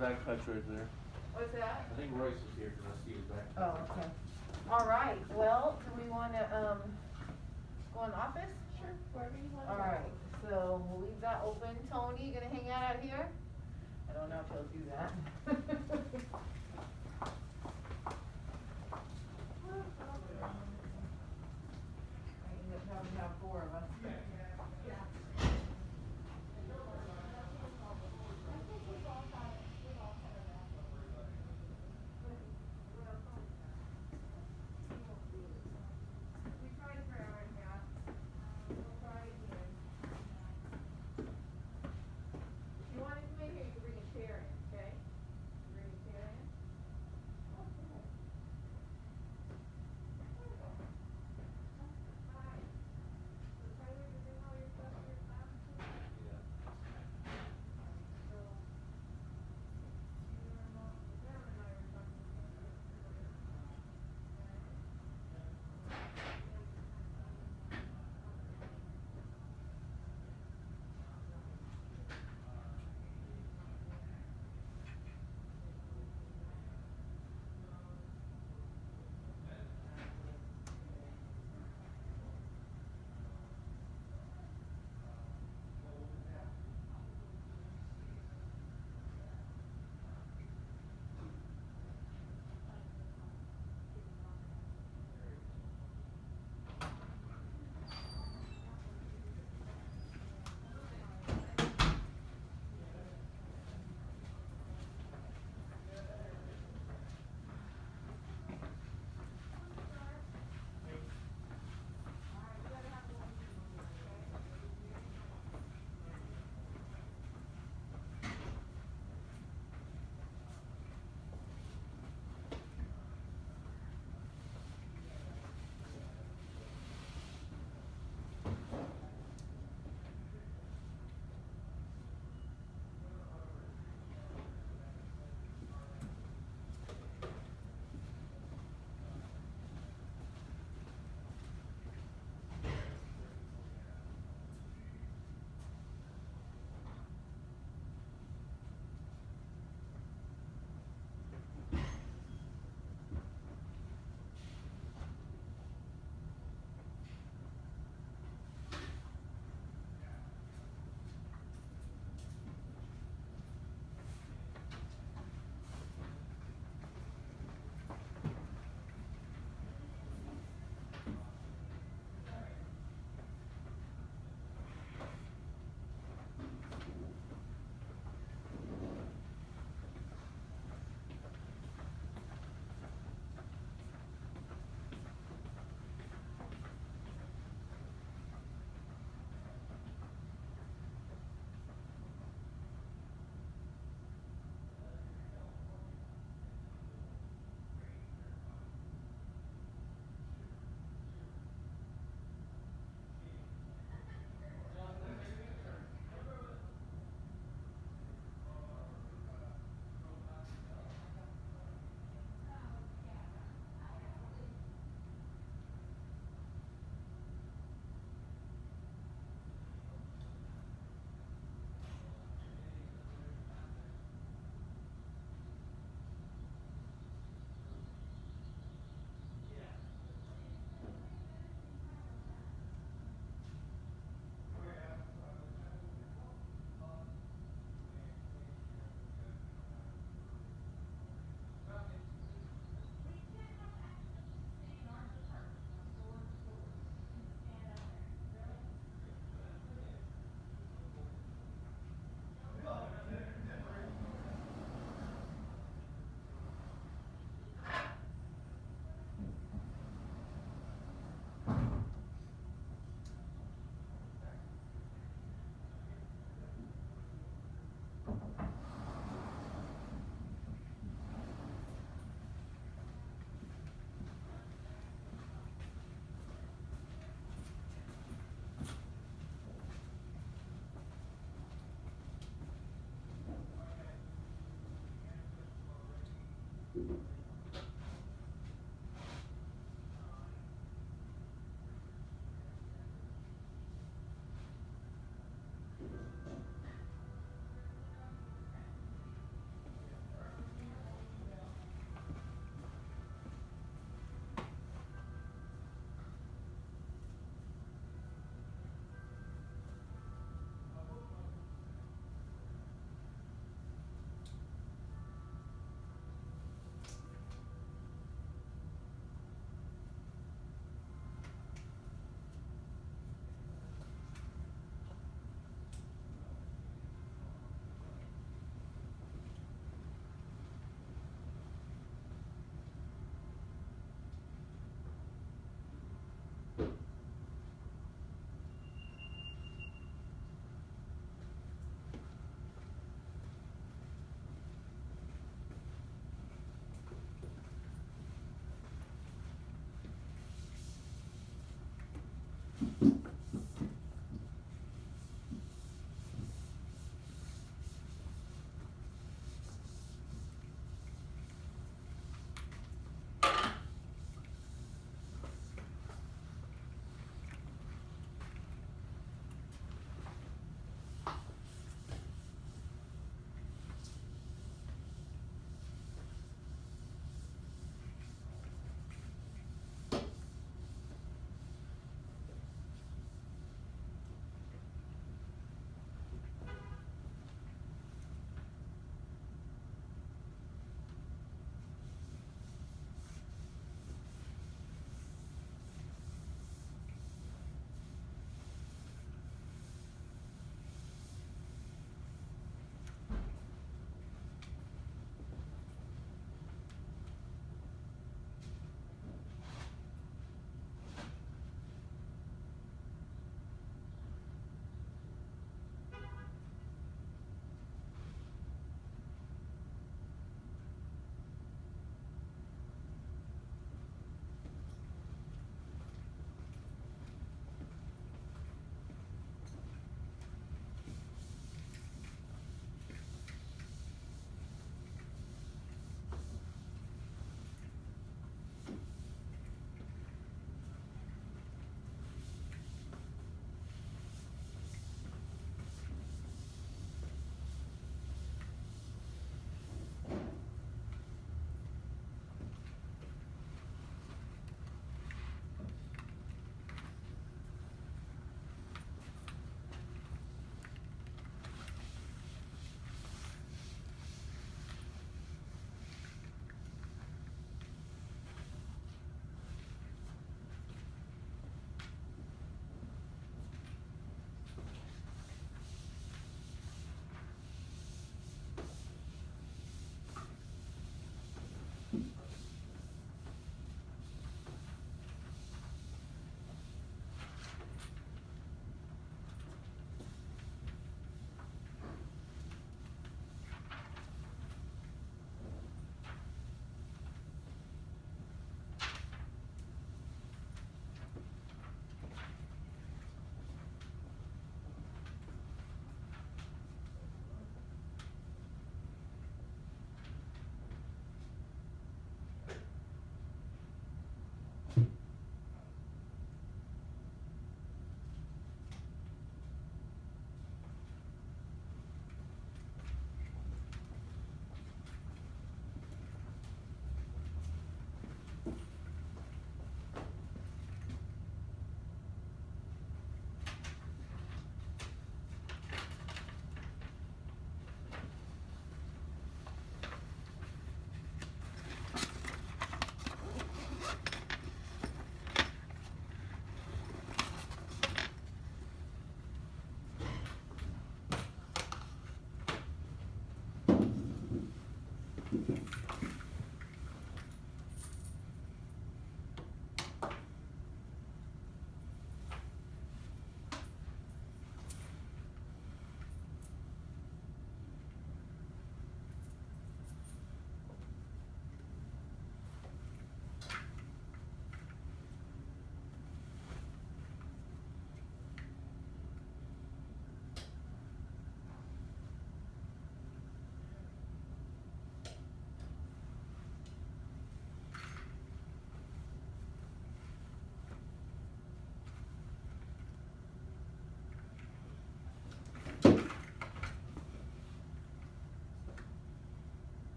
back patch right there. What's that? I think Royce is here because I see his back. Oh, okay. All right, well, do we want to, go in the office? Sure, wherever you want to All go. right, so we'll leave that open. Tony, you gonna hang out out here? I don't know if he'll do that. I probably have 4 of us. We tried for hour and a half. We'll try again. If you want to come in here, you can bring a chair in, okay? Bring a chair in.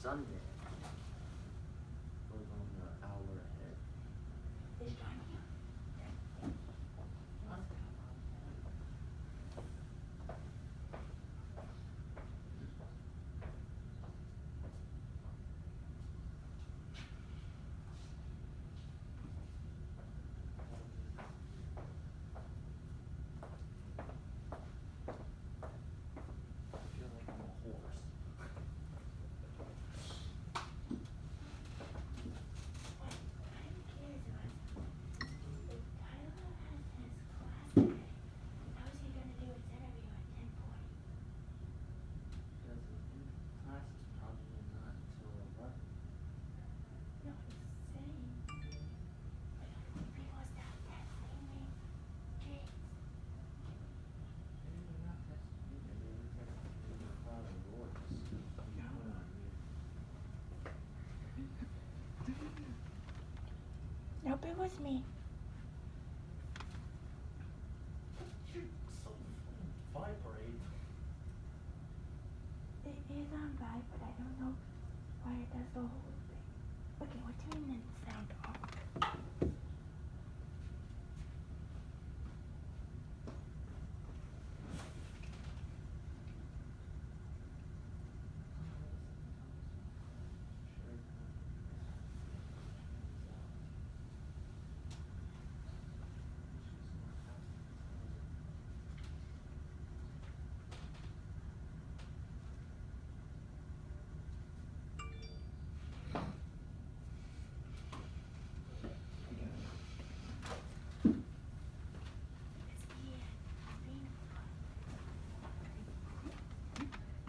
Sunday. We're going an hour ahead. Is Johnny here? I feel like I'm a horse. What I'm curious about if Tyler has his class today, how is he gonna do his interview at 10:40? Because his class is probably not until 11. No, I'm saying, if he was not testing me, jeez. Maybe they're not testing you, maybe they're testing your father Royce. Nope, it was me. You're so vibrate. It is on vibe, but I don't know why it does the whole thing. Okay, what do you mean sound off?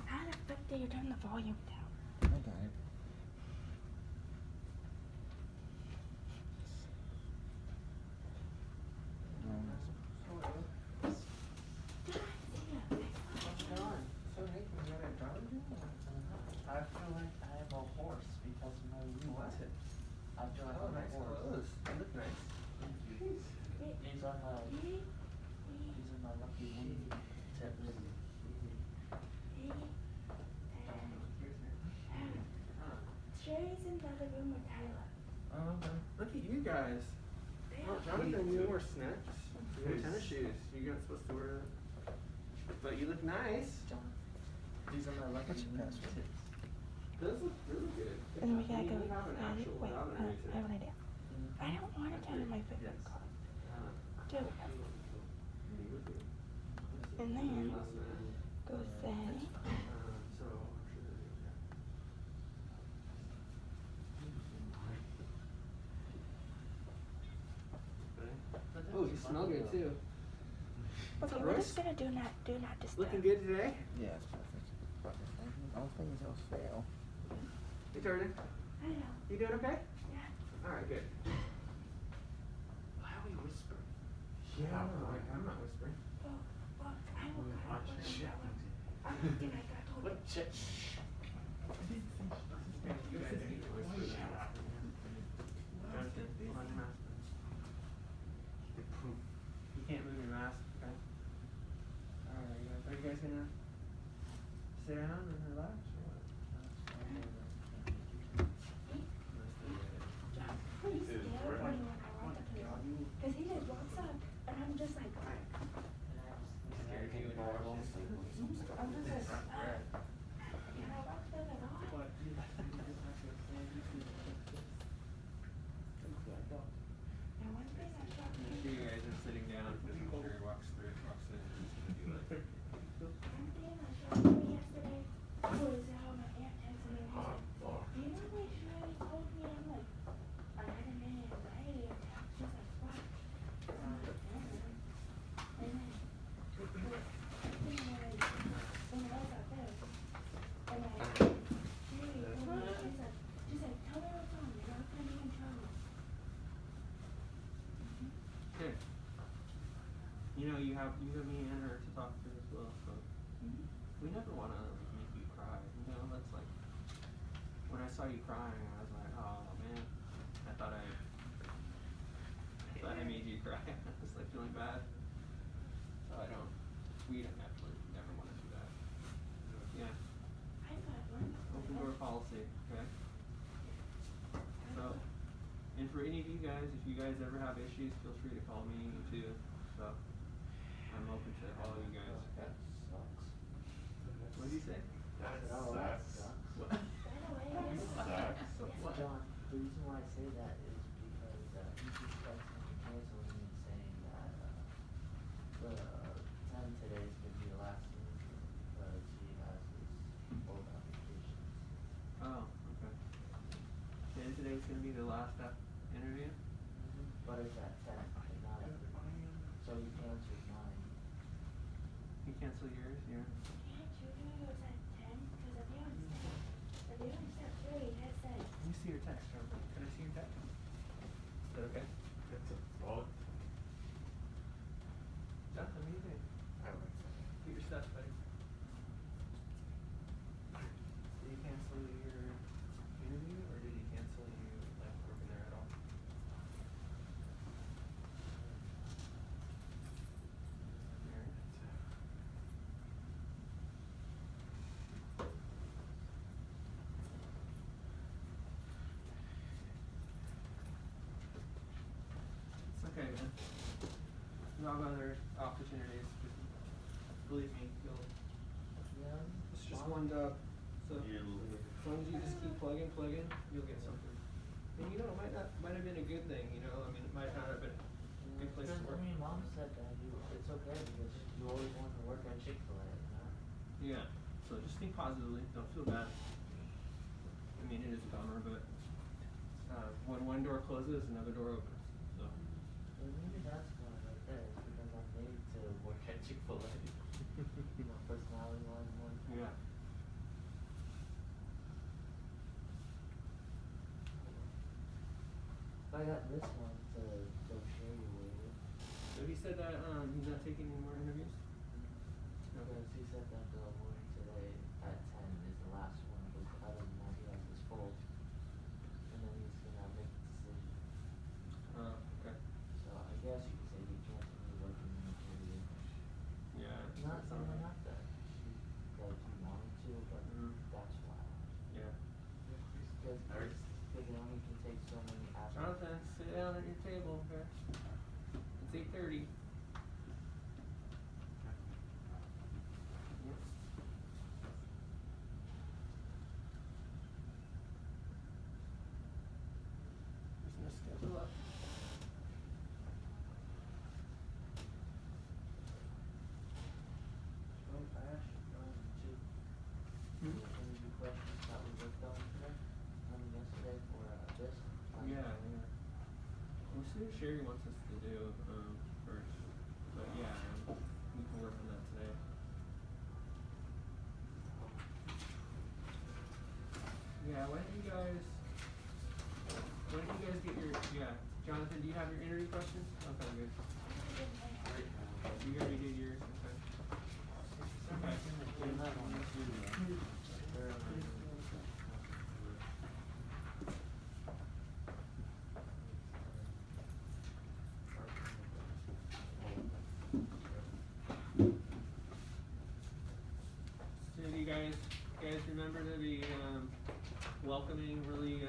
How the fuck do you turn the volume down? I got it. So Nathan, you got a drawing? I feel like I am a horse because of my wheels. What? I feel like Oh, I'm nice a horse. clothes. You look nice. These are my lucky wing tips. Sherry's in the other room with Tyler. Oh, okay. Look at you guys. They Oh, are Jonathan, you wore snacks. You wear tennis shoes. You're not supposed to wear that. But you look nice. These are my lucky wing tips. Those look really good. And then we gotta I mean, go. you have an actual Wait, one I underneath have it. an idea. I don't want to turn my favorite Yes. car. Uh, Do it. And then go say. So, I'm sure they're doing that. Oh, you smell good too. What's Okay, up, we're Royce? just gonna do not disturb. Looking good today? Yeah, it's perfect. All things else fail. Hey, Jordan. I know. You doing okay? Yeah. All right, good. Why are we whispering? I'm not whispering. Well, I will cut it. Shit. I think I got told. What shit? You guys need to whisper. Jonathan, put on your mask. You can't move your mask, okay? Alright, are you guys gonna sit down and relax or what? Please stay away when I walk up to him. Because he just walks up and I'm just like, Scared you and your shit. I'm just like, can I walk there at all? And one thing I shot You guys are sitting down, because I'm sure he walks in, he's gonna be like, one thing I shot yesterday was how my aunt texted me and was like, do you know what Shirley told me? I'm like, I had an anxiety attack. She's like, what? I'm like, damn. And then, when I was out there, and I, Shirley told me, she's like, tell me what's wrong, you're not gonna be in trouble. good. You know, you have me and her to talk to as well, so we never wanna make you cry, you know, that's like, when I saw you crying, I was like, oh man, I thought I made you cry, I was like feeling bad. So we don't actually never wanna do that. Yeah, I got one. open door policy, okay? always, if you guys ever have issues, feel free to call me too. So I'm open to all of you guys. That sucks. What did you say? That Oh, that sucks. sucks. What? By the way, That sucks. What? John, the reason why I say that is because he just texted me canceling and saying that the 10 today is going to be the last interview because he has his old applications. Oh, okay. Then today's gonna be the last interview? But it's at 10 and not at 3. So he canceled mine. You cancel yours? Yeah. Can't you do yours at 10? Because if they only start 3, that's like, Let me see your text, Robert. Can I see your text? Is that okay? It's a bug. Jonathan, what do you think? I like that. Get your stuff, buddy. Did you cancel your interview, or did you cancel you like working there at all? Mary? It's okay, man. You have other opportunities. Just believe me, Yeah. it's just one job. So You as long as you just keep plugging, you'll get something. And you know, it might have been a good thing, you know, I mean, it might not have been a good place to Because, work. I mean, Mom said that it's okay because you always want to work at Chick-fil-A, you know? Yeah, so just think positively, don't feel bad. I mean, it is a bummer, but when one door closes, another door opens, so. Well, maybe that's why right there. It's because I'm made to work at Chick-fil-A. You know, personality-wise more. Yeah. I got this one to go share you with. So he said that he's not taking any more interviews? Because he said that the one today at 10 is the last one, but other than that he has his full. And then he's gonna make a decision. Okay. So I guess you could say he can't really work in the period. Yeah. Not that's saying all right. not that he wanted to, but Mhm. that's why. Yeah. Because they can only can take so many applicants. Jonathan, sit down at your table, okay? It's 8:30. Yep. Just gonna schedule up. Well, I actually found two interview questions that we worked on today, yesterday for this. Yeah, yeah. We'll see what Sherry wants us to do first, but yeah, we can work on that today. Yeah, why don't you guys get your, Jonathan, do you have your interview questions? Okay, good. You already did yours, okay. Okay. So do you guys remember to be welcoming, really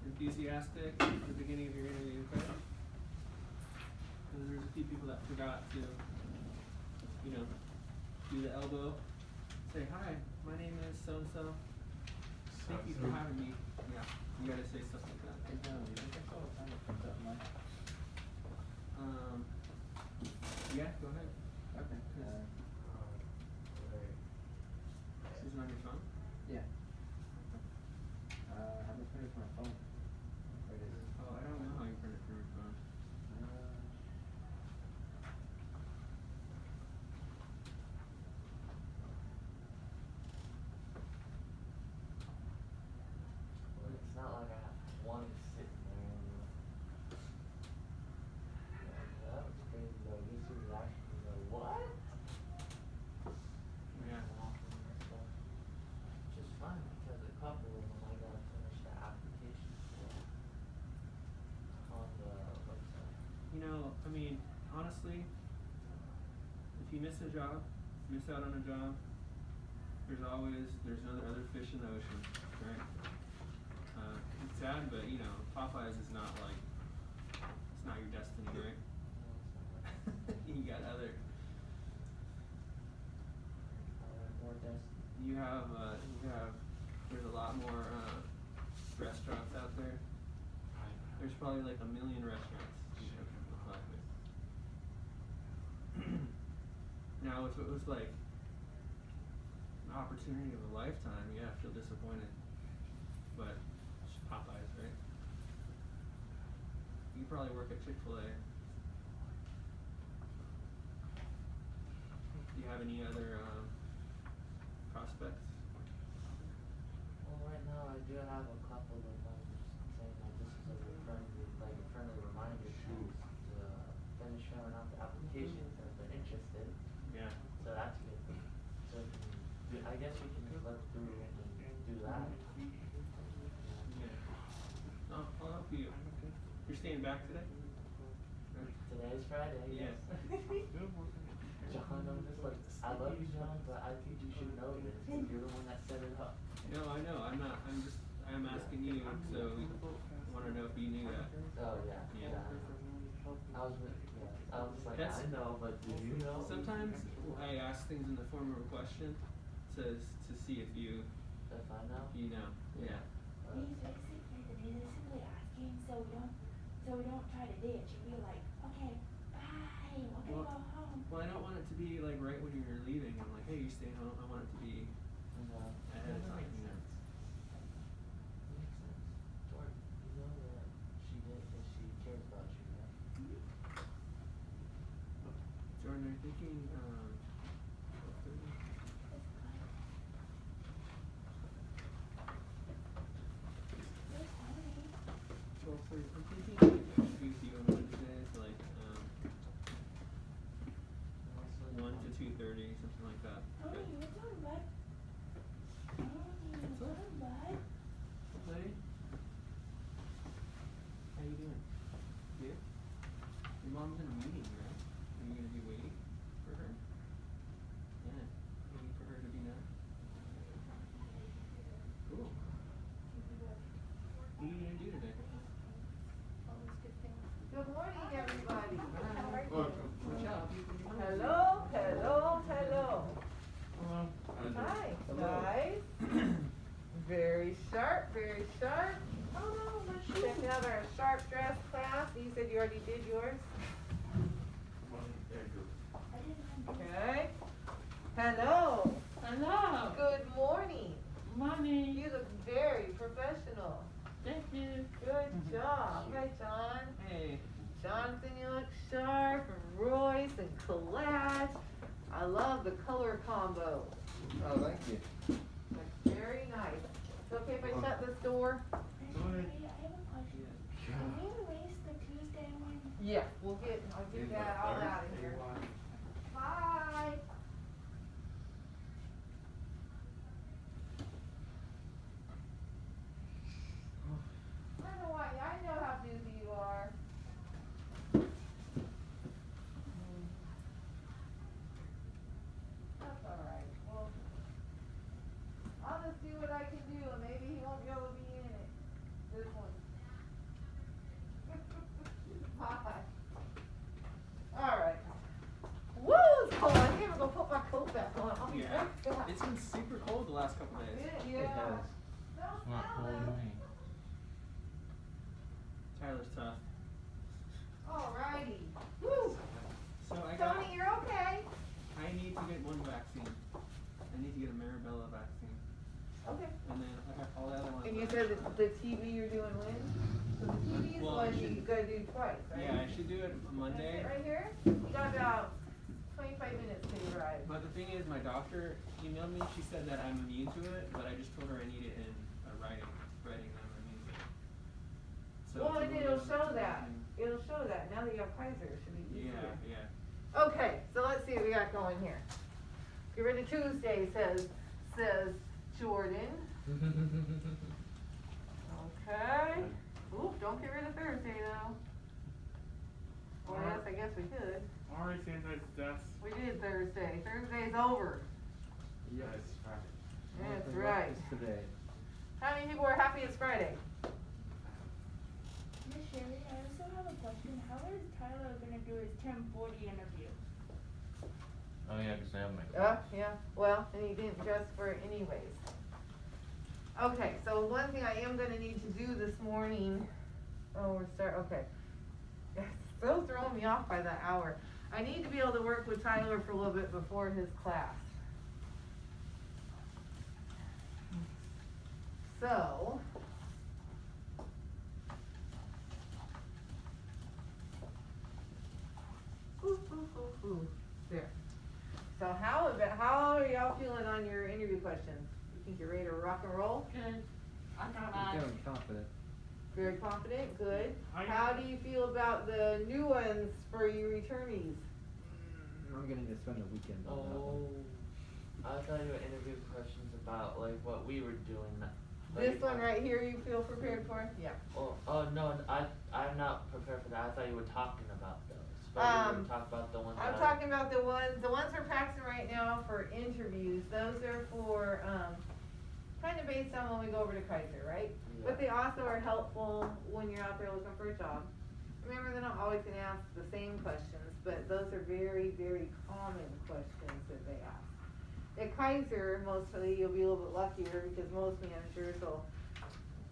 enthusiastic at the beginning of your interview, okay? And there's a few people that forgot to, you know, do the elbow. Say, hi, my name is so-and-so. Thank you for having me. Yeah, you gotta say stuff like that. Yeah, go ahead. Okay. Is it on your phone? Yeah. How do I put it from my phone? Where is it? Oh, I don't know how you print it from your phone. Well, it's not like I have one sitting there. Yeah, that was crazy though. This was actually like, what? Yeah. Laughing and stuff. Which is fine because a couple of them I gotta finish the application for on the website. You know, I mean, honestly, if you miss a job, miss out on a job, there's other fish in the ocean, right? It's sad, but you know, Popeyes is not like not your destiny, right? You got other. More destiny. You have. There's a lot more restaurants out there. There's probably like 1 million restaurants. You can apply with. Now, if it was like an opportunity of a lifetime, yeah, I feel disappointed. But it's Popeyes, right? You probably work at Chick-fil-A. Do you have any other prospects? Well, right now I do have a couple of them saying that this is a friendly reminder to finish filling out the applications if they're interested. Yeah. So that's good. So I guess we can look through and do that. Yeah. I'll help you. You're staying back today? Today is Friday. Yeah. John, I'm just like, I love you, John, but I think you should know this because you're the one that set it up. No, I know. I'm not. I'm asking you. So I want to know if you knew that. Oh yeah. Yeah. I was like, That's- I know, but do you know? Sometimes I ask things in the form of a question to see if you If I know. know. Yeah. He's basically asking so we don't try to ditch and be like, okay, bye, we're gonna go home. Well, I don't want it to be like right when you're leaving. I'm like, hey, you stay home. I want it to be ahead of time. You know. Makes sense. Jordan, you know that she did because she cares about you, right? Jordan, are you thinking? There's Tony. 12:30. I'm thinking Tuesday on Wednesdays, like 1 to 2:30, something like that. Tony, what's on, bud? Tony, what's on, bud? Buddy, how you doing? Good. Your mom's in a meeting, right? Are you gonna be waiting for her? Yeah. Waiting for her to be done. Cool. What are you gonna do today? Good morning, everybody. How are you? Welcome. Watch out. Hello, hello, hello. Hello. Hi, Hello. guys. Very sharp, very sharp. Oh no, let's check out our sharp dress class. You said you already did yours? I didn't want to. Okay. Hello. Hello. Good morning. Morning. You look very professional. Thank you. Good job. Hi, John. Hey. Jonathan, you look sharp. And Royce and Colette. I love the color combo. Oh, thank you. That's very nice. Is it okay if I shut this door? I have a question. Can you erase the Tuesday one? Yeah, I'll get that all out of here. Bye. I don't know why, I know how busy you are. That's alright, well, I'll just do what I can do, and maybe he won't be able to be in it, this one. Bye. Alright. Woo, it's cold, I can't even go put my coat back on, I'll be Yeah. right back. It's been super cold the last couple days. Yeah. It has. Don't It's not smell cold it. to me. Tyler's tough. Alrighty. Woo. So I got. Tony, you're okay? I need to get one vaccine. I need to get a Maribela vaccine, Okay. and then I got all the other ones. And you left. said that the TV you're doing when? So the TV is Well, one I you should- gotta do twice, right? Yeah, I should do it That's Monday. it right here? You got about 25 minutes to your ride. But the thing is, my doctor emailed me. She said that I'm immune to it, but I just told her I need it in writing that I'm immune to it. So Well, it's a and little it'll show bit- that. It'll show that. Now that you have Kaiser, it should be easier. Yeah, yeah. Okay, so let's see what we got going here. Get rid of Tuesday, says Jordan. Okay. Oop, don't get rid of Thursday though. Or yes, I guess we could. Already sanitized the desk. We did Thursday. Thursday's over. Yes. Nice. That's Nothing right. left is today. How many people are happy it's Friday? Miss Sherry, I also have a question. How is Tyler gonna do his 1040 interview? Oh yeah, 'cause they have my. Yeah, well, and he didn't dress for it anyways. Okay, so one thing I am gonna need to do this morning, okay. Still throwing me off by that hour. I need to be able to work with Tyler for a little bit before his class. So, there. So how are y'all feeling on your interview questions? You think you're ready to rock and roll? Good. I'm not I'm bad. feeling confident. Very confident, good. I- How do you feel about the new ones for you returnees? I'm gonna need to spend the weekend on that one. Oh, I thought you were interview questions about like what we were doing. This one right here you feel prepared for? Yeah. Oh no, I'm not prepared for that. I thought you were talking about those. But you were talking about the ones. I'm talking about the ones we're practicing right now for interviews. Those are for, kind of based on when we go over to Kaiser, right? Yeah. But they also are helpful when you're out there looking for a job. Remember, they're not always gonna ask the same questions, but those are very, very common questions that they ask. At Kaiser, mostly, you'll be a little bit luckier because most managers will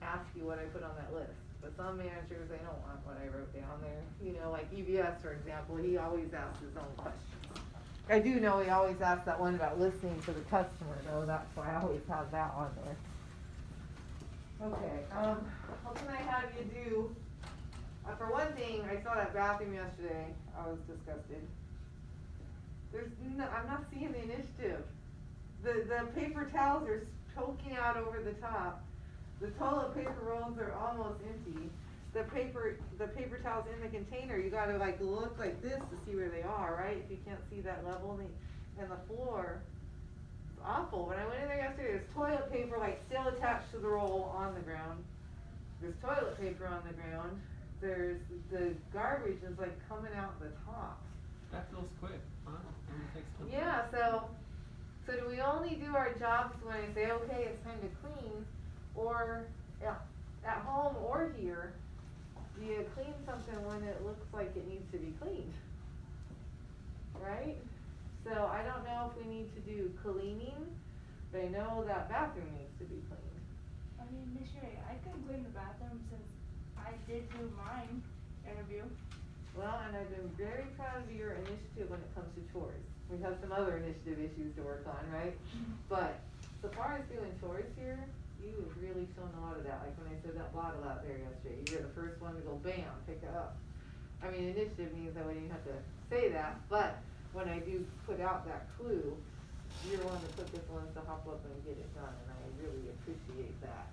ask you what I put on that list. But some managers, they don't want what I wrote down there. You know, like EBS, for example, he always asks his own questions. I do know he always asks that one about listening to the customer, though, that's why I always have that on there. Okay, what can I have you do? For one thing, I saw that bathroom yesterday, I was disgusted. I'm not seeing the initiative. The paper towels are poking out over the top. The toilet paper rolls are almost empty. The paper towels in the container, you gotta like look like this to see where they are, right? If you can't see that level and the floor, it's awful. When I went in there yesterday, there's toilet paper like still attached to the roll on the ground. There's toilet paper on the ground. There's, the garbage is like coming out the top. That feels quick, huh? Only takes 10 Yeah, minutes. so do we only do our jobs when I say, okay, it's time to clean, or at home or here, do you clean something when it looks like it needs to be cleaned? Right? So I don't know if we need to do cleaning, but I know that bathroom needs to be cleaned. I mean, Miss Sherry, I can clean the bathroom since I did do mine interview. Well, and I've been very proud of your initiative when it comes to chores. We have some other initiative issues to work on, right? But so far as doing chores here, you have really shown a lot of that. Like when I said that bottle out there yesterday, you're the first one to go bam, pick it up. I mean, initiative means I wouldn't even have to say that, but when I do put out that clue, you're one of the quickest ones to hop up and get it done, and I really appreciate that.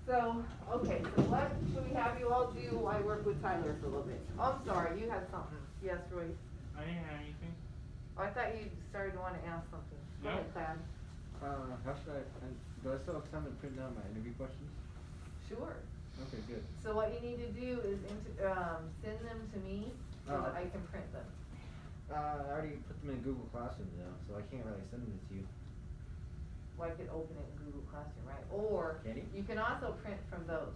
So, okay, so what should we have you all do while I work with Tyler for a little bit? Oh, I'm sorry, you had something. Yes, Royce? I didn't have anything. Oh, I thought you started to wanna ask something. Go No. ahead, Thad. How should do I still have time to print out my interview questions? Sure. Okay, good. So what you need to do is send them to me so that I can print them. I already put them in Google Classroom now, so I can't really send them to you. Well, I could open it in Google Classroom, right? Or Can you? you can also print from those.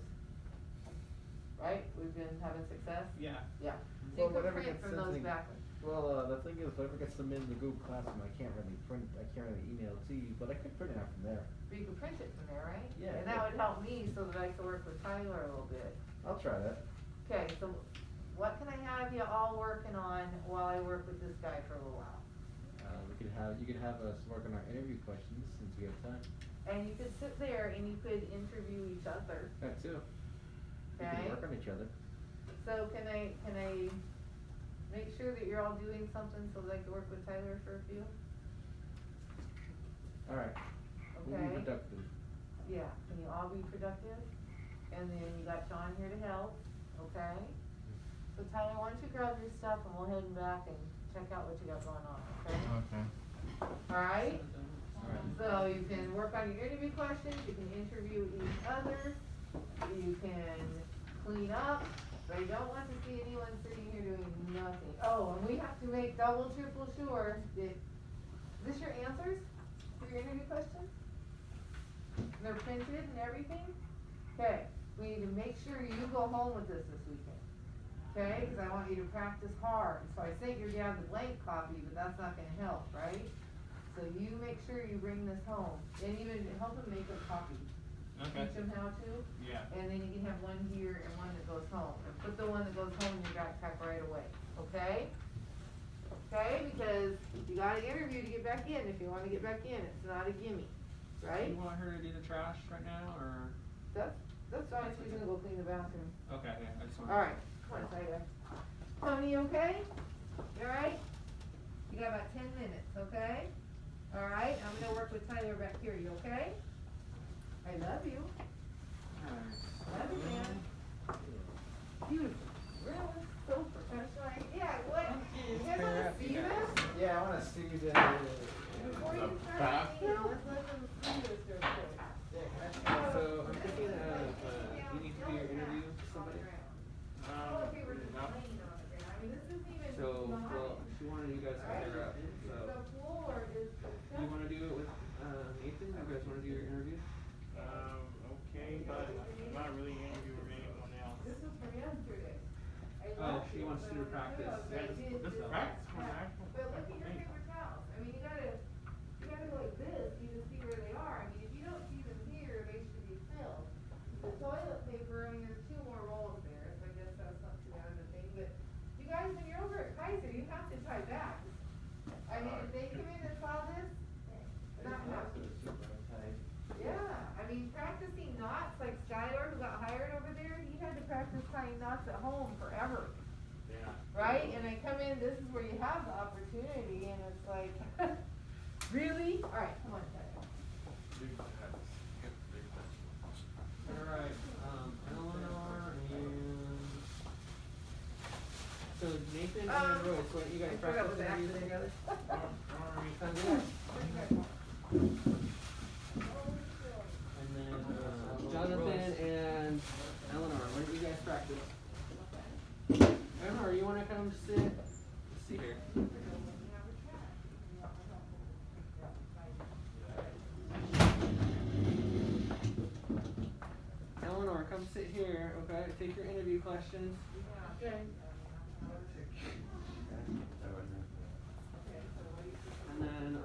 Right? We've been having success? Yeah. Yeah. So Well, you can whatever print gets from sent to those me- backwards. Well, the thing is, whatever gets them in the Google Classroom, I can't really email it to you, but I could print it out from there. But you can print it from there, right? Yeah, And that would help me so that I can work with Tyler a little bit. I'll try that. Okay, so what can I have you all working on while I work with this guy for a little while? You could have us work on our interview questions since we have time. And you could sit there and you could interview each other. That too. We Okay. can work on each other. So can I make sure that you're all doing something so that I can work with Tyler for a few? Alright. We'll Okay. be productive. Yeah, can you all be productive? And then you got Sean here to help, okay? So Tyler, why don't you grab your stuff and we'll head back and check out what you got going on, okay? Okay. Alright? Alright. So you can work on your interview questions, you can interview each other, you can clean up, but I don't want to see anyone sitting here doing nothing. Oh, and we have to make double, triple sure that, is this your answers for your interview questions? They're printed and everything? Okay, we need to make sure you go home with us this weekend. Okay, cause I want you to practice hard, so I sent your dad the blank copy, but that's not gonna help, right? So you make sure you bring this home, and even help him make a copy. Okay. Teach him how to. Yeah. And then you can have one here and one that goes home, and put the one that goes home in your backpack right away, okay? Okay, because you gotta interview to get back in, if you wanna get back in, it's not a gimme, Do right? you want her to do the trash right now, or? That's fine, she's gonna go clean the bathroom. Okay, yeah, I just want. Alright, come on, Tyler. Tony, you okay? You alright? You got about 10 minutes, okay? Alright, I'm gonna work with Tyler back here, you okay? I love you. Love you, man. Beautiful. Really? So professional. Yeah, what? You guys wanna see this? Yeah, I wanna see the. Before you start seeing it, let's let them see this real quick. So I'm thinking of, you need to do your interview with somebody. Oh, okay, we're just laying on it there. I mean, this isn't even. So, not- well, she wanted you guys to Right? pair up, The so. floor is. You wanna do it with, Nathan? You guys wanna do your interview? Okay, but I'm not really interviewing anyone else. This is from yesterday. I Oh, love she it, wants to do but practice. I did This do is it. practice for an Yeah. actual. But look at your thing. paper towels. I mean, you gotta go like this, you just see where they are. I mean, if you don't see them here, they should be filled. The toilet paper, I mean, there's 2 more rolls there, so I guess that's not too bad of a thing, but you guys, when you're over at Kaiser, you have to tie back. I mean, if they come in and saw this, not happy. Yeah, I mean, practicing knots, like Skylar who got hired over there, he had to practice tying knots at home forever. Yeah. Right? And I come in, this is where you have the opportunity, and it's like, really? Alright, come on, Tyler. Alright, Eleanor and. So Nathan and Royce, why don't you guys I forgot practice the back interviews together. Sound good? And then, Jonathan and Eleanor, why don't you guys practice? Eleanor, you wanna come sit? Let's see here. Eleanor, come sit here, okay? Take your interview questions. Okay. And then,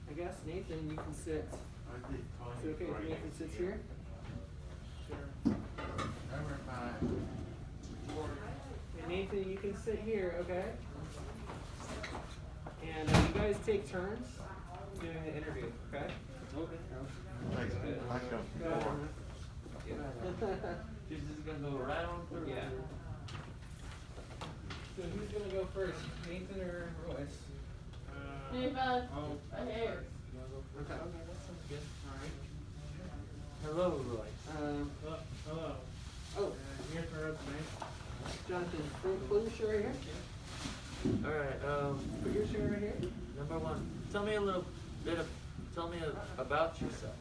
I guess Nathan, you can sit. Is it okay if Nathan sits here? And Nathan, you can sit here, okay? And you guys take turns doing the interview, okay? Okay. Go ahead, Eleanor. She's just gonna go right on through. Yeah. So who's gonna go first, Nathan or Royce? Nathan, Oh. right here. Okay. That sounds good. Alright. Hello, Roy. Hello. Oh, Here's my resume. Jonathan, pull your chair here. Alright, Put your chair right here. number 1, tell me a little bit about yourself.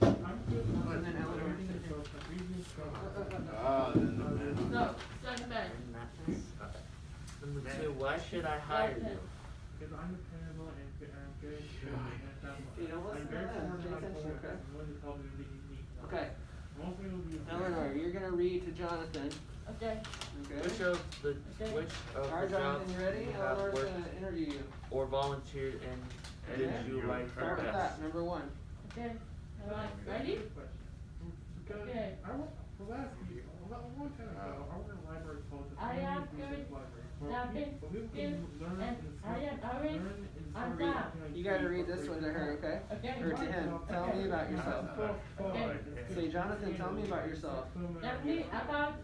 I'm good. And then Eleanor. Everything is good. Previous job. No, second bed. Okay. Number 2, why should I hire you? Because I'm dependable and good. You know what's I'm very that? similar to Pay my attention, coworkers. okay? I'm willing to help everything you need. Okay. Most people will be. Eleanor, you're gonna read to Jonathan. Okay. Okay. Which of the Alright, Jonathan, jobs you ready? you have Eleanor's worked gonna interview you. or volunteered in did Okay. you like Start with best? that, number 1. Okay. Alright, ready? Because Okay. I work, for last year, a long time ago, I worked in a library called the I am Community Research good. Library. Now, For people who can learn and and I am already learn and on read, top. like, You gotta read this one to her, okay? Okay. Or to him. Tell me about yourself. Okay. Say, Jonathan, tell me about yourself. Tell me about yourself.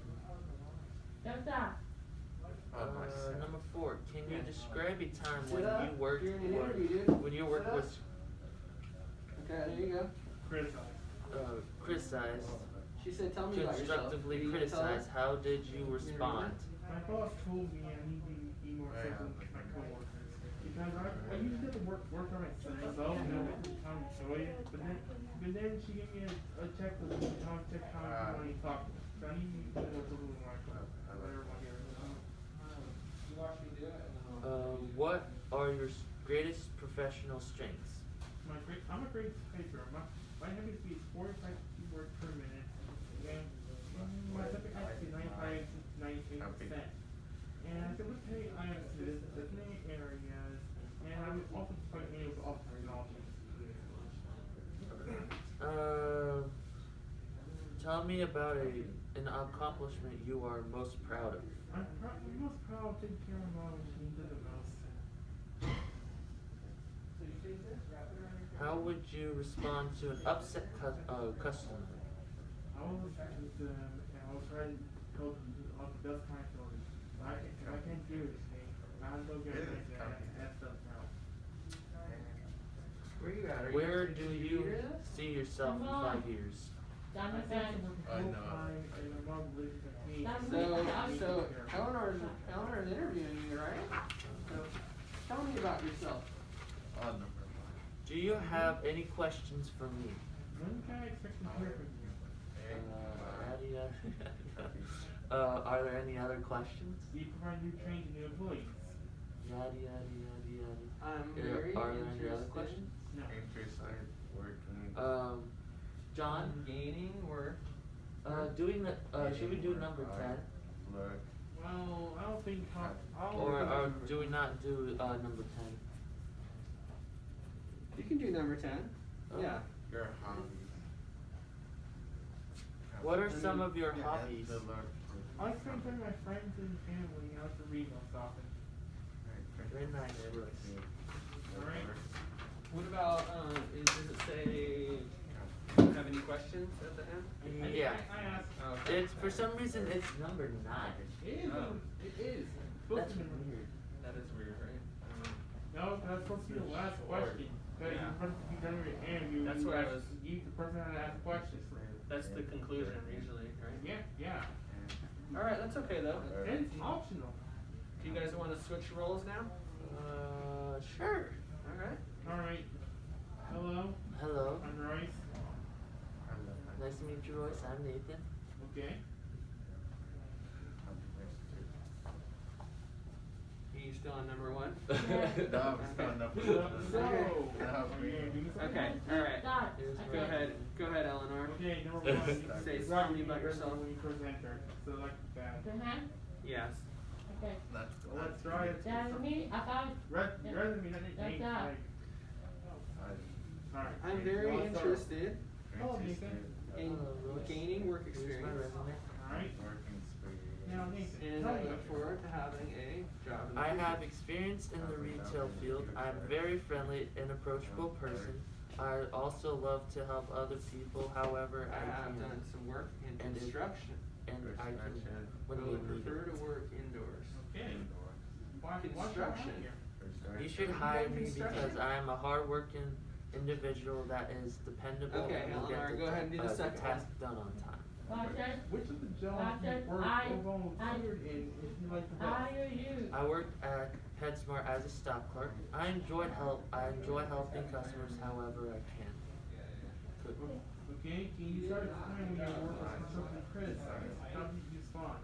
Number 4, can you describe a time Sit when up. you worked You're in an or interview, dude. when your work Sit up. was Okay, there you go. Criticize. criticized, She said, tell me about yourself. constructively Are you gonna tell her? criticized? How did you respond? My boss told me I need to be more accepting of my coworkers. Because I used to get to work for myself, you know, how to enjoy it. But then she gave me a checklist of how to check how much money you talk to. So I need to know what's over my everyone here. You watch me do it, and then I'll. What are your greatest professional strengths? I'm a great typer. My heavy speed is 45 keywords per minute, and my typing accuracy is 95 to 98%. And I said, what pay I am to this many areas, and I'm also quite able to offer technology. Tell me about an accomplishment you are most proud of. I'm most proud of taking care of my mom when she needed the most. How would you respond to an upset customer? I will listen to them, and I will try to help them do all the best kind of things. If I can't do anything, I'll go get it and stuff now. Where you at? Where do you see yourself in 5 years? Jonathan. I know. And my mom lives with me. So Eleanor is interviewing you, right? So tell me about yourself. Number 1. Do you have any questions for me? When can I expect to hear from you? Are there any other questions? Do you provide new training to new employees? I'm very Are there any interested. other questions? No. John, Gaining work. doing the, should we do number 10? Well, I don't think Or do we not do number 10? You can do number 10. Yeah. Your hobbies. What are some of your hobbies? I like spending time with my friends and family. I like to read most often. Very nice, Brooks. Alright. What about, does it say, do you have any questions at the end? Yeah. I asked. Oh, okay. It's, for some reason, it's number 9. It is. Oh. It is. That's weird. That is weird, right? No, that's supposed to be the last question. Because Yeah. you're supposed to be done with your interview. That's what I was- You, the person that asked questions. That's the conclusion usually, right? Yeah. Alright, that's okay though. And it's optional. Do you guys want to switch roles now? Sure. Alright. Alright. Hello. Hello. I'm Royce. Nice to meet you, Royce. I'm Nathan. Okay. Are you still on number 1? No, I'm still number So, 1. are you gonna do this Okay, again? alright. Start. Go ahead, Eleanor. Okay, number 1. Say Grab something me about yourself. when you first enter. So like that. Your hand? Yes. Okay. So let's try it. Tell me about Rather than me, not That's name. that. Alright. I'm very Well, I'll start. interested Hello, Nathan. in Royce. gaining work Here's my experience. resume. Alright. Now, Nathan, And tell I me. look forward to having a job in the I future. have experience in the retail field. I'm a very friendly and approachable person. I also love to help other people however I I have can. done some work in And it- construction. And I can, I when we would need prefer it. to work indoors. Okay. Why Construction. You should hire me because I am a hard-working individual that is dependable Okay, and will Eleanor, get go ahead and do the the second task done on time. Roger. Which of the jobs Roger, you worked or volunteered in if you like the best? Hire you. I worked at PetSmart as a stock clerk. I enjoy helping customers however I can. Good. Okay, can you start explaining when you work with constructive criticism? How did you respond?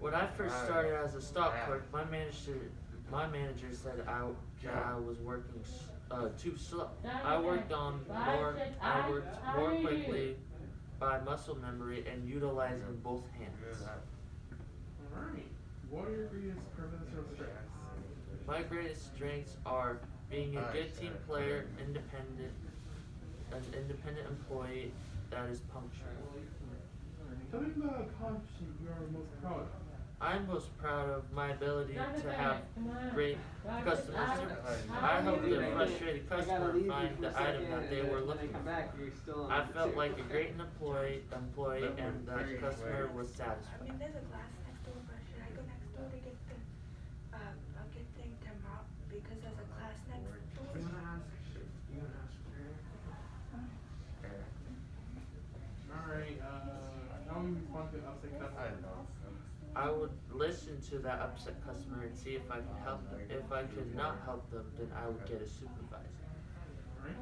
When I first started as a stock clerk, my manager said that I was working too slow. I worked more quickly by muscle memory and utilizing both hands. Alright. What are your greatest purposes or strengths? My greatest strengths are being a good team player, an independent employee that is punctual. Tell me about an accomplishment you are most proud of. I'm most proud of my ability to have great customer service. I helped a frustrated customer find the item that they were looking for. I felt like a great employee and that the customer was I satisfied. mean, there's a class next door, but should I go next door to get the, I'll get thing tomorrow because there's a class next door. Alright, how would you respond to an upset customer? I would listen to that upset customer and see if I could help them. If I could not help them, then I would get a supervisor.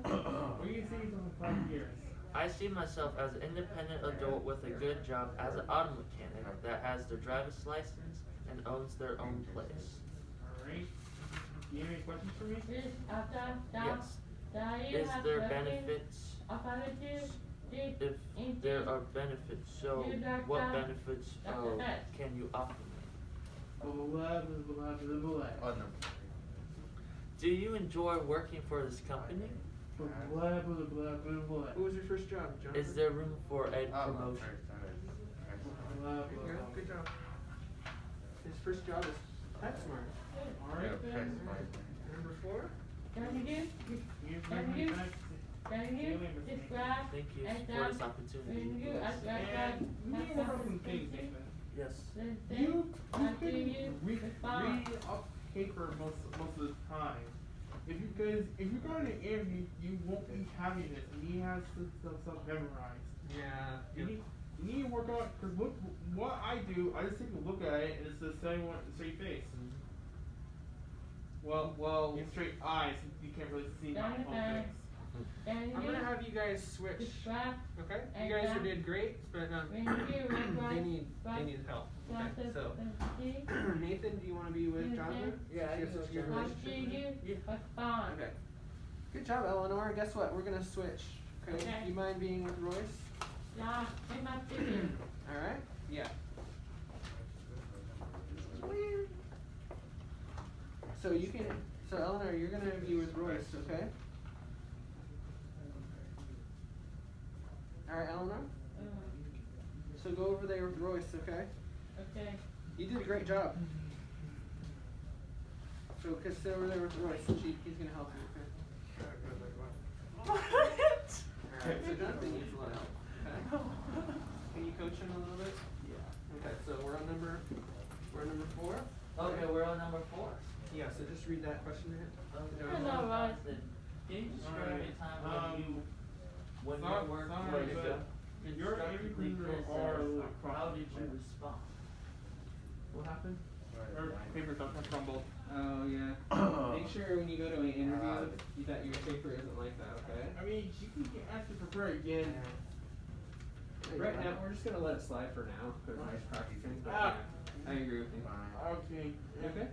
Alright. Where do you see yourself in 5 years? I see myself as an independent adult with a good job as an auto mechanic that has their driver's license and owns their own place. Alright. Do you have any questions for me? This after that. Yes. is there benefits? If there are benefits, so what benefits can you offer me? Blah, blah, blah, blah, blah, blah. Oh, no. Do you enjoy working for this company? Blah, blah, blah, blah, blah, blah. What was your first job, John? Is there room for a Oh, promotion? Blah, blah, Good, blah. good job. His first job is PetSmart. Alright then. Number 4? You're Can bringing you- me back to Can you describe Thank you and for this when opportunity. you Yes. And you need to work on some things, Nathan. Yes. You do could you respond? read off paper most of the time. Because if you go to an interview, you won't be having this, and you have stuff memorized. Yeah. You need to work on because what I do, I just take a look at it and it's the same one, straight face. Well, In straight eyes, you can't really see my whole face. Can I'm you gonna have you guys switch. describe Okay? and You guys when did great, but when you they need help. Okay, so Nathan, do you want to be with Jonathan? Yeah, I You can have such a go good with how relationship do with him? you respond? Okay. Good job, Eleanor. Guess what? We're gonna switch. Okay? Okay. You mind being with Royce? Yeah, in my opinion. All right. Yeah. So you can. So Eleanor, you're gonna be with Royce, okay? All right, Eleanor. So go over there with Royce, okay? Okay. You did a great job. So sit over there with Royce, and he's gonna help you, okay? Alright, so Jonathan needs a little help, okay? Can you coach him a little bit? Yeah. Okay, so we're on number 4. Okay, we're on number 4. Yeah, so just read that question to him. Hello, Ross. Can you describe Alright, a time when you sorry, worked sorry, with but your constructively interviews are criticism? like How did you respond? What happened? Or paper don't crumble. Oh, yeah. Make sure when you go to an interview that your paper isn't like that, okay? I mean, you can ask to prepare again. Right now, we're just gonna let it slide for now, because we're just practicing, but Ah. yeah, I agree with you. Okay. You okay?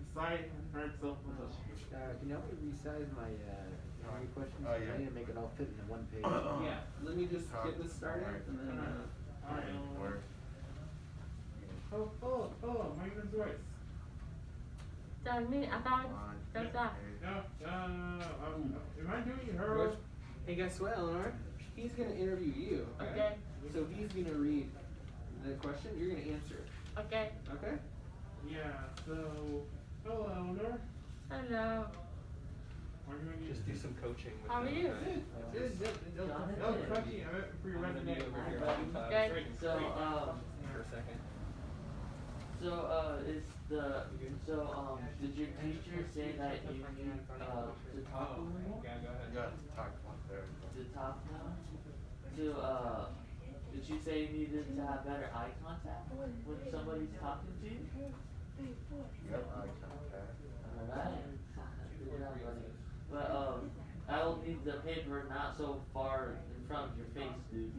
Decide hurt self Can you help me resize my interview questions? Oh, yeah. I need to make it all fit in one page. Yeah, let me just get this started, and then, Alright. Oh, my name is Royce. Tell me about the job. No. Am I doing her? Royce, hey, guess what, Eleanor? He's gonna interview you, okay? Okay. So he's gonna read the question, you're gonna answer it, Okay. okay? Yeah, so, hello, Eleanor. Hello. Are you going to Just do some coaching with How are him, you? okay? Oh, crushy, I meant for your I'm gonna be resume. over here. Okay. So, For a second. did your teacher say that you need, to talk a little more? Yeah, go ahead. You got to talk one there. To talk now? Did she say you needed to have better eye contact when somebody's talking to you? Yep, eye contact. Alright. Good job, buddy. But, I'll need the paper not so far in front of your face, dude.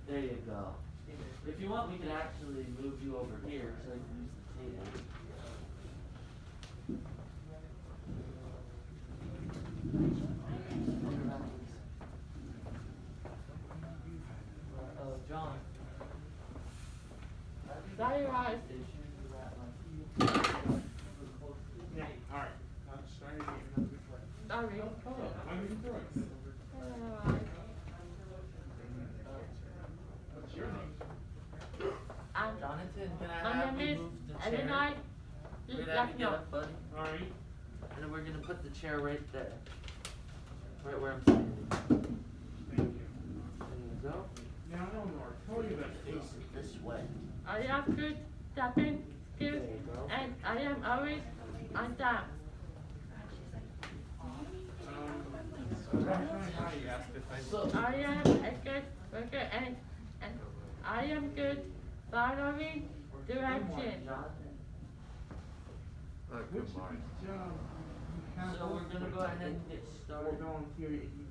There you go. If you want, we can actually move you over here so you can use the table. John. Sorry, Ross. Yeah, alright. Now just trying to get Sorry. Hello, my name is Royce. Hello, Ross. What's your name? Jonathan, can I My have name you is move the chair? Illinois. We're gonna have you get up, buddy. Alright. And then we're gonna put the chair right there. Right where I'm standing. Thank you. There you go. Now, Eleanor, tell me about Face yourself. it this way. I have good tapping skills There you go. and I am always on time. You asked if I. So, I am a good worker and I am good following good morning, directions. Jonathan. Which Good morning. job you have? So we're gonna go ahead and get Or started. volunteer.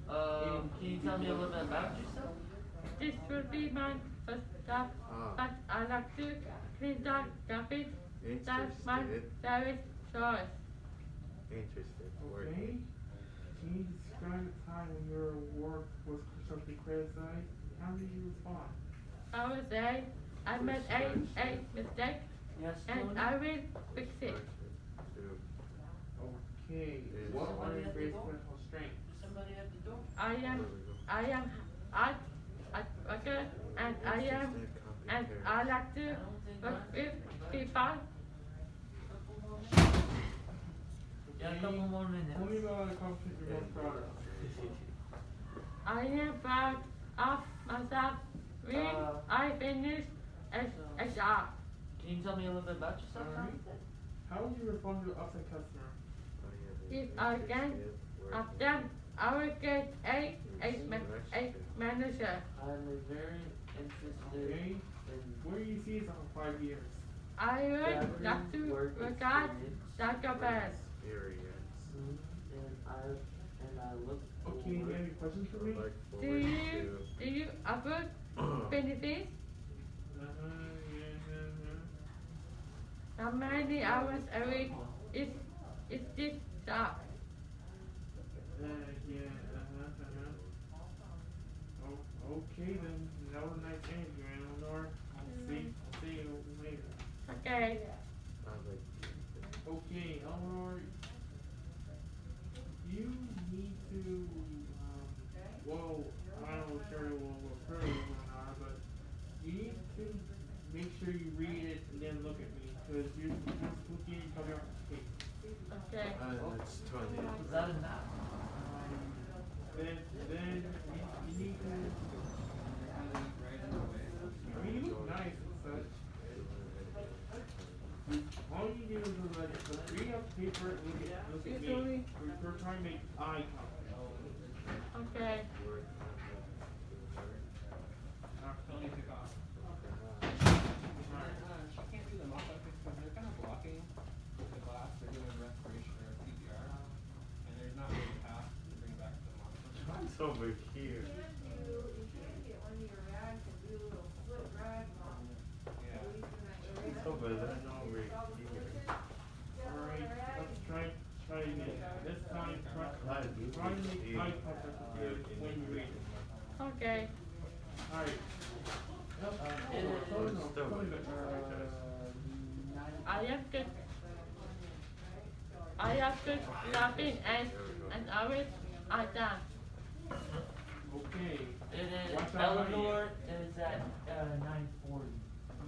Can you tell me a little bit about yourself? This will be my first job, but I like to clean the garbage. That's my Interested. favorite choice. Interested. Okay. Can you describe a time when your work was constructively criticized? How did you respond? I would say I made a mistake Yes, and Tony? I will fix it. Okay. What are your greatest personal strengths? Somebody at the door? I am I worker and I like to work with people. Yeah, a couple more minutes. Tell me about an accomplishment you're most proud of. I am proud of myself when I finished a job. Can you tell me a little bit about yourself, Alright. How would you respond to an upset customer? If I can have them, I will get a manager. I'm very interested Okay. in Where do you see yourself in 5 years? I would like to work work out experience. like a best. and I look Okay, do you have any questions for me? Do you offer benefits? How many hours a week is this job? Okay then, that was a nice interview, Eleanor. I'll see you later. Okay. Okay, Eleanor, you need to, well, I don't know if Sherry will approve or not, but you need to make sure you read it and then look at me, because you're looking at probably off the tape. Okay. It's 20. Is that enough? Then you need to, I mean, you look nice and such. All you do is like, read up paper and look at me. We're trying to make eye contact. Okay. Tony took off. She can't do the mock-up because they're kind of blocking the glass. They're doing respiration or CPR, and there's not really a path to bring back the mock-up. John's over here. Yeah. It's over there, no over here. Alright, let's try again. This time, try to make eye contact with you when you read it. Okay. Alright. I am good. I am good laughing and I will I done. Okay. It is, Watch out, Eleanor is at 9:40.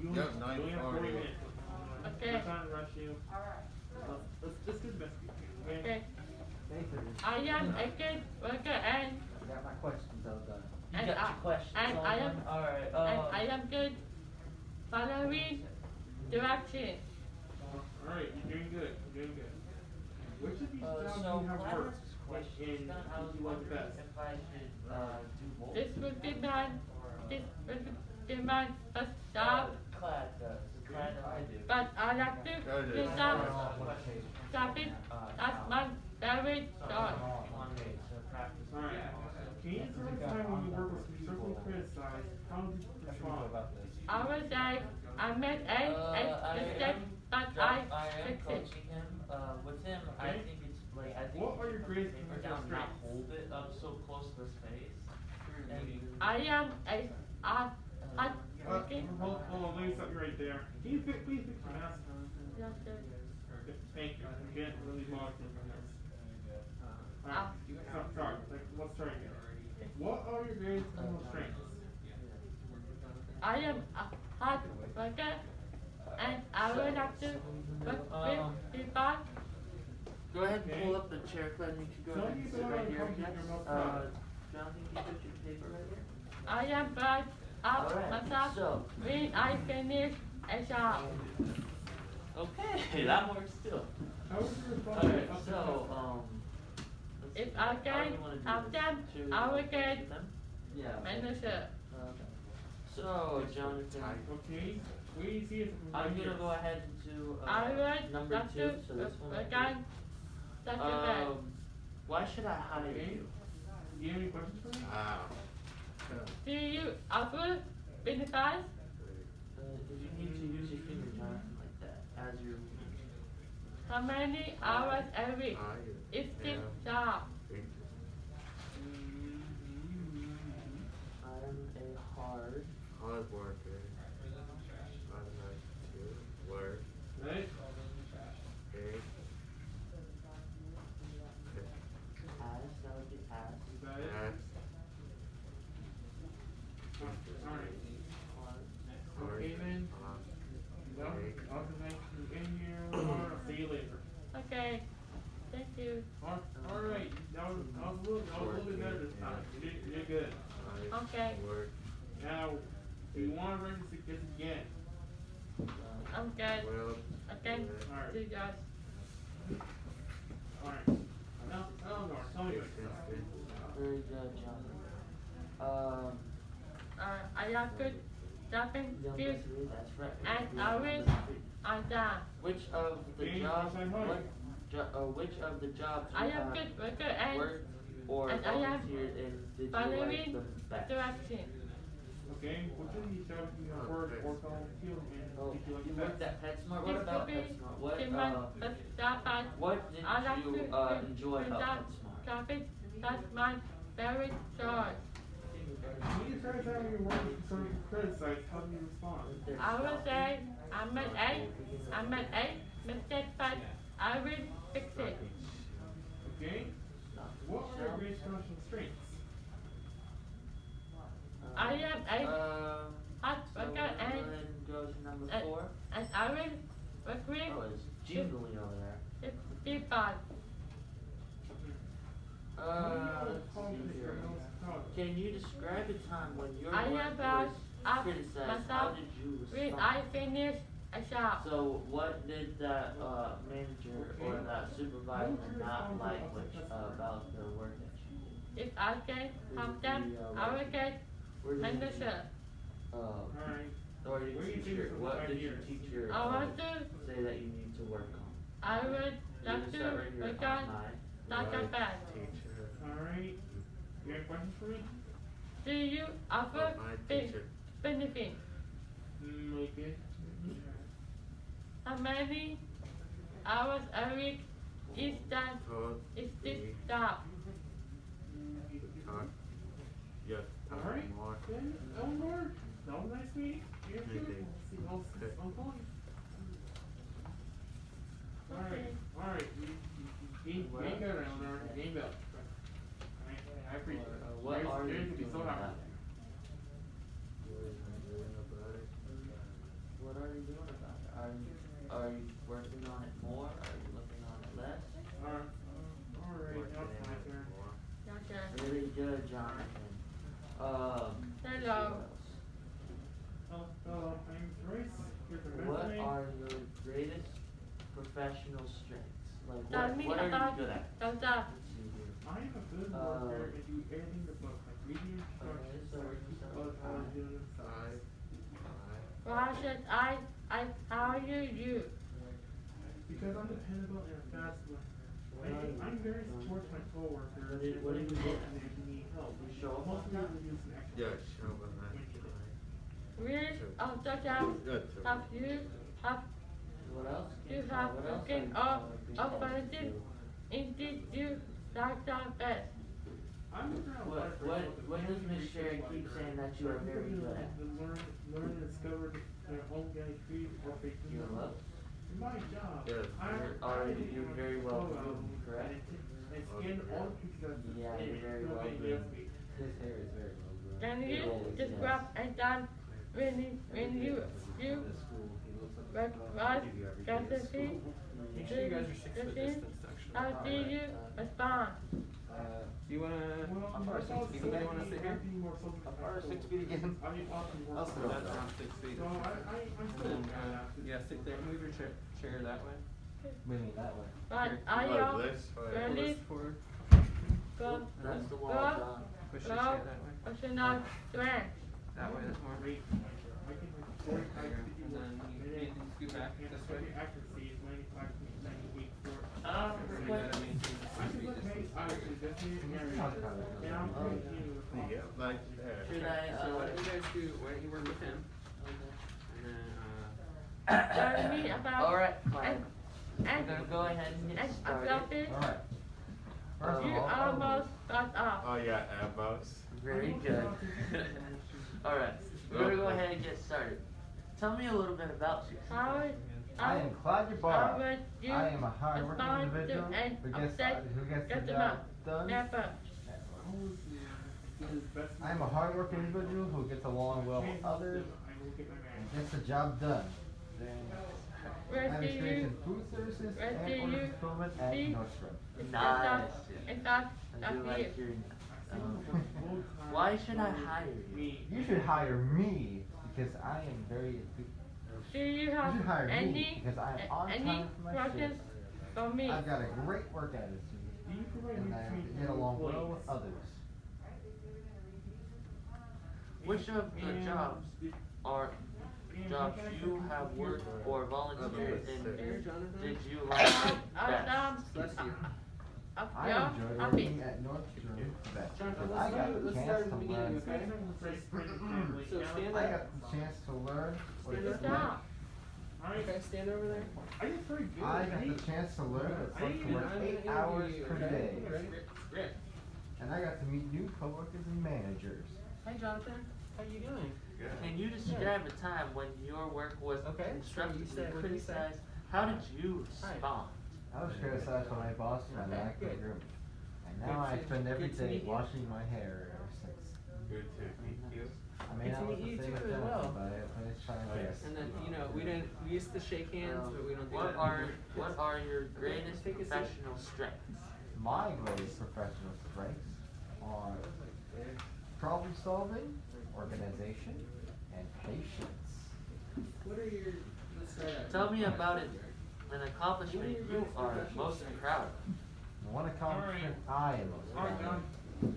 You Yep, only have 40 minutes. Okay. I'm trying to rush you. Let's do the best we can. Okay. Nathan, I am a good worker and I got my questions all done. You And got I- your questions and all I am- done? Alright, and I am good following direction. Alright, you're doing good. You're doing good. Which of these jobs so do you have when I work? was this Like question in, done, I was you like the wondering best? if I should do both. This would be my first job, Clad does. Clad and I do. but I like to do some shopping. That's my favorite job. So practice. Alright. Can you tell us time when you work was constructively criticized? How did you respond? I would say I made a mistake, but I I am fixed it. coaching him. With him, I Okay. think it's like I think What you are should your put the greatest paper professional down, not strengths? hold it up so close to his face. And I am a working. Hold on, let me stop you right there. Can you please fix your mask? Yes, sir. Thank you. I'm getting really bothered from this. Alright, sorry. Let's try again. What are your greatest personal strengths? I am a hard worker and I would like to work with people. go ahead and Okay. pull up the chair, Clad, and you can go Tell ahead me and sit about right a here. company Yes. you're most proud of. Jonathan, can you put your paper right here? I am proud of Alright, myself so- when I finish a job. Okay, that works too. How would you respond to Alright, an upset so customer? let's If see. I How do can you wanna do have this? them, To- I will get with them? Yeah. manager. Okay. So, Jonathan, Okay. Where do you see it from I'm right gonna here? go ahead into I would number like 2, to so this one. work right on such a bed. Why should I hire Okay. you? Do you have any questions for me? Do you offer benefits? If you need to use your finger, Jonathan, like that, as your. How many hours a week is this job? hard. Hard worker. I like to work. Right? Okay. As, that would be as. Is that it? Ask. Alright. Hard. Okay then. I'll connect you in here. I'll see you later. Okay. Thank you. Alright. That was a little bit better this time. You did good. Okay. Work. Now, do you want to register this again? I'm good. Well. Okay. Alright. See you guys. Alright. Now, Eleanor, tell me about yourself. Very good, John. I have good shopping Young skills Missouri, that's right. and always on time. Which of the Okay, jobs, yes, I heard. which of the jobs I you am have good worker and worked or and I am volunteered in did you like following the best? direction. Okay, what did you show you have worked or volunteered and Oh, did you like you the worked best? at PetSmart. This What about could be PetSmart? What what did I like you to enjoy print about out PetSmart? traffic. That's my favorite choice. When you try to have your work sort of criticized, how do you respond? I will say I made eight mistakes, but I will fix it. Okay? What are your greatest professional strengths? I am a hard So worker we'll go ahead and go to number 4. and I will work with Oh, it's jingling over there. people. Let's see here. Can you describe a time when your I work am was proud of criticized? myself How did you when respond? I finish a job. So what did that manager or that supervisor not like about the work that you did? If I can help them, I will get Where did membership. Alright. Or your Where do you think teacher, this what will did your ideas? teacher I want to, say that you need to work on? I would You love just to sat right here work on on my. like a bad. Teacher. Alright. You have questions for me? Do you offer My big teacher. benefits? Maybe. How many hours a week is that Told is this me job? to talk. Yes, talk Alright. more. Then, Eleanor, that was nice meeting you. Okay. See you all I'm going. Okay. Alright. You ain't good, Eleanor. You ain't good. I appreciate it. What You're are you going to be doing so about happy. it? What am I doing about it? What are you doing about it? Are you working on it more? Are you looking on it less? Alright, now it's my turn. Okay. Really good, Jonathan. Hello. What else? Hello, my name's Royce. Here's a What resume. are your greatest professional strengths? Like Tell me what are about you good at? the job. Let's see here. I am a good worker and do everything the book, like reading instructions, so we're just but on I'm doing it Five. Why should I hire you? because I'm dependable and a fast learner. I'm very supportive of my coworkers. What did you get? And if you need help. You show up Most on people time? use an extra. Yeah, show me my Which of the jobs have you have What else? you have What else looking are up you offensive in did you like the best? I'm looking around life for help. What does Miss Sherry keep saying that you are very good at? Learn and discover their own organic food or fake Your food. what? My job. Yes. You're very well groomed, correct? And scan all the pieces of the Yeah, you're very well groomed. groomed. His hair is very well grown. Can It you always describe a time when you In the school, he looks like work a right give you every day at capacity? school. Make sure you guys are 6 foot distance actually. How do you respond? Do you wanna, How far is 6 feet? you guys wanna sit here? How far is 6 feet again? I'll sit That's over around there. 6 feet. No, I'm And still. then, yeah, sit there, move your chair that way. Maybe that way. But Here. I Oh, am this way. really Push forward, from That's the wall, from John. push your chair that way. personal strength. That way, that's more. Wait, I can like 45 And then you can scoot back this way. accuracy is 95 to 98 for. So you gotta maintain the I 6 should feet look distance. I should definitely area. And I'm putting you. Yeah, like there. Should I, So why don't you guys do, why don't you work with him? And then, Tell me about Alright, fine. I'm and gonna go ahead and get started. about it. Alright. First of You all, almost got off. Oh yeah, elbows. Very good. Alright, we're gonna go ahead and get started. Tell me a little bit about you. I am Claude I Jabbar. would do I am a hard-working respond to individual an who gets upset the customer. job done. Never. I am a hard-working individual who gets along well with others and gets the job done. Where do Administration you food services where and do order you fulfillment at see- Nordstrom. Nice. In fact, I do that's like you. hearing that. Why should I hire you? You should hire me because I am very Do you You have should hire me any because I am on any time for my questions shifts. for me? I've got a great work attitude and I get along well with others. Which of the jobs are jobs you have worked or volunteered in did you like best? Bless you. I enjoy working at Nordstrom best because I got the chance to learn. So stand I up. got the chance to learn what Stand it's up. like. Stop. Okay, stand over there. I did pretty good. I got the chance to learn what it's like to work 8 hours per day. Great. And I got to meet new coworkers and managers. Hi, Jonathan. How you doing? Can you describe a time when your work was Okay, so you constructively said- what did you say? criticized? How did you respond? I was criticized by my boss for my Okay, lack of good. grooming. And now I spend every Good to day meet you. washing my hair ever since. Good to meet you. I may Good not to look meet you the same too as as Jonathan, well. but it's trying my best. And then, we used to shake hands, but we don't do What that are anymore. what are your greatest Take a seat. professional strengths? My greatest professional strengths are problem solving, organization, and patience. What are your, let's start out. Tell me about it, an accomplishment you are most proud of. One accomplishment I am most proud of when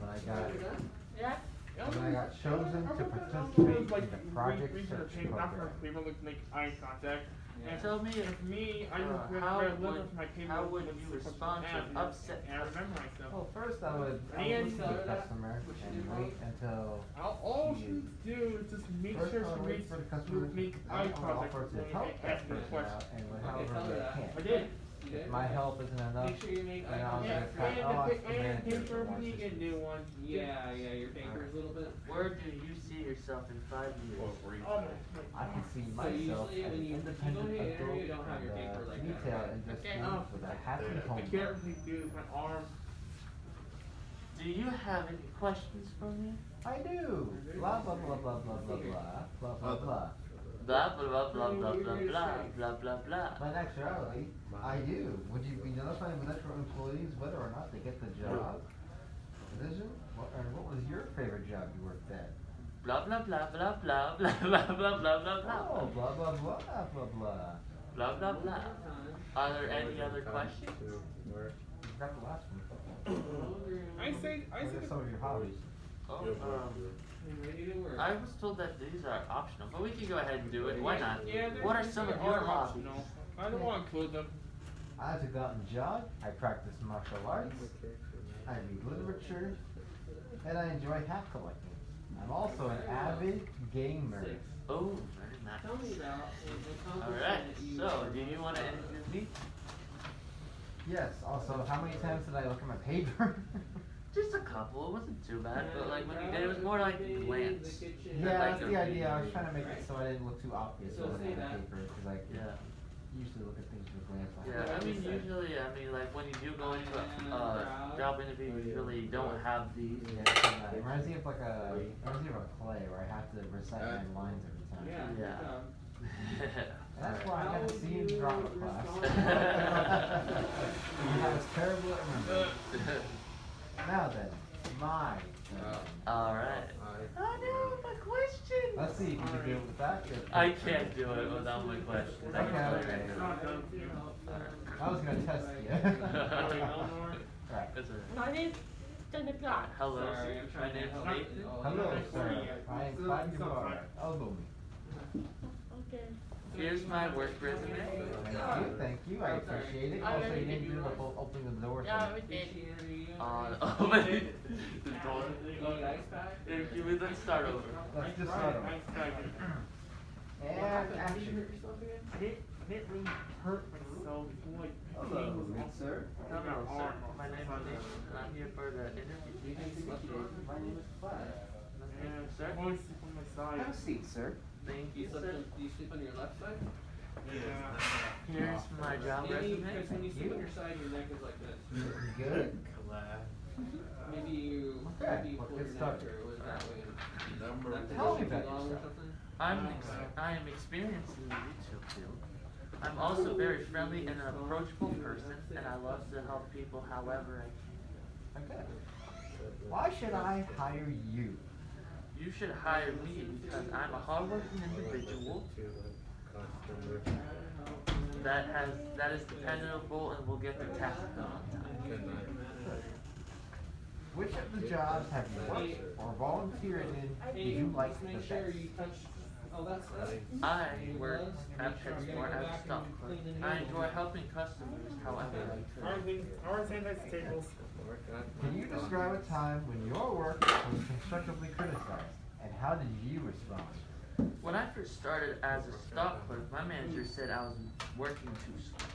Yeah? I got chosen to participate in the Project Search program. People look make eye contact. And Tell me if me, I just how read would letters to my paper. how would with you the respond to questions an asked, upset and I remember myself. Well, first I would listen to the customer and wait until All she do is just make first sure I she would wait makes for the customer to make eye I would contact offer to when help they that ask me a person question. out and with Okay, however tell her I that. can. I did. You did? If my help isn't enough, Make sure you make then eye I'll Yeah, just contact. I'll ask the and manager pay if for he wants me to a new one. Yeah, your papers a little bit. Where do you see yourself in 5 years? Oh, I can see So myself usually as when an you independent go here, adult you don't have your in paper the like that, retail right? industry Okay. with a happy I home can't life. really do my arm. Do you have any questions for me? I do. Blah blah blah blah blah blah blah blah blah blah. Blah blah blah blah blah blah blah blah blah blah. But in actuality, I do. Would you be notifying potential employees whether or not they get the job? Position? What was your favorite job you worked at? Blah blah blah blah blah blah blah blah blah blah blah. Oh, blah blah blah blah blah. Blah blah blah. Are there any other questions? You forgot the last one. I say What are some of your hobbies? Oh, Ready to work. I was told that these are optional, but we can go ahead and do it. Why not? Yeah, What are some of they're your hobbies? optional. I don't want to include them. I like to go out and jog. I practice martial arts. I read literature, and I enjoy hat collecting. I'm also an avid gamer. Oh, very nice. Tell me about an Alright, accomplishment that you so are do you want to interview me? Yes. Also, how many times did I look at my paper? Just a couple, it wasn't too bad, but like when you did, it was more like a glance. Yeah, Like that's the idea. I was trying to make it so I didn't look too obvious So looking say at the that. paper because I Yeah. usually look at things with a glance. Yeah, I mean, usually, like when you do go into a job interview, you usually don't have these. Yeah, it reminds me of a play where I have to recite my lines every time. Yeah. Yeah. good job. And that's why I How haven't do seen you drama class. respond- I was terrible at remembering. Now then, my turn. Alright. Oh no, my question! Let's see if you can do it with that. I can't do it without my questions. I can Okay. play It's right not now. done for you. I was gonna test you. Wait, no more? Right. That's alright. My name's 10 o'clock. Hello, Sorry, I'm my trying to name's help. Nathan. Hello, Nice sir. meeting you. I am Clyde Jabbar. Elbow me. Okay. Here's my work resume. Thank you. I appreciate it. I Also, already you didn't did do the yours. whole opening the door Yeah, thing. we did. Oh, but the door. Give me the start over. Let's just start over. I started. And action. I didn't really hurt myself. It's like Hello, pain was good off. No, sir. no, sir. My name is Nathan. I'm here for the interview. My name is Clyde. And Sir? voice from myself. side. Have a seat, sir. Thank you, sir. Do you sleep on your left side? Yeah. Here's my job Maybe resume. because when you sleep on your side, your neck is like this. Good. Class. Maybe you Okay, maybe you let's pull get your neck started. or was that way? Number That Tell me position about too long or yourself. something? I am experienced in the retail field. I'm also very friendly and an approachable person, and I love to help people however I can. Okay. Why should I hire you? You should hire me because I'm a hardworking individual that is dependable and will get their taxes done on time. Which of the jobs have you worked or volunteered in do you like Just the make sure best? you touch all that stuff. I work at PetSmart as a stock clerk. I enjoy helping customers however I can. How are sanitized tables? Can you describe a time when your work was constructively criticized, and how did you respond? When I first started as a stock clerk, my manager said I was working too slow.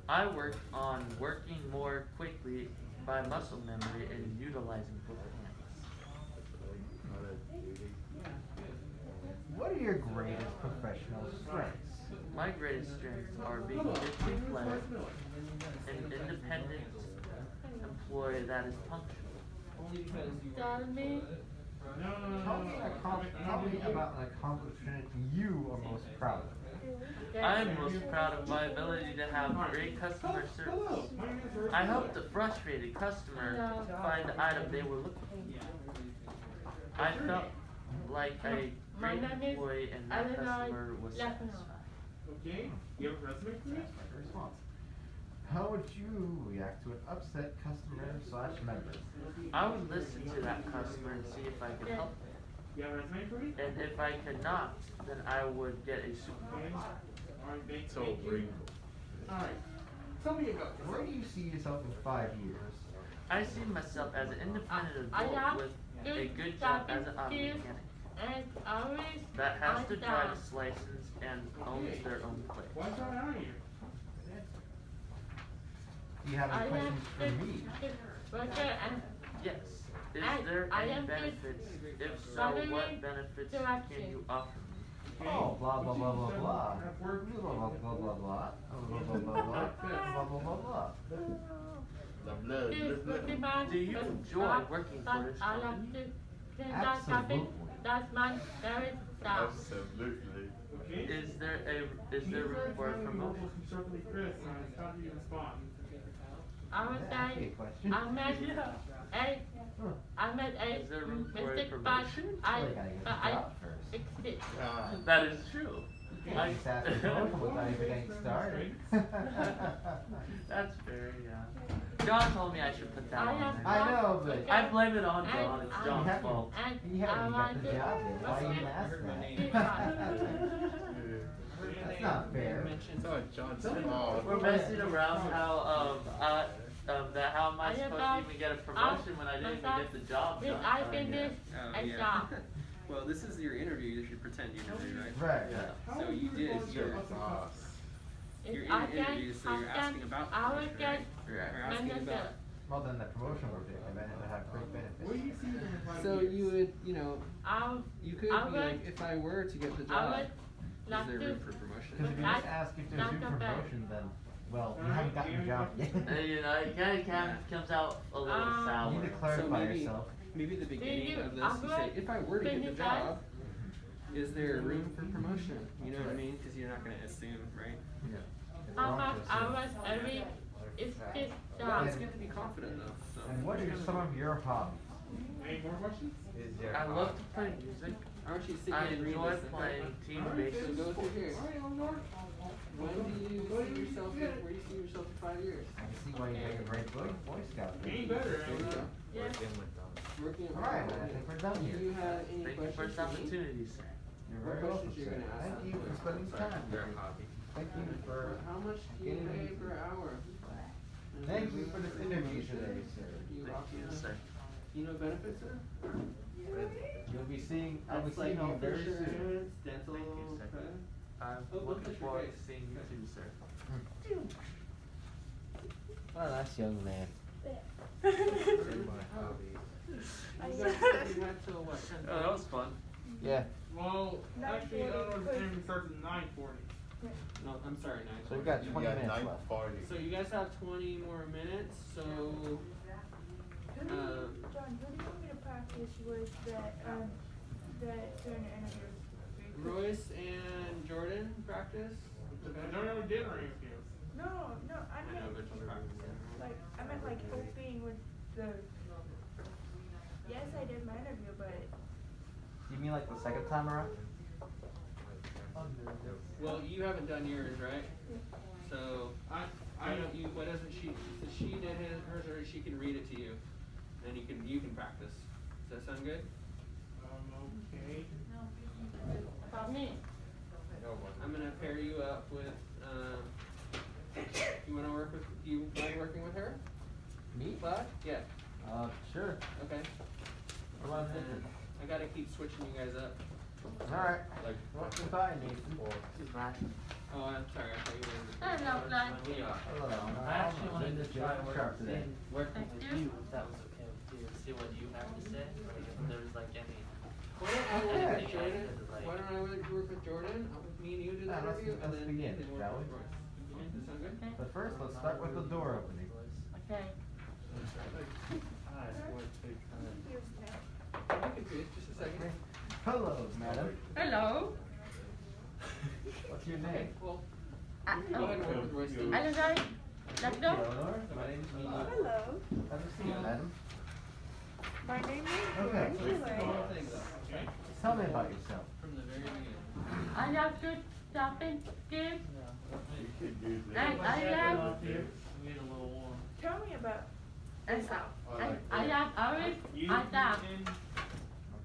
I worked on working more quickly by muscle memory and utilizing both hands. What are your greatest professional strengths? My greatest strengths are being disciplined, an independent employee that is punctual. Only because you Tell me. Tell me about an accomplishment you are most proud of. I am most proud of my ability to have great customer service. I helped a frustrated customer find the item they were looking for. I felt like a great employee and that customer was satisfied. Okay. You have a resume for me? Perfect response. How would you react to an upset customer/member? I would listen to that customer and see if I could help them. You have a resume for me? And if I could not, then I would get a supervisor. Alright, thank So you. wrinkle. Alright. Tell me about where do you see yourself in 5 years? I see myself as an independent I adult have with a good job as an auto skills mechanic and always that has to on drive time. its license and owns their own place. Why should I hire you? Do you have any questions for me? Worker and Yes. Is And there I any am good benefits? If so, salary what benefits direction. can you offer me? Oh, blah blah blah blah blah. Have work. Blah blah blah blah blah. Blah blah blah blah blah. Blah blah blah blah. The blood. Do you enjoy working for this company? Absolutely. That's my favorite job. Absolutely. Okay. Is there room for a promotion? Constructively criticized. How do you respond? I would Ask me say a question. I made a Is there room for a mistake, but promotion? I Well, you gotta get the but I job first. fixed it. That is true. You can't just ask for promotion without even getting started. That's fair, yeah. John told me I should put that I on am there. I know, but I blame it on John. And It's I- John's and- fault. And you haven't I even got want the to job yet. Why even ask that? That's not fair. Oh, John's fault. We're messing around how how am I I supposed to about- even get a promotion when I didn't even get the job Did done? I finish Oh, a yeah. job? Well, this is your interview. You should pretend you interview, right? Right. Yeah. So you did your You're in an interview, so you're asking about the I will promotion, get right? Right. You're asking manager. about. Well, then the promotion would be, and then it would have great What do you benefits. see them in 5 So years? you would, you know, I'll you could I be would- like, if I were to get the I job, would is like there to room for promotion? Because if you just ask if there's room for promotion, then, well, you haven't gotten the job yet. You know, it kind of comes out a little sour. You need to So clarify maybe, yourself. maybe the beginning you- of this, I you say, would if I were to get the finish job, is there room for promotion? You know what I mean? Because you're not going to assume, right? Yeah. It's how wrong much to assume. hours a week is this Well, job? it's good to be confident though. So. And what are some of your hobbies? Any more questions? I love to play music. Aren't you sitting I and reading enjoy this? playing team-based So go sports. through here. Alright, Eleanor. When do you see yourself? Where do you see yourself in 5 years? I can see why you got a great Boy Scout. Ain't better, There you go. Yes. Working at Alright, I think we're done Do you here. have any Thank you for questions this for me? opportunity, sir. You're What very welcome, questions you're sir. gonna ask Thank me? you for spending time with me. Thank you for, How much do you pay per hour? And thank you for this interview today, sir. Do you Thank offer you, that? sir. You know benefits, sir? You'll be seeing, I'll be That's like seeing you health very soon. insurance, dental, Thank you, sir. okay? I'm Oh, go looking touch your forward to face. seeing you too, sir. What a nice young man. You guys said you had till what, 10:30? Oh, that was fun. Yeah. Well, actually, 9:40, the interview starts at 9:40. No, I'm sorry, So we've 9:40. got You 20 got minutes night left. party. So you guys have 20 more minutes, so Who do you, John, who do you want me to practice with that during the interview? Royce and Jordan practice. I don't ever did our interviews. No, I I know, meant, but you practice it. like, I meant like helping with the, yes, I did my interview, but You mean like the second time around? Well, you haven't done yours, right? So why don't you? Why doesn't she? So she did hers, or she can read it to you, and you can practice. Does that sound good? Okay. About me. I'm gonna pair you up with. You wanna work with? You like working with her? Me? Cloud? Yeah. Sure. Okay. Come on, And I gotta keep switching you guys up. Alright. Like, Goodbye, Nathan. Oh, I'm sorry. I thought you were. Hello, Clyde. Hello. I actually wanted to try today. working Thank with you. you, if that was okay with you, see what you have to say, like if there's like any. Why don't I work with Yeah. Jordan? Why don't I work with Jordan? Me and you do the Yeah, let's- interview, and let's then begin, Nathan work shall with we? Royce. Does that sound good? Okay. But first, let's start with the door opening. Okay. here's that. I'm confused. Just a second. Hello, madam. Hello. What's your Okay, name? well, Uh, go ahead and work with Royce. then. Hello, guys. Let's go. Eleanor. My name's Hello, Have a seat, madam. my name is Okay. So it's the Anyway. whole thing, though, okay? Tell me about yourself. From the very beginning. I have good shopping skills. you could use it. And I have, We get a little warm. Tell me about and yourself. I have always adapt.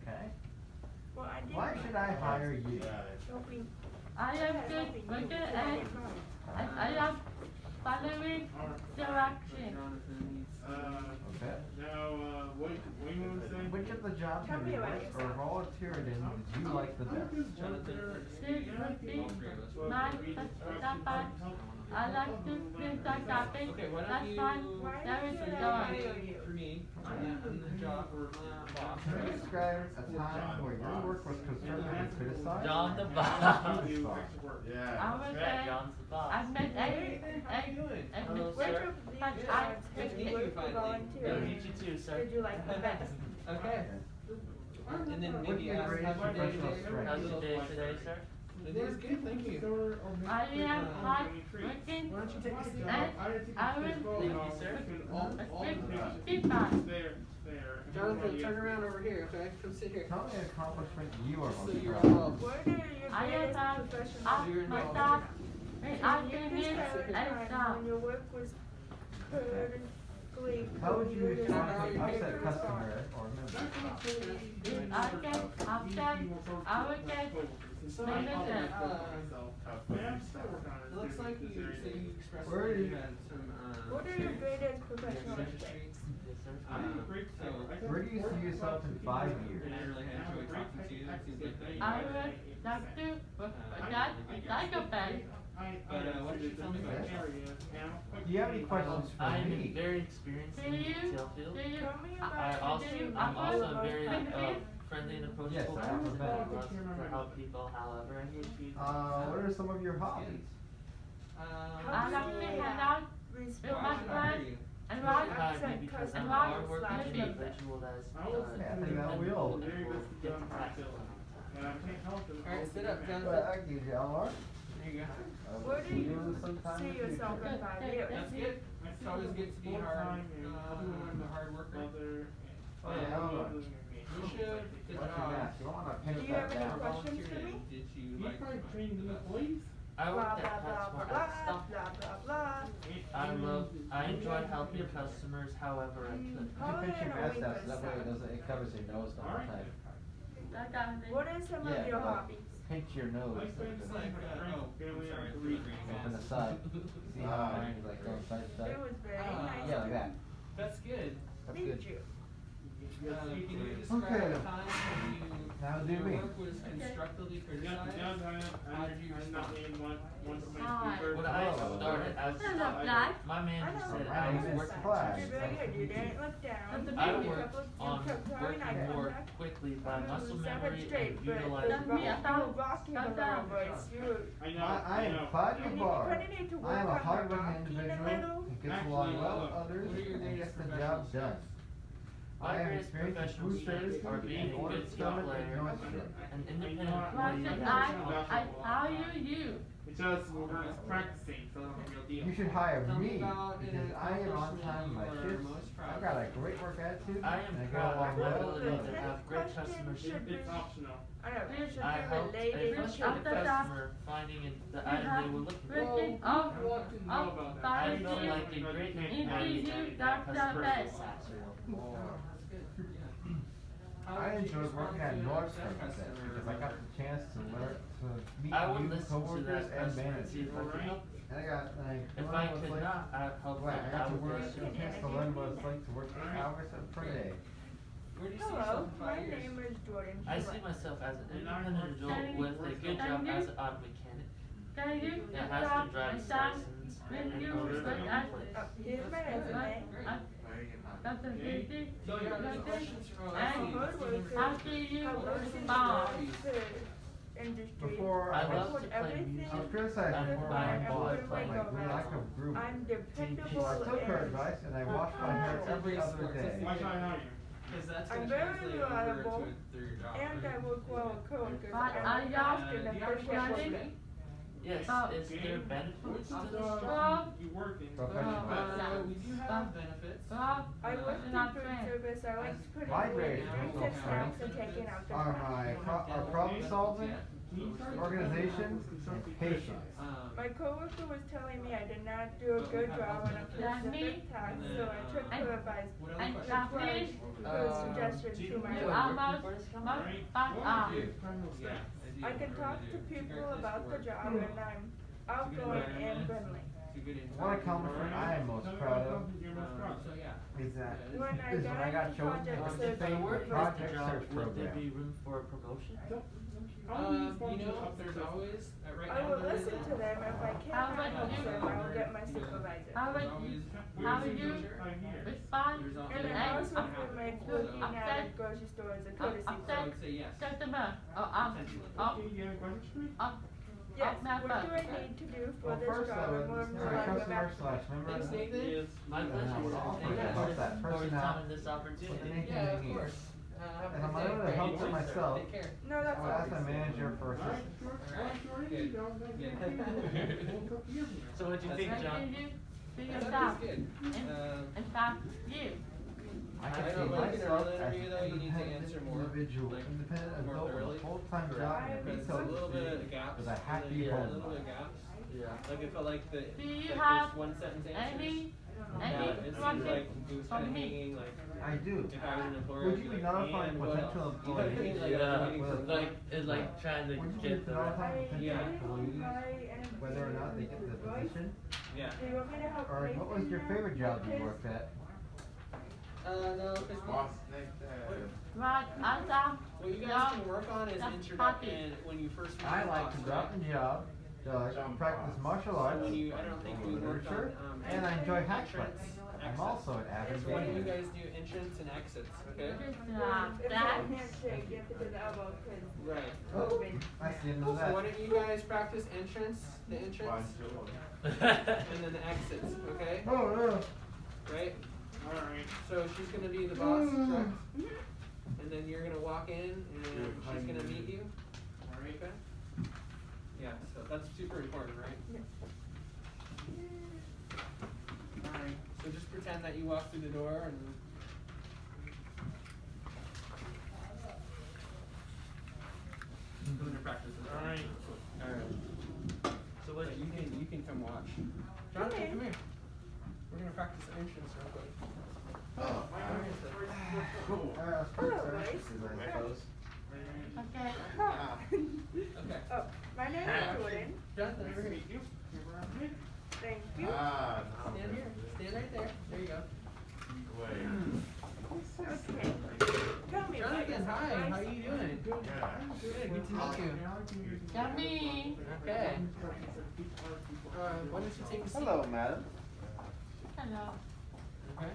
Okay. Well, I did. Why should I hire you? Right. Helping. I am good worker and I am following direction. Jonathan, Okay. Now, what do you want to say? Which of the jobs Tell have me you about worked or yourself. volunteered in did you like the best? Jonathan, This would be my first I like to play the shopping. Okay, why don't That's you- fun. Why There is should I joy. hire you? for me, I'm the job or boss. Can you describe a time where your work was constructively criticized? John the You boss. do extra work. I Yeah. would Right, say John's the boss. I've met How you doing? Hello, Which sir. of these But jobs I- have Good to you meet you worked for finally. Good to volunteering? meet you too, sir. Did you like the best? Okay. And then What maybe do you ask grade how's your day professional today? strength? How's your day today, sir? The day's good, thank you. I am hard working Why don't you take a seat? and I will Thank you, sir. expect feedback. There. Jonathan, turn around over here, okay? Come sit here. Tell me an accomplishment you are So most you're proud of. involved. What are your I greatest have professional asked You're my involved. staff when I Can you finish describe a and time stop. when your work was perfectly How would you completed respond to and an upset your customer response? or member? If I get upset, I will get manager. It looks like you expressed Where that are you you? had some, What are your greatest professional strengths? Yes, sir. so, Where do you see yourself in 5 years? and I really enjoy talking to you, it seems like that you I would like to work for that psychopath. But, what did you tell me about yourself? Do you have any questions for I'm me? very experienced Do in the you, retail field. do you, Tell me I'm about I'm also very friendly and approachable. Yes, I have a person. I bad. love to help people however I need to. What are some of your hobbies? I like to hang out with my friends and watch Maybe because I'm and a watch hardworking movies. individual that is Yeah, I think that we all do. get to practice. Alright, sit up, Jonathan. Well, thank you, Eleanor. There you go. Where do you sometime in see the yourself future. in 5 years? That's good. It's always good to be the hard worker. Oh, yeah, Eleanor. You should. Good What's your job. mask? You don't wanna Do pinch you have that any down. questions for me? Did you You like probably the train new best? employees? I Blah, worked blah, at blah, PetSmart blah, as a stock. blah, blah, blah. I enjoyed helping customers however I could. You can pinch your mask down so that way it covers your nose the whole time. What are some Yeah, of your like, hobbies? pinch your nose. It's like, oh, I'm sorry, for the green Open the mask. side. See how mine is like going side to side? It was very Ah. nice. Yeah, like that. That's good. That's Meet good. you. Can you describe Okay. a time when Now do your me. work was constructively criticized? How did you respond? Hi. When I started as a Hello, stock Flash. clerk, my manager I know. said My I name was is working Flash. You did very good. You didn't look down. That's the I baby. worked on working more quickly by muscle memory and utilizing me, I thought- you were rocking a little bit. I know. I am Claudia You Barr. kind of need to I work am a on the hardworking rocking a individual little. who gets along well with others What are your and greatest gets the job professional done. My I have greatest experience in professional food strengths services are being and a order good team stomach player, and noise shit. an independent Why employee, should I hire you? It's just we're just practicing, so it's no real deal. You should hire Tell me me about because an I am on accomplishment time with my you are shifts. most proud I've got a of. great work attitude I am and I get proud along of my well with ability others. to have great customer It's service. optional. I know, it should I be helped a related to frustrated the customer finding the item they were looking for. Breaking Well, up, we want to know up, about that. I fire felt you, like a great into employee you, that Dr. customer Best. I enjoyed working at Nordstrom because I got the chance to learn to meet I would new listen to coworkers that and customer and see managers. if I could help. And I If learned I what it's could like. not, I'd help Well, I them. I got to would work, do get a chance to learn what it's like to work 8 hours per day. Where do you see Hello, yourself in my 5 years? name is Jordan. I see myself as an independent adult with a good job as an auto mechanic Can you that has stop a driver's and stop license when and you owns look their at own place. Here's my resume. That's a busy, So you got any questions from and Good worker. how do you I worked in respond? the industry. Before I I love was, to play everything music. I was criticized I'm for fine my to boss play for my lack of grooming. I'm So dependable I took her and advice and I wash my hair every other day. Why should I hire you? Because that's I'm gonna very translate over reliable, through your job. and I work well with coworkers. But I'm are y'all fast and do you have efficient questions? worker. Yes, Oh. is there benefits to this Well, job? you working. Professional. We do have benefits. Bob, I worked in not food friends. service. I like putting My away greatest drinks personal and snacks strengths and taking out the Are trash. our problem solving, organization, and patience. My coworker was telling me I did not do a good job on a specific task, so I took her advice. What other And questions? Kathleen, Her suggestion do to you my know you what work. almost working for this must company? back off. Yeah, I can talk to people about the job, and I'm outgoing and friendly. It's a good One accomplishment I am most proud of So yeah. is that When I is when I got chosen project to If search I participate were in to the get the project job, search would there program. be room for a promotion? There's always, right I now will there listen isn't. to them. If I How cannot about help you? them, I will get my supervisor. How would you, how would you respond There's to al- And there's I an always also gonna feel happen. like working at a upset- grocery store is a courtesy So I upset would say yes. customer or Okay, you have questions for me? Yes, member? what do I need to do for Well, this first job I and was more a customer about slash member. Thanks, Nathan. Yes. My And I pleasure. would offer Thank to you help for that person your out time and this with opportunity. anything Yeah, they of need. course. Have And a I'm good unable day. to help Great them choice, sir. myself. Take care. No, I that's would all. ask my manager for Alright, assistance. sure. Good. Good. So what do you think, What John? do you do I yourself thought it was good. and stop you? I I can don't see like in myself another as interview, an though, you need to independent answer more, individual, like, independent more adult with thoroughly. a full-time job in a Correct. retail There's a little bit industry of gaps. with a happy Yeah. A home little bit of life. gaps. Yeah. Like it felt like the Do you like have there's one sentence answers. any that it seemed questions like it was for kind of me? hanging like I do. if I was an employer. Would I'd you be be like, notifying and what potential else? You know what I mean? employees? Like, Yeah, waiting for the- like it's like trying to Would you get be the. notifying potential Yeah. employees whether or not they get the position? Yeah. Do you want me to help Or what was your favorite job you worked at? No, because Right, answer. what you guys can work on is That's introduction when you first meet I your like boss, to drop right? the job, to practice martial So arts, when you, I don't think we worked on, literature, and I enjoy hack entrance, clicks. I'm exits. also an avid So why don't you gamer. guys do entrance and exits, okay? Just If that. I handshake, you have to do the elbow, cause Right. COVID. That's the end So of why that. don't you guys practice the entrance, and then the exits, okay? Oh, no. Right? Alright. So she's gonna be the boss, correct? And then you're gonna walk in and she's gonna meet you, Alright. okay? Yeah, so that's super important, right? Alright. So just pretend that you walk through the door and. Doing your practice. Alright. Alright. So like you can come watch. Jonathan, come here. We're gonna practice the entrance real quick. Alright, let's Oh, practice right. I suppose. Okay. Okay. Oh, my name is Jordan. Jonathan, over here. You. Thank you. Stand here. Stand right there. There you go. Okay. Tell me about Jonathan, yourself. hi. How guys. you doing? Good. Good to meet you. Yummy. Okay. Why don't you take a seat? Hello, madam. Hello. Okay.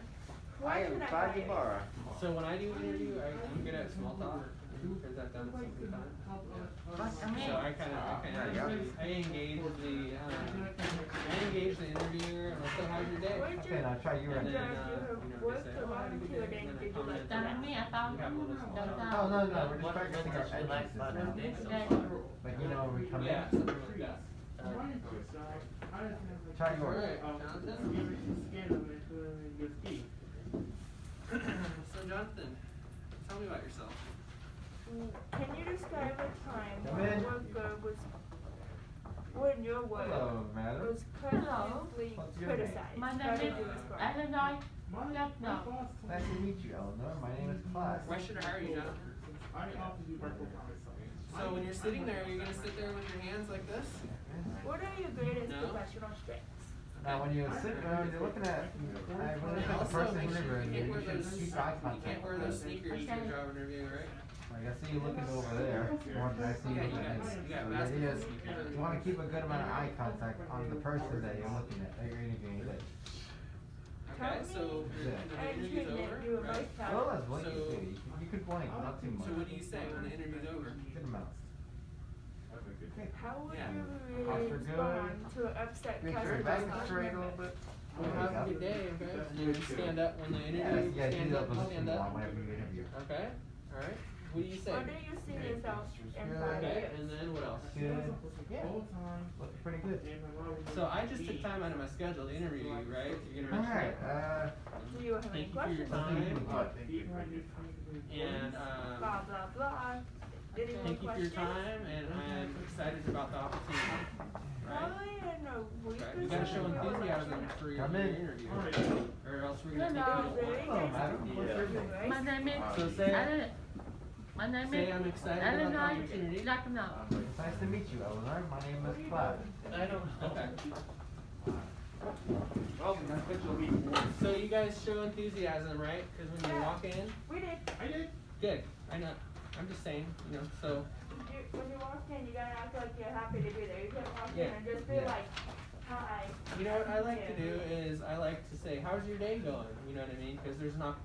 I am Clyde Ibarra. So when I do an interview, I'm good at small talk because I've done it so many times. Yeah. So I kind of I engage the interviewer and I'll say, how's your day? Okay, now try you And right then now. they say, oh, I had a good day. And then I comment. Tell me about We have a little small talk. Oh, no, no, we're just What practicing our did you like entrances about now. your day so Okay. far? Like, you know, when we come Yeah, in. something like that. Try yours. Alright, Jonathan. So Jonathan, tell me about yourself. Can you describe a time Come when in. worker was, when your work Hello, madam. was constructively What's your name? criticized? My How name did is you respond? Eleanor. No. Nice to meet you, Eleanor. My name is Clyde. Why should I hire you, Jonathan? I often do virtual comics. So when you're sitting there, you're gonna sit there with your hands like this? What are your greatest No. professional strengths? Now, when you're sitting, when you're looking at, when you're looking at the Also, person make sure interviewing you you, can't wear you those. should keep eye You contact. can't wear those sneakers to a job interview, right? Like I see you looking over there, more than I see you looking at me. So the idea is, you want to keep a good amount of eye contact on the person that you're looking at, that you're interviewing with. Okay, so the interview's over, You were right? both proud. Well, that's blank, So- you could blank, not too much. So what do you say when the interview's over? Good amount. Okay. How would Yeah. you Posture respond to upset Make sure customer your back is straight a service? little bit. Well, have a good day, okay? And then stand up when the Yeah, interview, yeah, stand do up, that stand position up. whenever you interview. Okay, alright. What do you say? Where do you see yourself in 5 Okay, years? and then what else? Good. Yeah, looking pretty good. So I just took time out of my schedule to interview you, right? You're gonna Alright, Do you have any thank you for your questions? time. And Blah, blah, blah. Any more thank you for your questions? time, and I'm excited about the opportunity. Right? Probably in a week Okay. or You gotta so, show we'll let enthusiasm you for your Come in. interview, or else we're gonna Hello. take you to hello, madam. What's your name? My name is So say, Eleanor. My name say is I'm excited about the Eleanor. opportunity. No. It's nice to meet you, Eleanor. My name is Clyde. I don't Okay. Well, my schedule will be So you guys show enthusiasm, right? Because when you Yeah. walk in, We did. I did. good. I know. I'm just saying, you know. So When you walk in, you gotta act like you're happy to be there. You can't walk in Yeah. and just be Yeah. like, hi. you know what I like to Yeah. do is I like to say, "How's your day going?" You know what I mean? Because there's not.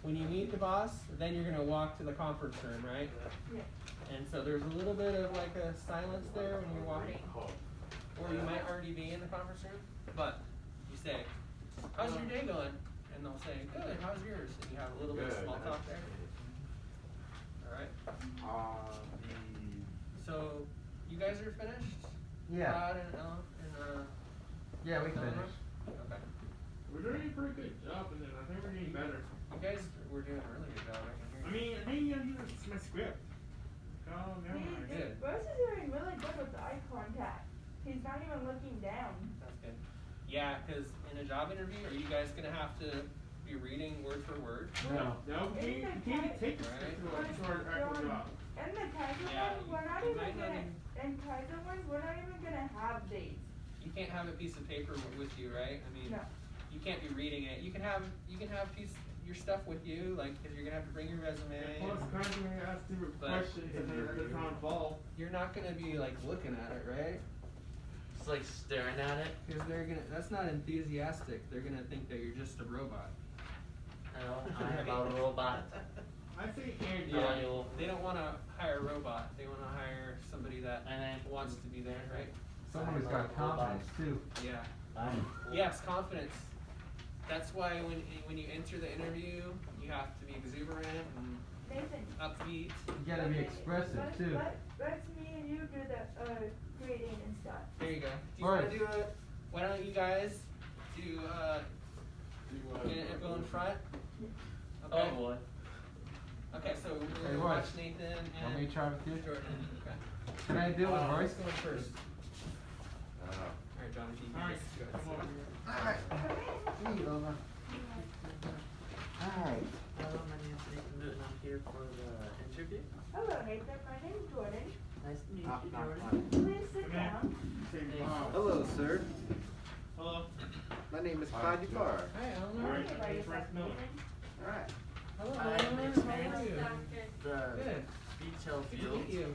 When you meet the boss, then you're gonna walk to the conference room, right? Yeah. And so there's a little bit of like a silence there when you're walking, or you might already be in the conference room, but you say, "How's your day going?" And they'll say, "Good. How's yours?" And you have a little bit of small talk there. All right. So you guys are finished? Yeah. Todd and Yeah, we Eleanor? finished. Okay. We're doing a pretty good job, and then I think we're getting better. You guys were doing a really good job. I can I hear you. mean, I think you gotta use my script. Oh, never mind. Good. Bruce is doing really good with the eye contact. He's not even looking down. That's good. Yeah, because in a job interview, are you guys gonna have to be reading word for word? No. No, you can't take the script to our actual job. And the Kaiser Yeah, one, we're not you even might not gonna, even- in Kaiser ones, we're not even gonna have dates. You can't have a piece of paper with you, right? I mean, No. you can't be reading it. You can have your stuff with you, like, because you're gonna have to bring your resume. Plus, and kind of ask different But- questions, and then that's not involved. You're not gonna be like looking at it, right? Just like staring at it. Because they're gonna. That's not enthusiastic. They're gonna think that you're just a robot. I'm a robot. I say and Yeah. They don't want to hire a robot. They want to hire somebody that And then wants to be there, right? Someone who's got confidence too. Yeah. I'm Yes, confidence. That's why when you enter the interview, you have to be exuberant and Nathan. upbeat. You gotta be expressive too. Let's me and you do the, grading and stuff. There you go. Do you want to do it? Why don't you guys do go in front? Okay. Oh boy. Okay, so we're Hey, gonna Royce. watch Nathan Want me and to try with you? Jordan. Okay. Can I do it with Royce Royce? going first. Alright, Jonathan. you Alright, just go come ahead. over. Alright. Hey, Eleanor. Alright. Hello, my name is Nathan Newton. I'm here for the interview. Hello Nathan, my name's Jordan. Nice to meet Knock, you, knock, Jordan. Please sit Come here. down. Hello, sir. Hello. My name is Clyde Ibarra. Hi, Eleanor. Alright. Tell me about yourself, No. Nathan. Alright. Hello, I've Eleanor. How are experienced you? the Good. retail Good to field. meet you.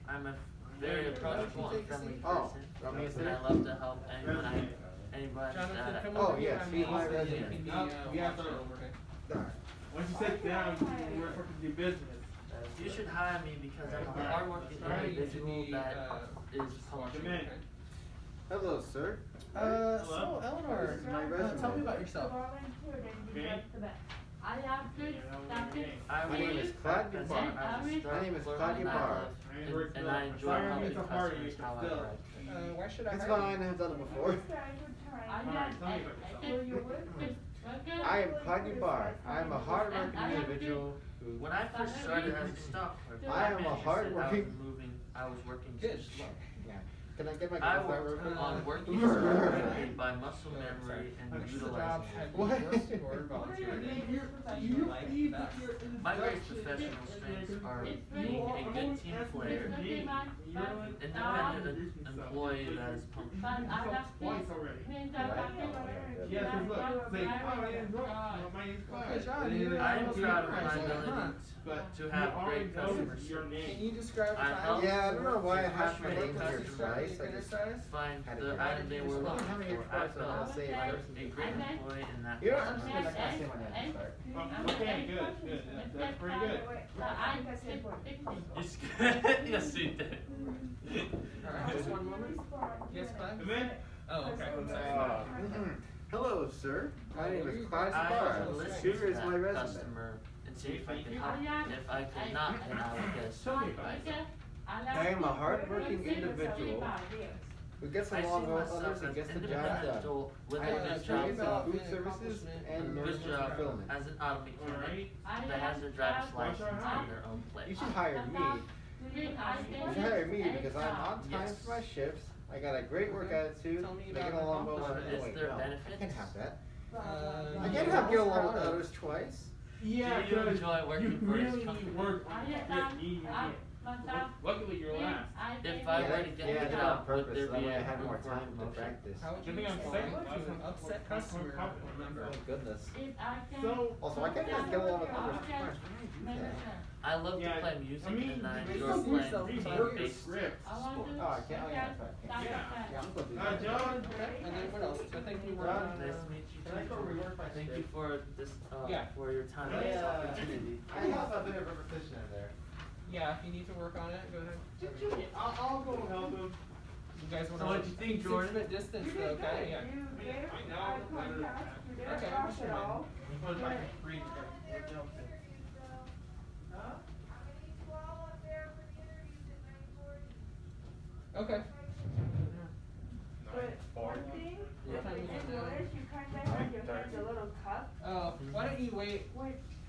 I'm very approachable and friendly Oh, person. want me to sit? And I love to help anybody Jonathan, that come Oh, over yes, here. be my You resident. can be, Yeah, watching sir. over, okay? Alright. Once you sit down, you work to do business. you should hire me because I'm a Right. hardworking Sorry, you individual should be, that is Come punctual. in. Hello, sir. So Eleanor, This is my resume. tell me about yourself. Okay. I have good stuff. I My name work is Claudia as Barr. a My name is clerk Claudia and I Barr. love- and I enjoy Sorry, helping it's a party, customers but how I still. write. Why should I It's hire fine, I've done it before. I Alright, tell me about yourself. I am Claudia Barr. I am a hard-working individual who... When I first started as a stock clerk, I am a my manager hard-working- I was working Good. too slow. Yeah. Can I get my I glasses out real worked quick? on working smartly by muscle memory and Which job utilizing have it. you worked or volunteered in? You like that? My great professional strengths are being a good team player, independent employee that is punctual. Twice already. Yeah, cause look, say, hi, my name's Roy. My name's Good Clyde. job, you I am almost proud of made my it, huh? ability But to have you great already know customer your service. Can name. you describe the I time? helped Yeah, I don't know why I have Customer my name customer here twice. I just... find Had the it item they were I don't looking have any for. I extra, so I'll felt say it first. a great employee in that You know what, I'm just customer gonna service. say my name to start. Okay, good, good. That's pretty good. Yes, you did. Alright, just one moment. Yes, Clyde? Come in. Oh, okay. Hello, sir. My name is Clyde I Barr. have to listen Here to is my that resume. customer and see if I can help. If I could not, then I would get a supervisor. I am a hard-working individual who gets I see along well with myself others and as gets the job independent done. adult with I a have good experience job, in about food being services accomplishment and a nursing good job fulfillment. as an auto mechanic Alright. that has their driver's license on their own You place. should hire me. You should hire me because I'm on time Yes. for my shifts. I got a great work attitude. Tell me I get about along well with accomplishments. wait, Is there no, I benefits? can't have that. Uh, I can't have get along with others twice. Yeah, Do you 'cause enjoy working you for this really company? work on luckily you're last. If I were to get Yeah, I the did it on job, would purpose, there so be that way I a had more room for time to promotion? practice. How would you Good thing I'm respond second. to an upset customer or member? Thank goodness. So, Also, I can't just get along with others twice. Why do I do that? I love Yeah, to play music I mean, and I you enjoy still do playing yourself team-based scripts. Oh, I can't. Oh, yeah, that's right. Yeah. I'm gonna do that. John. And then what else? I think we were John, on. Nice to meet you Can I go too. rework my Thank you script? for this, Yeah. for your time and I, this uh, opportunity. I have a bit of repetition in there. Yeah, if you need to work on it, go ahead. I'll go help him. You guys want So to? what'd you think, Jordan? 6 foot distance, though, okay? Yeah. Okay, I'm just reminding. But I can read it. Okay. But one thing, What time is I it now? noticed you kinda had your hands a little cupped. Why don't you wait?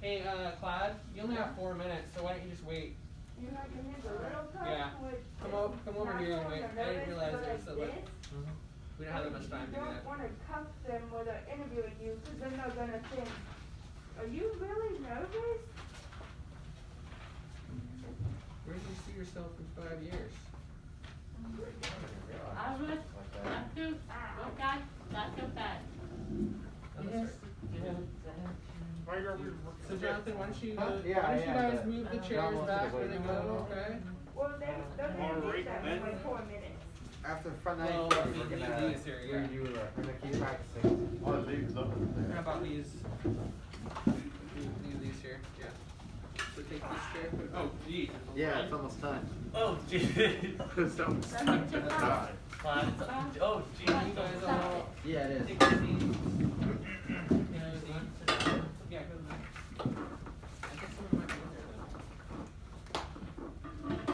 Hey, Clyde, you only have 4 minutes, so why don't you just wait? You had your hands a little cupped, Yeah. which Come over here and wait. I didn't realize go it was so like late. this. We don't have that much time to do You that. don't wanna cuff them when they're interviewing you, cause then they're gonna think, are you really nervous? Where do you see yourself in 5 years? I would have to look at that so bad. Oh, that's right. Right over. So Jonathan, why don't you, Huh? why Yeah, don't you yeah, guys but move the John chairs wants back to where wait. they go, okay? Well, they're gonna Alright, get that in then. like 4 minutes. After front nine, Well, we're we gonna need these here, yeah. redo the, we're gonna keep practicing. Oh, leave something there. How about these? These here, yeah. So take this chair. Oh, geez. Yeah, it's almost time. Oh, geez. It's almost time. Fine. Oh, geez. You guys all Yeah, it take is. your seats. You know, yeah, go there. I think someone might be in there though.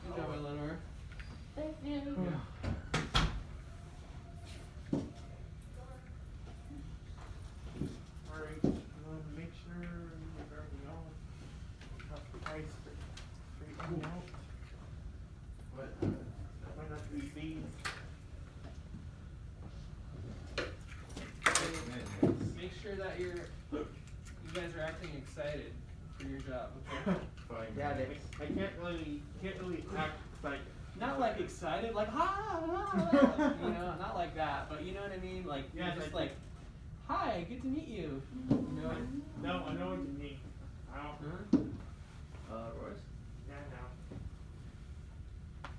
Good job, Eleanor. Thank you. Alright, make sure you have everything on. Have the price straightened out. But, might not be these. Make sure that you guys are acting excited for your job, okay? Fine. Yeah, they, I can't really act like. Not like excited, like ha, you know, not like that, but you know what I mean? Like, Yeah, you're just like- like, hi, good to meet you. You know? No, I know what you mean. I don't. Huh? Royce? Yeah, no.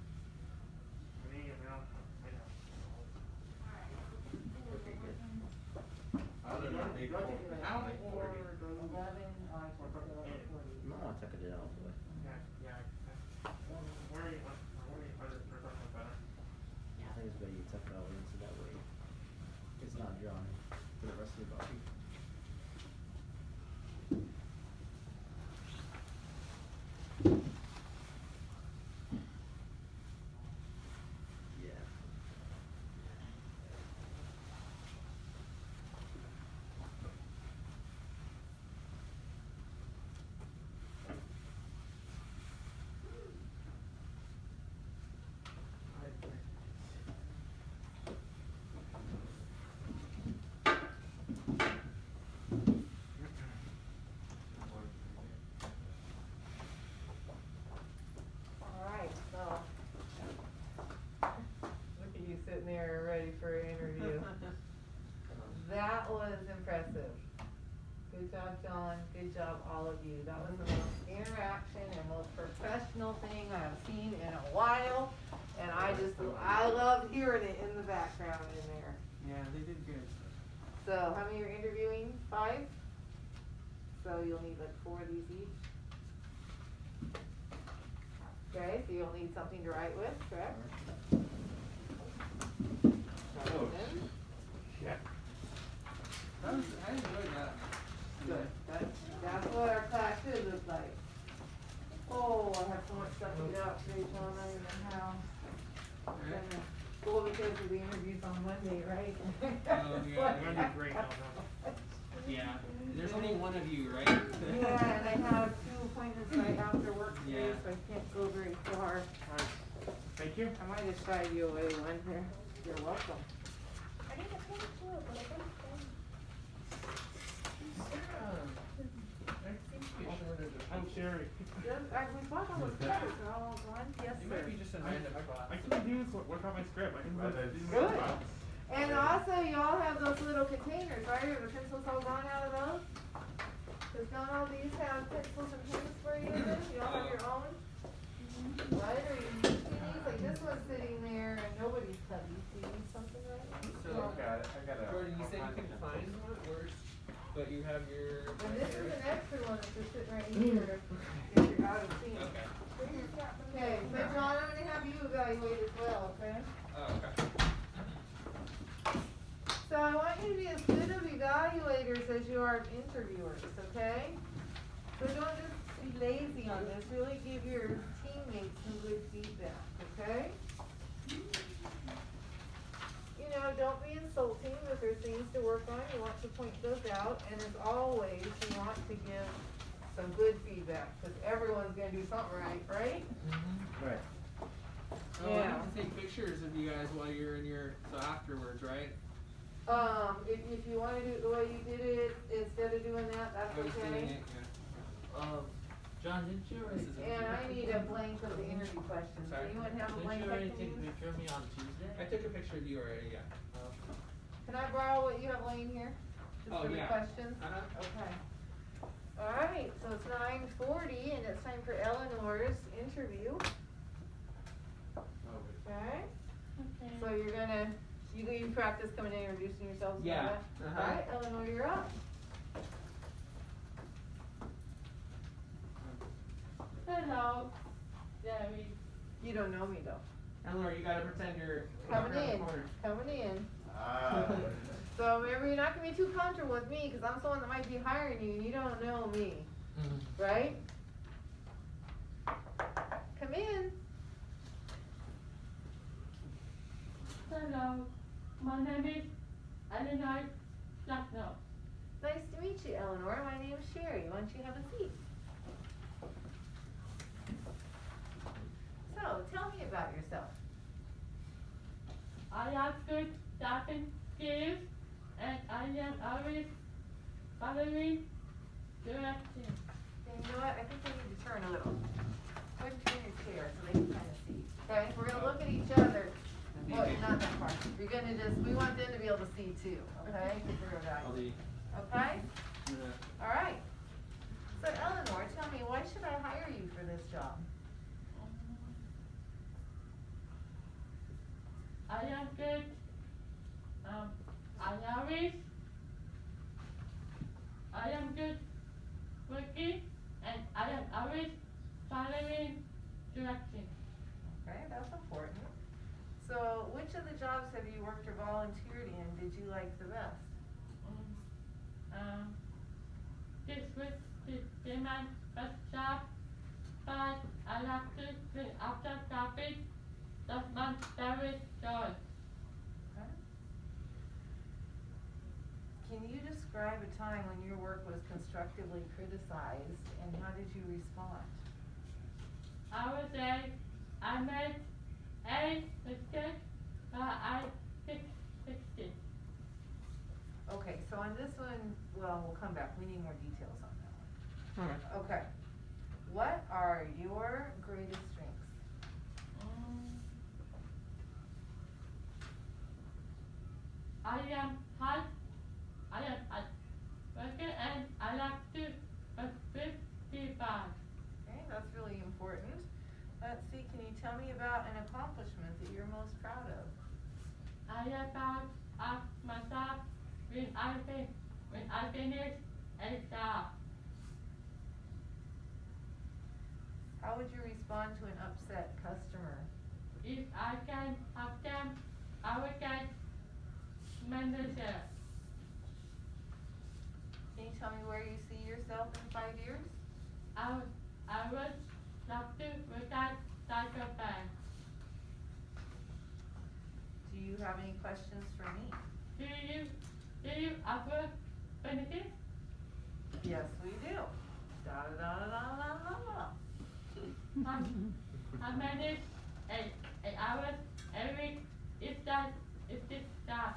Do I take it out or do I leave it? 11, I can still record You you. might want to tuck it out, but Yeah. Where are you better? yeah, I think it's better you tuck it over so that way it's not drawn for the rest of your body. Yeah. Alright, so. Look at you sitting there ready for an interview. That was impressive. Good job, John. Good job, all of you. That was the most interaction and most professional thing I've seen in a while. And I loved hearing it in the background in there. Yeah, they did good. So, how many are interviewing? 5? So you'll need like 4 of these each. Okay, so you'll need something to write with, correct? Then, Yeah. I enjoyed that. good. That's what our class should look like. Oh, I have so much stuff to get out today, John, I don't even know how. Alright. Well, because of the interviews on Monday, right? Oh, yeah. You're gonna do great, no. Yeah. There's only one of you, right? Yeah, and I have 2 appointments right after work today, Yeah. so I can't go very far. Alright. Thank you. I might have shied you away one here. You're welcome. I need a picture too, but I can't find I'm Sherry. We bought all those papers, they're all gone. Yes, sir. just a I can do this, work on my script. I can do this. Good. And also, y'all have those little containers, right? Are the pencils all gone out of those? Cause don't all these have pencils and pens for you then? You all have your own? Right, or you need these? Like this one's sitting there and nobody's cut these. Do you need something right now? So, I got a. Jordan, you said you can find one at work, but you have your. And this is an extra one that's just sitting right here if you're out of sync. Okay. Okay, so John, I'm gonna have you evaluate as well, okay? Oh, okay. So I want you to be as good of evaluators as you are of interviewers, okay? So don't just be lazy on this, really give your teammates some good feedback, okay? You know, don't be insulting, if there's things to work on, you want to point those out, and as always, you want to give some good feedback, because everyone's gonna do something right, right? Right. Oh, I Yeah. have to take pictures of you guys while you're in your, so afterwards, right? If you wanna do it the way you did it, instead of doing that, that's I was doing okay. it, yeah. John, didn't you already? And I need a blank of the interview questions. Sorry. Anyone have a Didn't blank you I already can take a use? picture of me on Tuesday? I took a picture of you already, yeah. Can I borrow what you have laying here? Just Oh, for the yeah. questions? Uh-huh. Okay. Alright, so it's 9:40 and it's time for Eleanor's interview. Okay? Okay. So you're gonna, you practice coming in and introducing yourselves and all Yeah, that? uh-huh. Alright, Eleanor, you're up. Hello, Jerry. You don't know me though. Eleanor, you gotta pretend you're Coming around the in, corner. coming in. Ah. So remember, you're not gonna be too comfortable with me, cause I'm someone that might be hiring you, and you don't know me, right? Come in. Hello, my name is Eleanor Blacknell. Nice to meet you, Eleanor. My name is Sherry. Why don't you have a seat? So, tell me about yourself. I have good talking skills and I am always following directions. Okay, you know what? I think we need to turn a little. Go ahead and turn your chair so they can kind of see. Okay, we're gonna look at each other. Well, not that far. You're gonna just, we want them to be able to see too, okay? Because they're evaluating. Okay? Alright. So Eleanor, tell me, why should I hire you for this job? I am good. I always have you worked or volunteered in did you like the best? This was the man first job, but I like to clean up the garbage. That's my favorite job. Okay. Can you describe a time when your work was constructively criticized and how did you respond? I would say I made a mistake, but I fixed it. Okay, so on this one, well, we'll come back. We need more details on that one. Alright. Okay. What are your greatest strengths? I am hard worker and I like to work with people. Okay, that's really important. Let's see, can you tell me about an accomplishment that you're most proud of? I am proud of myself when I finish a job. How would you respond to an upset customer? If I can help them, I will get manager. Can you tell me where you see yourself in 5 years? I would love to work at Taco Bell. Do you have any questions for me? Do you offer benefits? Yes, we do. Da da da da da da da. I manage 8 hours every week if this job.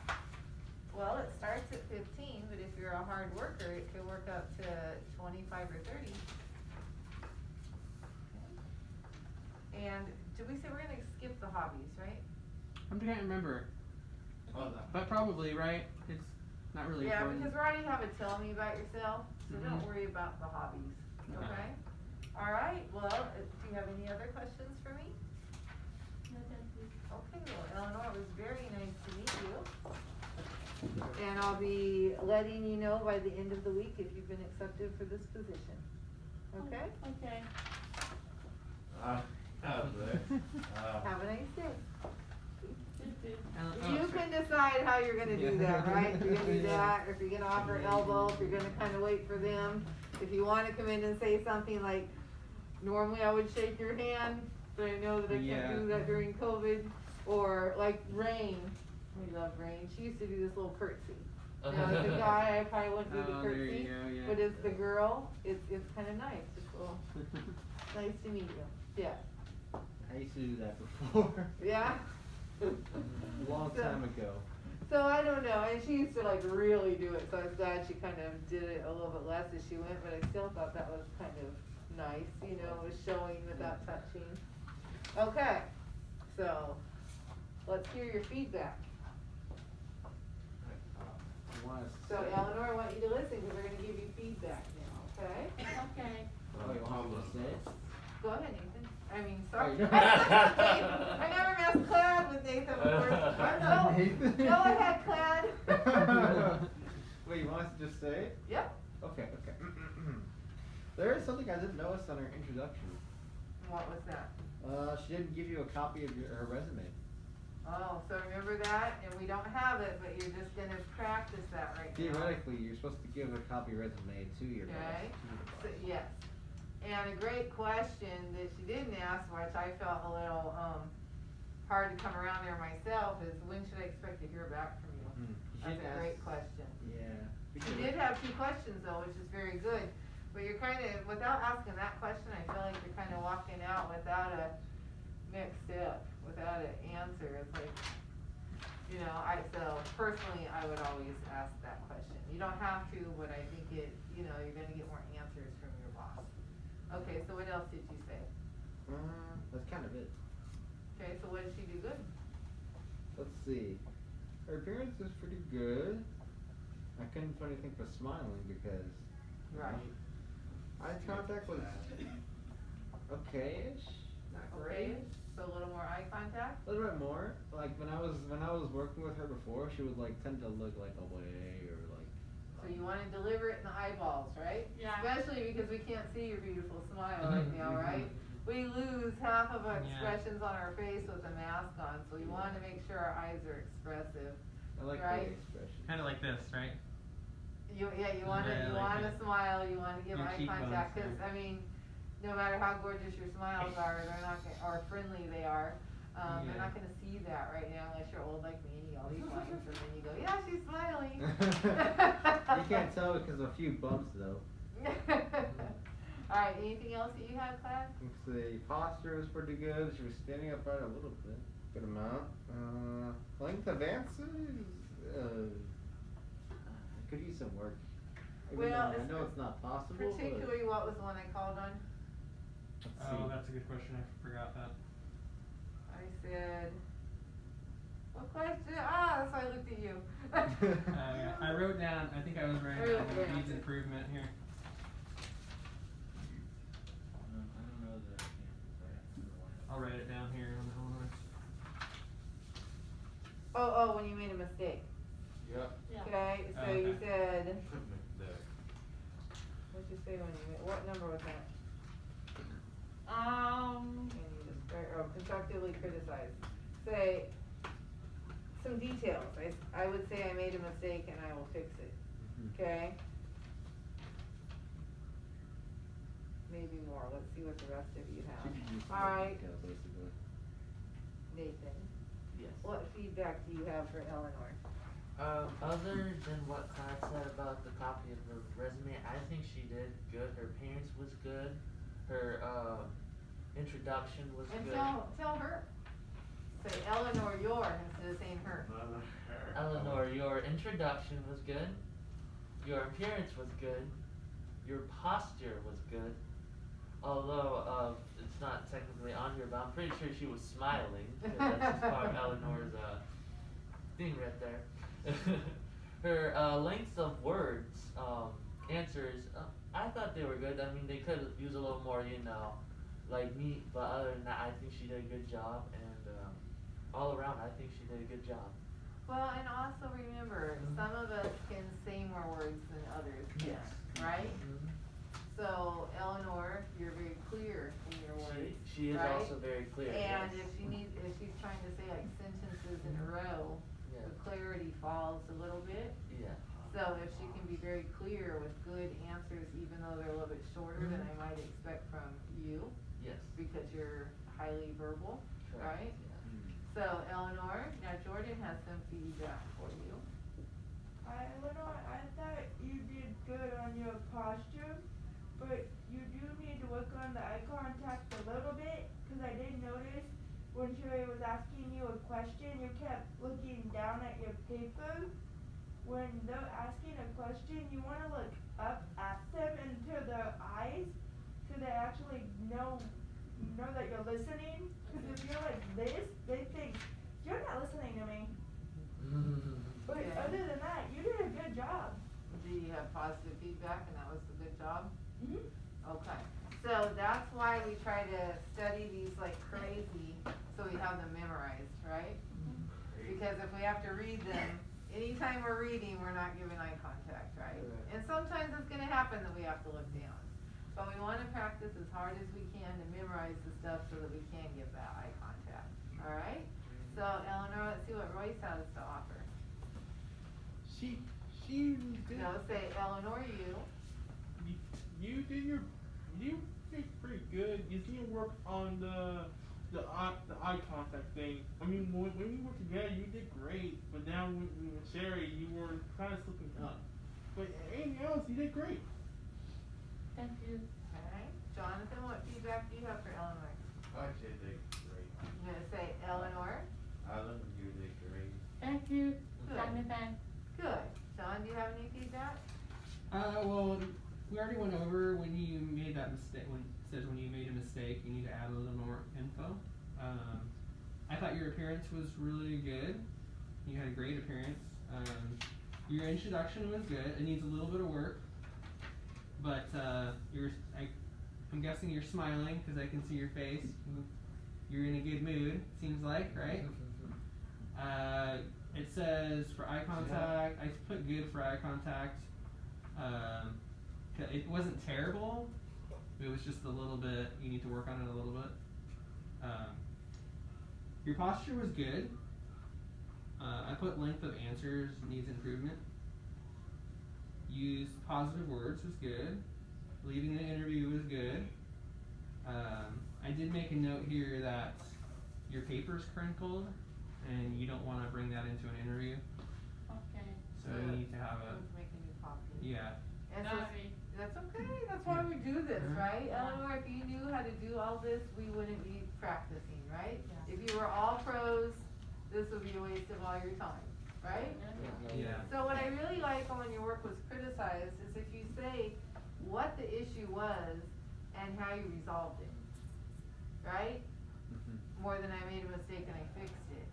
Well, it starts at 15, but if you're a hard worker, it could work up to 25 or 30. Okay. And did we say we're gonna skip the hobbies, right? I can't remember. But probably, right? It's not really Yeah, important. because we already have a tell me about yourself, so don't Mhm. worry about the hobbies, Okay. okay? Alright, well, do you have any other questions for me? No, thank you. Okay, well, Eleanor, it was very nice to meet you. And I'll be letting you know by the end of the week if you've been accepted for this position. Okay? Okay. How's that? Have a nice day. Oh, You sorry. can decide how you're gonna do that, right? If you're gonna do Yeah. that, or if you're gonna offer elbow, if you're gonna kinda wait for them. If you wanna come in and say something like, normally I would shake your hand, but I know that I Yeah. can't do that during COVID. Or like Rain, we love Rain, she used to do this little curtsy. Now, as a guy, I probably wouldn't do the Oh, there you curtsy, go, yeah. but as the girl, it's kinda nice, just a little, nice to meet you, yeah. I used to do that before. Yeah? A long So- time ago. So I don't know, and she used to like really do it, so I was glad she kind of did it a little bit less as she went, but I still thought that was kind of nice, you know, it was showing without touching. Okay, so, let's hear your feedback. So Eleanor, I want you to listen, because we're gonna give you feedback now, okay? Okay. Oh, you want me to say it? Go ahead, Nathan. I mean, sorry. Oh, I never messed Clad with Nathan before. No, Nathan? go ahead, Clad. Wait, you want us to just say it? Yep. Okay. There is something I didn't notice on her introduction. What was that? She didn't give you a copy of her resume. Oh, so remember that, and we don't have it, but you're just gonna practice that right now. Theoretically, you're supposed to give a copy resume to your boss. Okay, to the so, boss. yes. And a great question that she didn't ask, which I felt a little, hard to come around there myself, is when should I expect to hear back from you? You That's should a great ask- question. Yeah. She did have 2 questions though, which is very good, but you're kinda, without asking that question, I feel like you're kinda walking out without a next step, without an answer, it's like, you know, so personally, I would always ask that question. You don't have to, but I think you're gonna get more answers from your boss. Okay, so what else did you say? That's kind of it. Okay, so what did she do good? Let's see. Her appearance is pretty good. I couldn't find anything for smiling because Right. eye contact was okay-ish. Not great. Okay, so a little more eye contact? A little bit more. Like when I was working with her before, she would like tend to look like away or like. So you wanna deliver it in the eyeballs, right? Yeah. Especially because we can't see your beautiful smile right now, right? we lose half of our Yeah. expressions on our face with a mask on, so we want to make sure our eyes are expressive. I like Right. the expression. Kind of like this, right? You want to Yeah, you like want to it. smile, you want to give Your eye cheekbones, contact, because yeah. I mean, no matter how gorgeous your smiles are, they're not gonna, or friendly they are, they're Yeah. not gonna see that right now unless you're old like me and you all these lines, and then you go, yeah, she's smiling. You can't tell because of a few bumps though. All right, anything else that you have, Claire? The posture was pretty good. She was standing up right a little bit, good amount. Length of answers, could use some work. Even Well, though I it's know it's not possible. Particularly, what was the one I called on? Let's Oh, see. that's a good question. I forgot that. I said, what question? Ah, that's why I looked at you. Yeah. I wrote down. I think I was writing Hurry down up, what yeah. needs improvement here. I don't know the answers. I'll write it down here on the Illinois. Oh, when you made a mistake. Yep. Okay, so Oh, you okay. said, what'd you say when you made, what number was that? And you just, constructively criticize. Say, some details. I would say I made a mistake and I will fix it. Okay? Maybe more. Let's see what the rest of you have. Alright, Basically. Nathan, Yes. what feedback do you have for Eleanor? Other than what Clyde said about the copy of her resume, I think she did good. Her appearance was good. Her introduction was And good. tell her. Say Eleanor your instead of saying her. Eleanor, your introduction was good. Your appearance was good. Your posture was good. Although it's not technically on here, but I'm pretty sure she was smiling. 'Cause that's just part of Eleanor's thing right there. Her lengths of words, answers, I thought they were good. I mean, they could use a little more, like meat, but other than that, I think she did a good job, and all around, I think she did a good job. Well, and also remember, some of us can say more words than others can, right? Mm-hmm. So Eleanor, you're very clear in your words. She is right? also very clear. And yes. if she's trying to say like sentences in a row, Yeah. the clarity falls a little bit. Yeah. So if she can be very clear with good answers, even though they're a little bit shorter than I might expect from you, Yes. because you're highly verbal, Correct. right? Yeah. So Eleanor, now Jordan has some feedback for you. Eleanor, I thought you did good on your posture, but you do need to work on the eye contact a little bit, because I did notice when Sherry was asking you a question, you kept looking down at your paper. When they're asking a question, you want to look up at them into their eyes, so they actually know that you're listening. Because if you're like this, they think you're not listening to me. But Okay. other than that, you did a good job. Do you have positive feedback and that was a good job? Mm-hmm. Okay, so that's why we try to study these like crazy, so we have them memorized, right? Because if we have to read them, anytime we're reading, we're not giving eye contact, right? Correct. And sometimes it's gonna happen that we have to look down. But we wanna practice as hard as we can to memorize the stuff so that we can give that eye contact, alright? So Eleanor, let's see what Royce has to offer. She did. No, say Eleanor, You did pretty good. You need to work on the eye contact thing. I mean, when we were together, you did great. But now with Sherry, you were kind of slipping up. But anything else, you did great. Thank you. Alright, Jonathan, what feedback do you have for Eleanor? I did great. I'm gonna say Eleanor. Alan, you did great. Thank you. Good. Jonathan. Good. John, do you have any feedback? Well, we already went over when you made that mistake. When it says when you made a mistake, you need to add a little more info. I thought your appearance was really good. You had a great appearance. Your introduction was good. It needs a little bit of work, but I'm guessing you're smiling because I can see your face. You're in a good mood. Seems like, right? It says for eye contact, I put good for eye contact. It wasn't terrible, It was just a little bit, you need to work on it a little bit. Your posture was good. I put length of answers needs improvement. Use positive words was good. Leading the interview was good. I did make a note here that your paper's crinkled and you don't want to bring that into an interview. Okay. So you need to have a, Let's make a new copy. yeah. And so, Sorry. that's okay, that's why we do this, right? Eleanor, if you knew how to do all this, we wouldn't be practicing, right? Yeah. If you were all pros, this would be a waste of all your time, right? Yeah. So what I really like when your work was criticized is if you say what the issue was and how you resolved it, right? More than I made a mistake and I fixed it.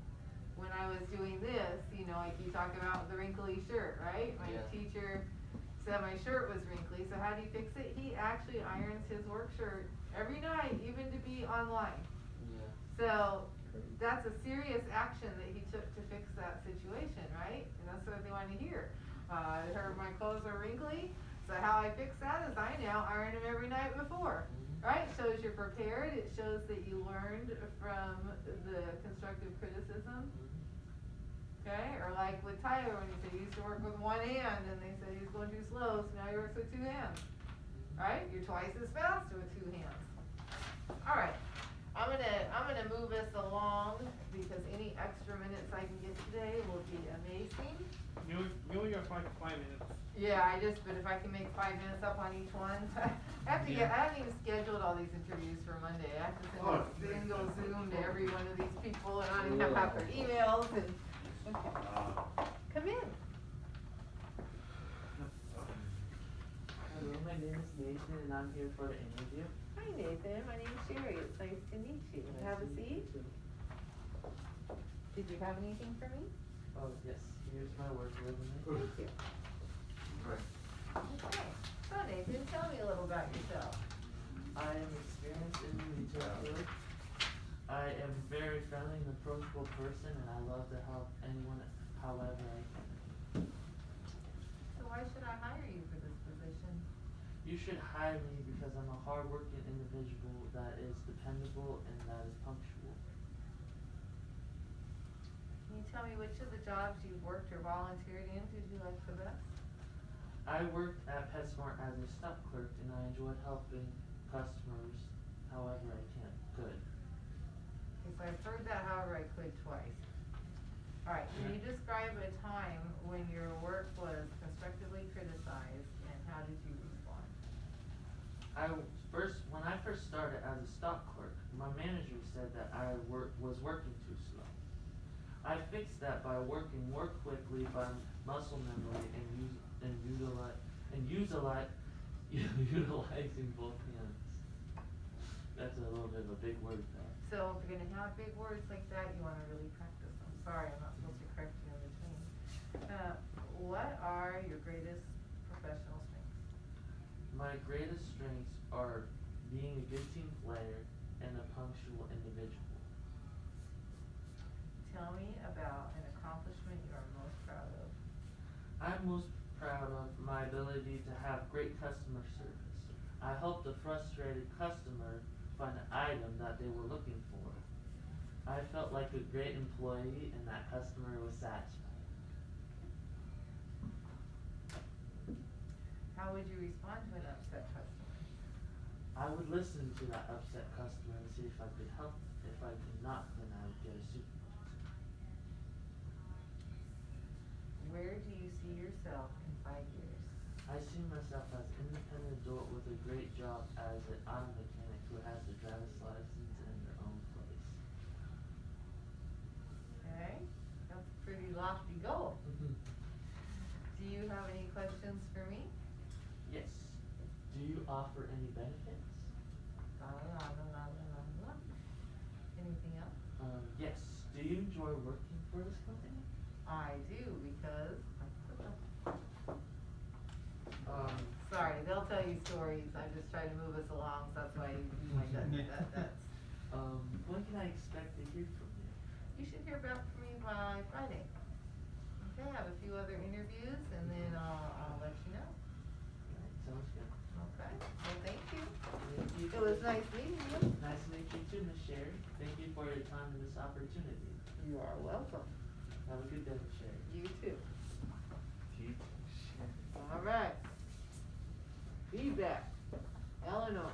When I was doing this, you know, like you talk about the wrinkly shirt, right? My Yeah. teacher said my shirt was wrinkly, so how do you fix it? He actually irons his work shirt every night, even to be online. Yeah. So that's a serious action that he took to fix that situation, right? And that's what they want to hear. I heard my clothes are wrinkly, so how I fix that is I now iron them every night before. Right? Shows you're prepared. It shows that you learned from the constructive criticism. Okay? Or like with Tyler when he said he used to work with one hand and they said he was going too slow, so now he works with two hands. Right? You're twice as fast with two hands. Alright. I'm gonna move us along because any extra minutes I can get today will be amazing. You only got 5 minutes. Yeah, but if I can make 5 minutes up on each one, I haven't even scheduled all these interviews for Monday. I have to send a single Zoom to every one of these people and I don't even have half their emails and, okay. Come in. Hello, my name is Nathan and I'm here for the interview. Hi Nathan, my name's Sherry. It's nice to meet you. Have a seat. Did you have anything for me? Oh, yes, here's my work resume. Thank you. Okay. So Nathan, tell me a little about yourself. I am experienced in the retail field. I am a very friendly and approachable person and I love to help anyone however I can. So why should I hire you for this position? You should hire me because I'm a hardworking individual that is dependable and that is punctual. Can you tell me which of the jobs you've worked or volunteered in did you like the best? I worked at PetSmart as a stock clerk and I enjoyed helping customers however I could. Okay, so I've heard that however I could twice. Alright, can you describe a time when your work was constructively criticized and how did you respond? When I first started as a stock clerk, my manager said that I was working too slow. I fixed that by working more quickly by muscle memory and utilizing both hands. That's a little bit of a big word there. So if you're gonna have big words like that, you wanna really practice them. Sorry, I'm not supposed to correct you in between. What are your greatest professional strengths? My greatest strengths are being a good team player and a punctual individual. Tell me about an accomplishment you are most proud of. I'm most proud of my ability to have great customer service. I helped a frustrated customer find an item that they were looking for. I felt like a great employee and that customer was satisfied. How would you respond to an upset customer? I would listen to that upset customer and see if I could help. If I could not, then I would get a supervisor. Where do you see yourself in 5 years? I see myself as an independent adult with a great job as an auto mechanic who has a driver's license in their own place. Okay, that's a pretty lofty goal. Do you have any questions for me? Yes. Do you offer any benefits? Anything else? Yes. Do you enjoy working for this company? I do because sorry, they'll tell you stories. I'm just trying to move us along, so that's why you might that's When can I expect to hear from you? you should hear back from me by Friday. Okay, I have a few other interviews and then I'll let you know. Alright, sounds good. Okay, well thank you. It was nice meeting you. Nice to meet you too, Miss Sherry. Thank you for your time and this opportunity. You are welcome. Have a good day, Miss Sherry. You too. All right. Feedback. Eleanor.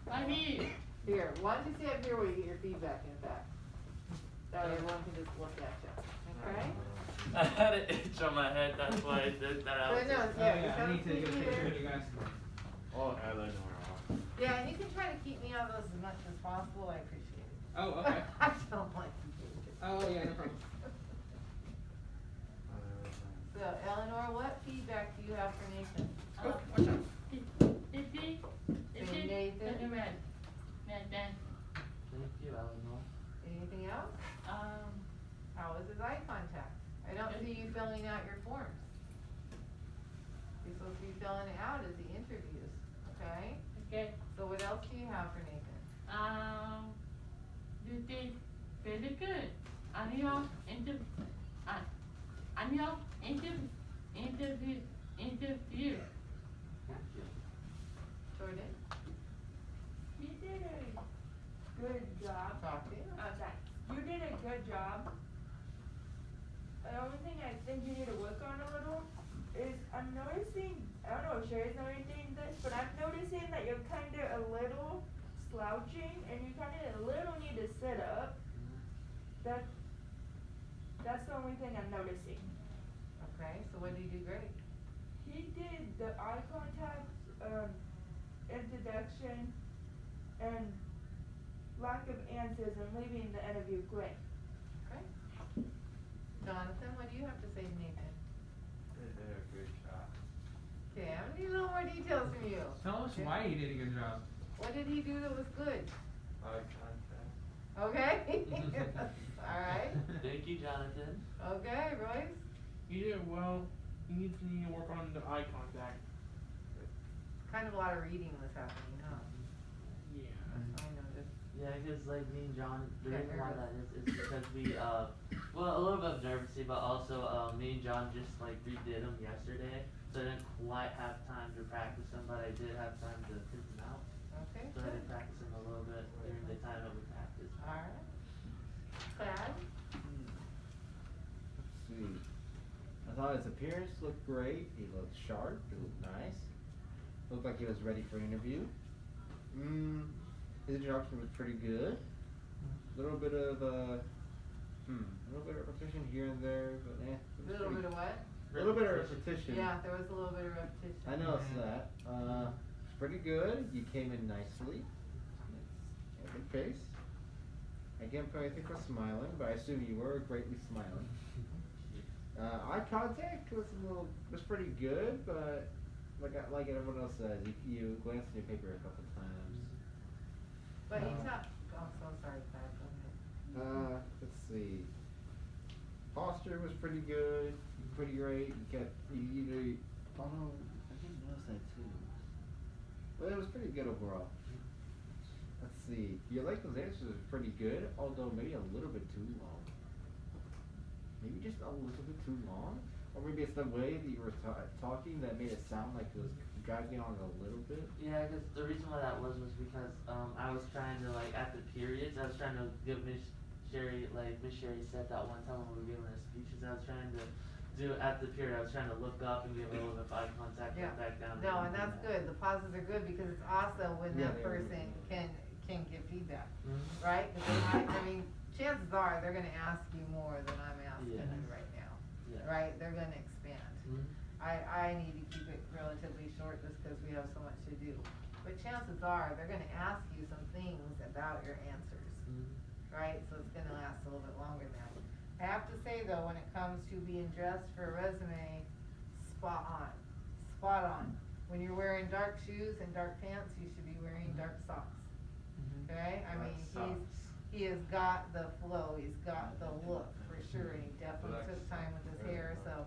Right here. Here, why don't you sit up here where you get your feedback in fact? That way everyone can just look at you. Okay? I had an itch on my head, that's why I did that. But no, Oh yeah, yeah, you I need to don't get a see me picture there. of you guys. Oh, Eleanor off. Yeah, and you can try to keep me out of those as much as possible, I appreciate it. Oh, okay. I don't like to do it. Oh yeah, no problem. So, Eleanor, what feedback do you have for Nathan? Oh, Nathan. Nathan. Nathan. Thank you, Eleanor. Anything else? How was his eye contact? I don't see you filling out your forms. You're supposed to be filling it out as he interviews, okay? Okay. So what else do you have for Nathan? You did very good. On your interview. Thank you. Jordan, You did a good job. talk to you. Sorry. You did a good job. The only thing I think you need to work on a little is I'm noticing, I don't know if Sherry's noticing this, but I'm noticing that you're kind of a little slouching and you kind of a little need to sit up. That's the only thing I'm noticing. Okay, so what did he do great? He did the eye contact, introduction, and lack of answers and leaving the interview great. Okay. Jonathan, what do you have to say to Nathan? They did a good job. Okay, I need a little more details from you. Tell us why you did a good job. What did he do that was good? Eye contact. Okay? Alright. Thank you, Jonathan. Okay, Royce? You did well. You need to work on the eye contact. Kind of a lot of reading was happening, huh? Yeah. I noticed. Yeah, because like me and John, the Yeah, reason why nervous. that is because we, well, a little bit of nervousy, but also, me and John just like redid them yesterday, so I didn't quite have time to practice them, but I did have time to print them out. Okay, So I good. did practice them a little bit during the time that we practiced. Alright. Thad? Let's see. I thought his appearance looked great. He looked sharp. He looked nice. Looked like he was ready for an interview. His introduction was pretty good. Little bit of repetition here and there, but it A was little pretty- bit of what? A little bit of repetition. Yeah, there was a little bit of repetition. I noticed that. It's pretty good. You came in nicely. It's a good pace. I can't put anything for smiling, but I assume you were greatly smiling. Eye contact was pretty good, but like everyone else said, you glanced at your paper a couple times. But he's not, oh, so sorry, Thad, go ahead. Let's see. Posture was pretty good, pretty great. Oh no, I didn't notice that too. But it was pretty good overall. Let's see. Your those answers was pretty good, although maybe a little bit too long. Maybe just a little bit too long? Or maybe it's the way that you were talking that made it sound like it was dragging on a little bit. Yeah, because the reason why that was because I was trying to like at the periods I was trying to give Miss Sherry said that one time when we were giving her speeches I was trying to do at the period I was trying to look up and give a little bit of eye contact Yeah. and back down. No, and that's good. The pauses are good because it's awesome when Yeah, that they are person good. can give feedback, Mhm. right? Because I mean, chances are they're gonna ask you more than I'm asking Yes. you right now, Yeah. right? They're gonna expand. Mhm. I need to keep it relatively short just because we have so much to do. But chances are they're gonna ask you some things about your answers, Mhm. right? So it's gonna last a little bit longer than that. I have to say though, when it comes to being dressed for a resume, spot on. Spot on. When you're wearing dark shoes and dark pants, you should be wearing dark socks. Mhm. Okay? I Dark mean, socks. he has got the flow, he's got the look for sure, and he definitely Black took time with his socks. hair, so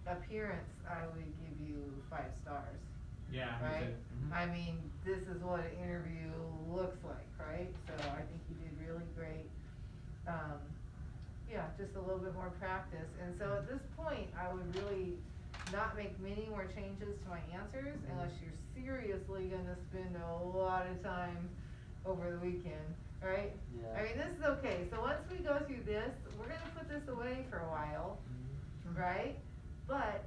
appearance, I would give you 5 stars. Yeah. Right? I mean, this is what an interview looks like, right? So I think you did really great. Yeah, just a little bit more practice. And so at this point, I would really not make many more changes to my answers unless you're seriously gonna spend a lot of time over the weekend, right? Yeah. I mean, this is okay, so once we go through this, we're gonna put this away for a while, right? But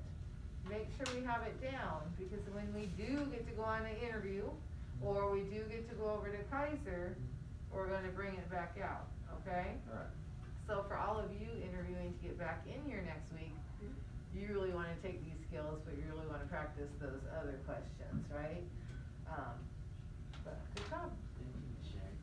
make sure we have it down, because when we do get to go on an interview, or we do get to go over to Kaiser, we're gonna bring it back out, okay? Alright. So for all of you interviewing to get back in here next week, you really wanna take these skills, but you really wanna practice those other questions, right? But good job. Thank you, Miss Sherry.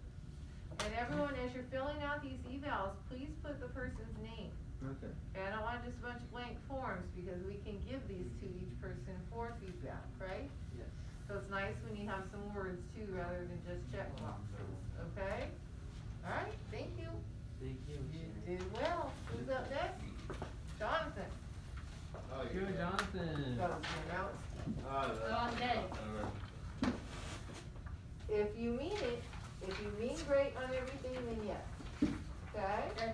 And everyone, as you're filling out these evals, please put the person's name. Okay. And I don't want just a bunch of blank forms, because we can give these to each person for feedback, right? Yes. So it's nice when you have some words too, rather than just check boxes, okay? Alright, thank you. Thank you, Miss You Sherry. did well. Who's up next? Jonathan. Oh, Good, Jonathan. Got your notes. Long day. If you mean it, if you mean great on everything, then yes, okay?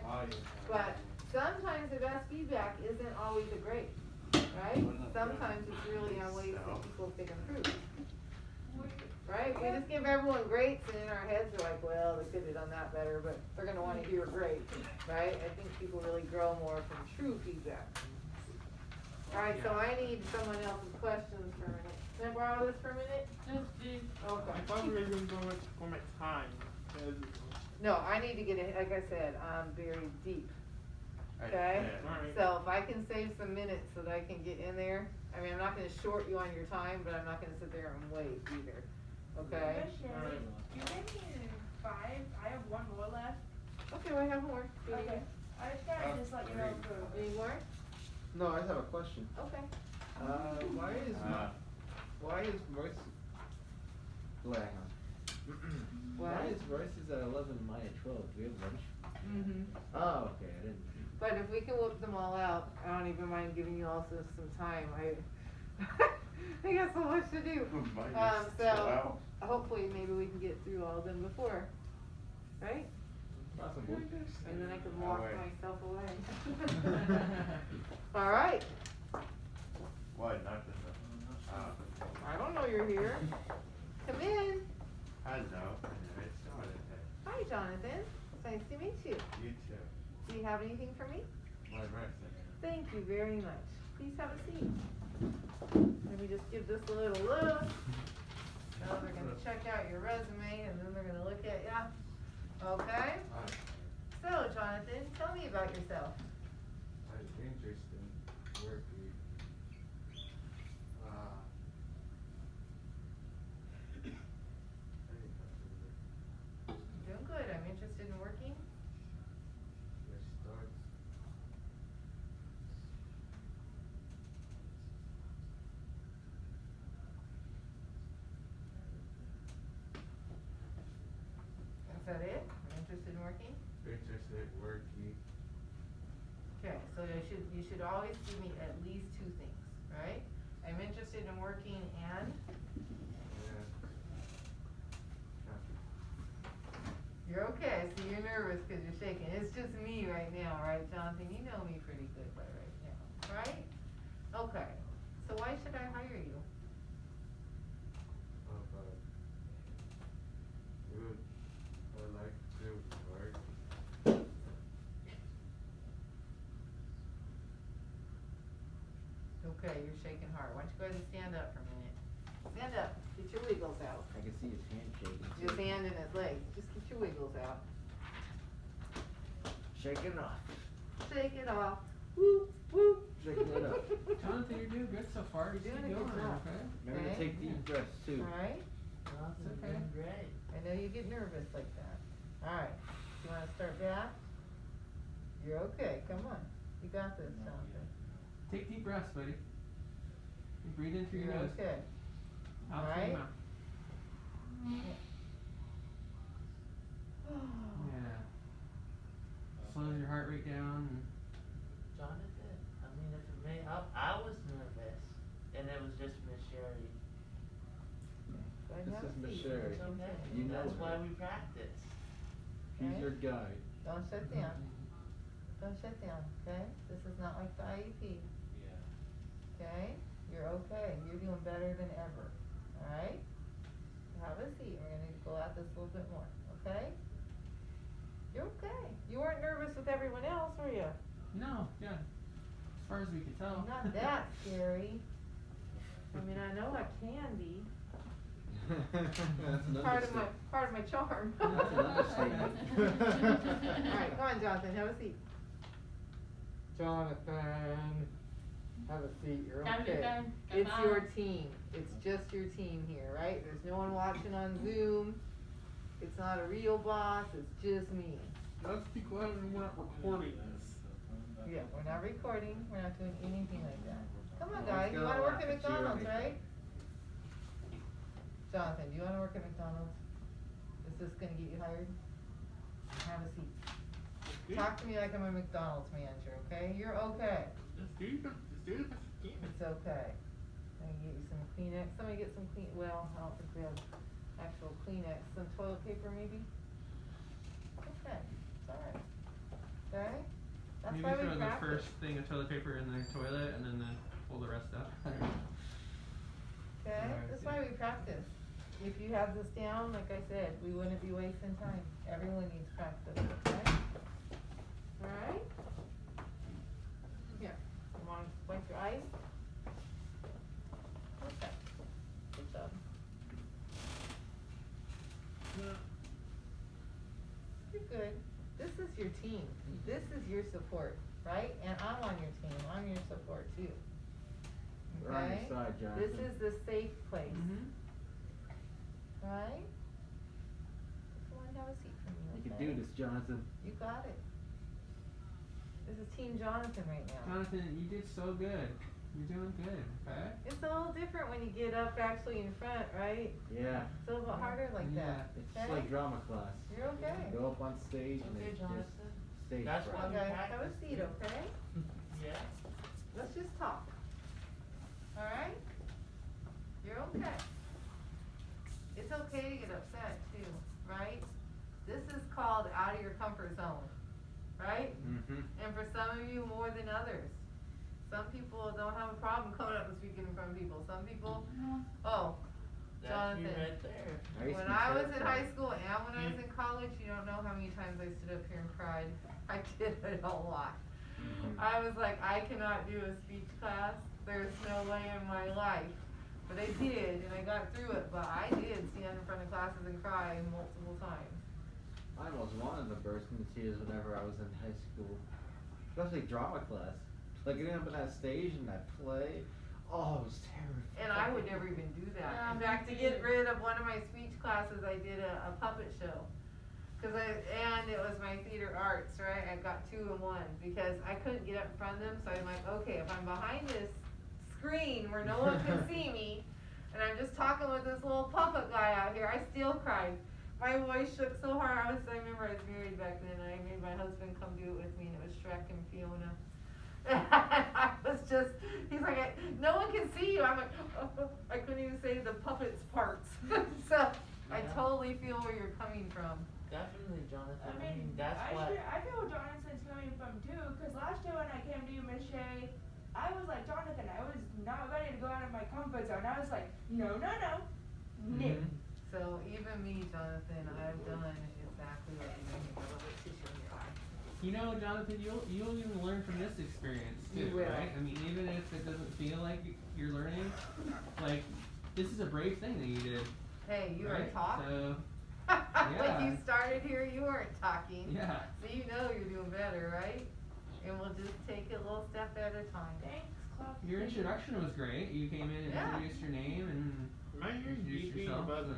But sometimes the best feedback isn't always a great, right? Sometimes it's really on ways that people can improve. Right? We just give everyone greats, and in our heads we're like, well, they could have done that better, but they're gonna wanna hear great, right? I think people really grow more from true feedback. Alright, so I need someone else's questions for a minute. Can I borrow this for a minute? Yes, please. Okay. I thought we were gonna go for my time. 'Cause No, I need to get it, like I said, I'm very deep. Okay? Alright. So if I can save some minutes so that I can get in there, I mean, I'm not gonna short you on your time, but I'm not gonna sit there and wait either, okay? Miss Sherry, you gave me 5, I have 1 more left. Okay, well, I have more. Do you need Okay. I just gotta just let you know for. Any more? No, I have a question. Okay. Why is Royce? Wait, hang on. What? Why is Royce's at 11 and mine at 12? Do we have lunch? Mm-hmm. Oh, okay, I didn't. But if we can whoop them all out, I don't even mind giving you also some time. I got so much to do. So hopefully maybe we can get through all of them before, right? Possible. And then I can walk myself away. All right. What, nothing? I don't know you're here. Come in. Hello, it's Jonathan. Hi, Jonathan. It's nice to meet you. You too. Do you have anything for me? My mercy. Thank you very much. Please have a seat. Let me just give this a little look. Now they're gonna check out your resume, and then they're gonna look at ya. Okay? So, Jonathan, tell me about yourself. I'm interested in working. Doing good. I'm interested in working. Let's start. Is that it? I'm interested in working. Interested in working. Okay, so you should always give me at least 2 things, right? I'm interested in working and you're okay. So you're nervous because you're shaking. It's just me right now, right, Jonathan? You know me pretty good by right now, right? Okay. So why should I hire you? Good. I like to work. Okay, you're shaking hard. Why don't you go ahead and stand up for a minute? Stand up. Get your wiggles out. I can see his hand shaking. His hand and his leg. Just get your wiggles out. Shake it off. Shake it off. Woo, woo. Shaking it up. Jonathan, you're doing good so far. You're doing Keep a good going, job. okay? Remember to Okay. take deep breaths too. Alright. Jonathan's okay. doing great. I know you get nervous like that. Alright. You wanna start back? You're okay. Come on. You got this, Jonathan. Take deep breaths, buddy. You breathe in through your You're nose. okay. Out through Alright. your mouth. Yeah. Slows your heart rate down. And Jonathan, I mean, if it may, I was nervous, and it was just Miss Sherry. Go ahead and This have is a Miss seat. Sherry. It's okay. You know That's her. why we practice. She's Okay. your guide. Don't shut down. Don't shut down, okay? This is not like the IEP. Yeah. Okay? You're okay. You're doing better than ever. Alright? Have a seat. We're gonna go at this a little bit more. Okay? You're okay. You weren't nervous with everyone else, were you? No, yeah. As far as we could tell. Not that scary. I mean, I know I can be. That's an Part of understatement. my charm. That's an understatement. Alright, come on, Jonathan, have a seat. Jonathan, have a seat. You're okay. Jonathan, come It's on. your team. It's just your team here, right? There's no one watching on Zoom. It's not a real boss. It's just me. Let's be glad we're not recording this. Yeah, we're not recording. We're not doing anything like that. Come on, No guys. one's You gonna want to work laugh at at you or McDonald's, anything. right? Jonathan, do you want to work at McDonald's? Is this going to get you hired? Have a seat. Talk to me like I'm a McDonald's manager, okay? You're okay. Let's do it. Let's do it. It's okay. I can get you some Kleenex. Somebody get some well, I don't think we have actual Kleenex. Some toilet paper maybe? Okay, it's alright. Okay? That's Maybe why we throw the practice. first thing of toilet paper in the toilet and then pull the rest out. I don't know. Okay? Alright, That's see. why we practice. If you have this down, like I said, we wouldn't be wasting time. Everyone needs practice, okay? Alright? Here, you wanna wipe your eyes? Okay. Good job. You're good. This is your team. This is your support, right? And I'm on your team. I'm your support too. We're on your Okay? side, Jonathan. This is the safe place, Mm-hmm. right? Come on, have a seat for me, You can okay? do this, Jonathan. You got it. This is Team Jonathan right now. Jonathan, you did so good. You're doing good, okay? It's a little different when you get up actually in front, right? Yeah. It's a little bit harder like Yeah. that. It's Okay? just like drama class. You're okay. Go up on stage and Okay, it's Jonathan. just stage That's fright. why Come on, guys, have a seat, okay? Yeah. Let's just talk. Alright? You're okay. It's okay to get upset too, right? This is called out of your comfort zone, right? Mm-hmm. And for some of you more than others. Some people don't have a problem coming up and speaking in front of people. Some people, oh, That's you Jonathan. right there. When I was in high school and when I was in college, you don't know how many times I stood up here and cried. I did it a lot. I was like, I cannot do a speech class. There's no way in my life. But I did, and I got through it. But I did stand in front of classes and cry multiple times. I almost wanted to burst into tears whenever I was in high school. Especially drama class. Like getting up on that stage and that play. Oh, it was terrible. And I would never even do that. Yeah, In me fact, to too. get rid of one of my speech classes, I did a puppet show. And it was my theater arts, right? I got 2 in 1 because I couldn't get up in front of them. So I'm like, okay, if I'm behind this screen where no one can see me, and I'm just talking with this little puppet guy out here, I still cried. My voice shook so hard. I remember I was married back then, and I made my husband come do it with me, and it was Shrek and Fiona. I was just, he's like, no one can see you. I'm like, I couldn't even say the puppet's parts. So I Yeah. totally feel where you're coming from. Definitely, Jonathan. I mean, that's what. I feel where Jonathan's coming from too, because last year when I came to you, Miss Shay, I was like, Jonathan, I was not ready to go out of my comfort zone. I was like, no. Mm-hmm. So even me, Jonathan, I've done exactly what you're doing. I love it tissue in your eye. You know, Jonathan, you'll even learn from this experience You too, will. right? I mean, even if it doesn't feel like you're learning, like this is a brave thing that you did, Hey, you right? are talking. So When yeah. you started here, you weren't talking. yeah. So you know you're doing better, right? And we'll just take it a little step at a time. Thanks, Clark. Your introduction was great. You came in and Yeah. introduced your name and My ears introduced beeping yourself. about So.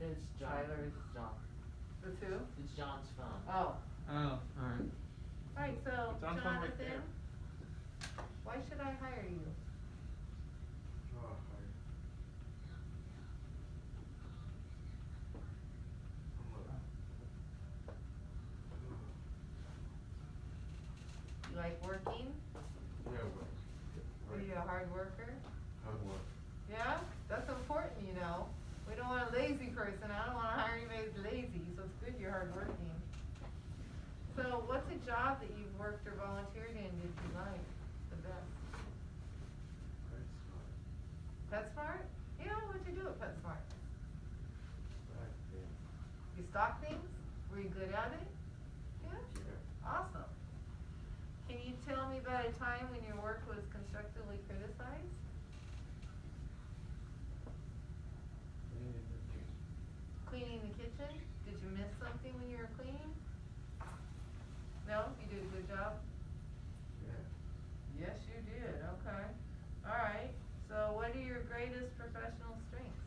It's John. Tyler's. It's John. The two? It's John's phone. Oh. Oh, alright. Alright, so It's on phone right there. Jonathan, why should I hire you? Oh, You like working? yeah, Are you a hard worker? hard work. Yeah? That's important, you know. We don't want a lazy person. I don't want to hire anybody who's lazy, so it's good you're hardworking. So what's a job that you've worked or volunteered in did you like the best? stock things? Were you good at it? Yeah? Awesome. Can you tell me about a time when your work was constructively criticized? Cleaning the kitchen? Did you miss something when you were cleaning? No? You did a good job? Yeah. Yes, you did. Okay. Alright. So what are your greatest professional strengths?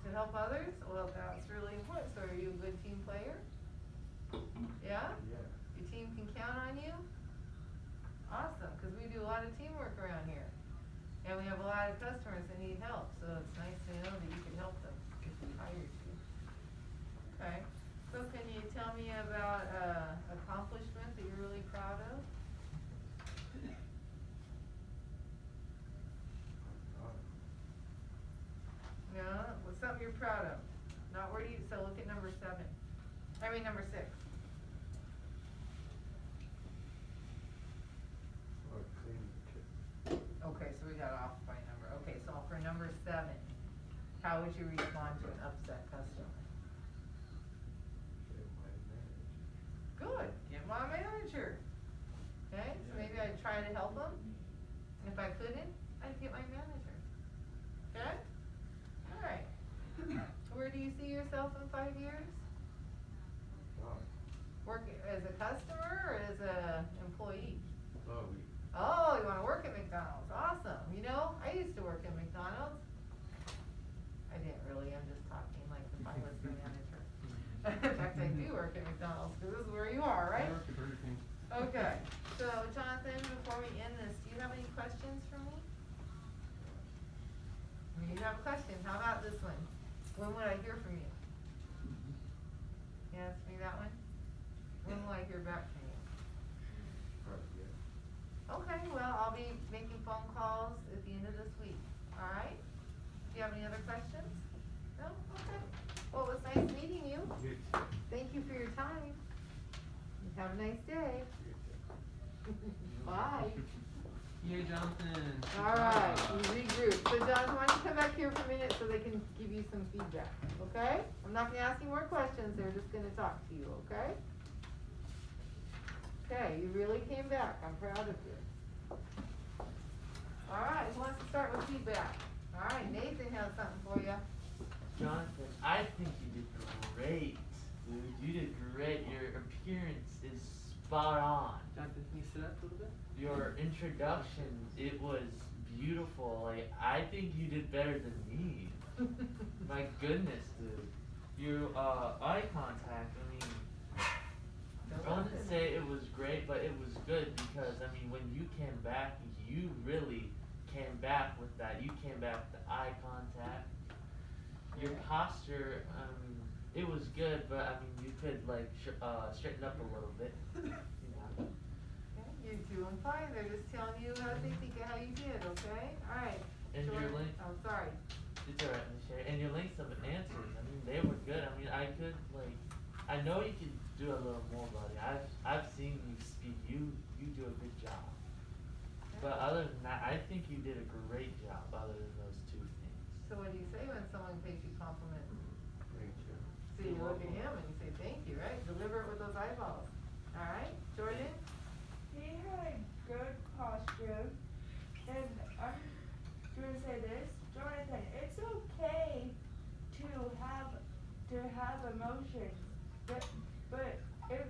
To help others? Well, that's really important. So are you a good team player? Yeah? Yeah. Your team can count on you? Awesome, because we do a lot of teamwork around here. And we have a lot of customers that need help, so it's nice to know that you can help them if we hired you. Okay, so can you tell me about accomplishment that you're really proud of? Yeah, what's something you're proud of? Not where do you, so look at number 7. I mean number 6. Or clean the kitchen. Okay, so we got off by number. Okay, so for number 7, how would you respond to an upset customer? Get my manager. Good, get my manager. Okay, so maybe I'd try to help them. And if I couldn't, I'd get my manager. Okay? Alright. Where do you see yourself in 5 years? God. Working as a customer or as a employee? Chloe. Oh, you wanna work at McDonald's, awesome. You know, I used to work at McDonald's. I didn't really, I'm just talking like if I was the manager. In fact, I do work at McDonald's, cause this is where you are, right? I work at Burger King. Okay, so Jonathan, before we end this, do you have any questions for me? You have a question, how about this one? When would I hear from you? You ask me that one? When will I hear back from you? Probably, yeah. Okay, well, I'll be making phone calls at the end of this week, alright? Do you have any other questions? No? Okay. Well, it was nice meeting you. You Thank you for your time. Have a nice day. too. Bye. Yay, Jonathan. Alright, we regroup. So Jonathan, why don't you come back here for a minute so they can give you some feedback, okay? I'm not gonna ask you more questions, they're just gonna talk to you, okay? Okay, you really came back, I'm proud of you. Alright, who wants to start with feedback? Alright, Nathan has something for you. Jonathan, I think you did great, dude. You did great. Your appearance is spot on. Jonathan, can you sit up a little bit? Your introduction, it was beautiful. Like, I think you did better than me. My goodness, dude. Your eye contact, I mean, I wouldn't say it was great, but it was good because, I mean, when you came back, you really came back with that. You came back with the eye contact. Your posture, it was good, but, I mean, you could, like, straighten up a little bit. You know. Okay, you're doing fine, they're just telling you how they think of how you did, okay? Alright. And your Jordan- link- Oh, sorry. It's alright, Miss Sherry. And your lengths of answers, I mean, they were good. I mean, I could, like, I know you could do a little more, buddy. I've seen you speak. You do a good job. But other than that, I think you did a great job other than those 2 things. So what do you say when someone pays you compliments? Thank you. So you look at him and you say, thank you, right? Deliver it with those eyeballs. Alright, Jordan? He had good posture, and I'm gonna say this, Jonathan, it's okay to have emotions, but if,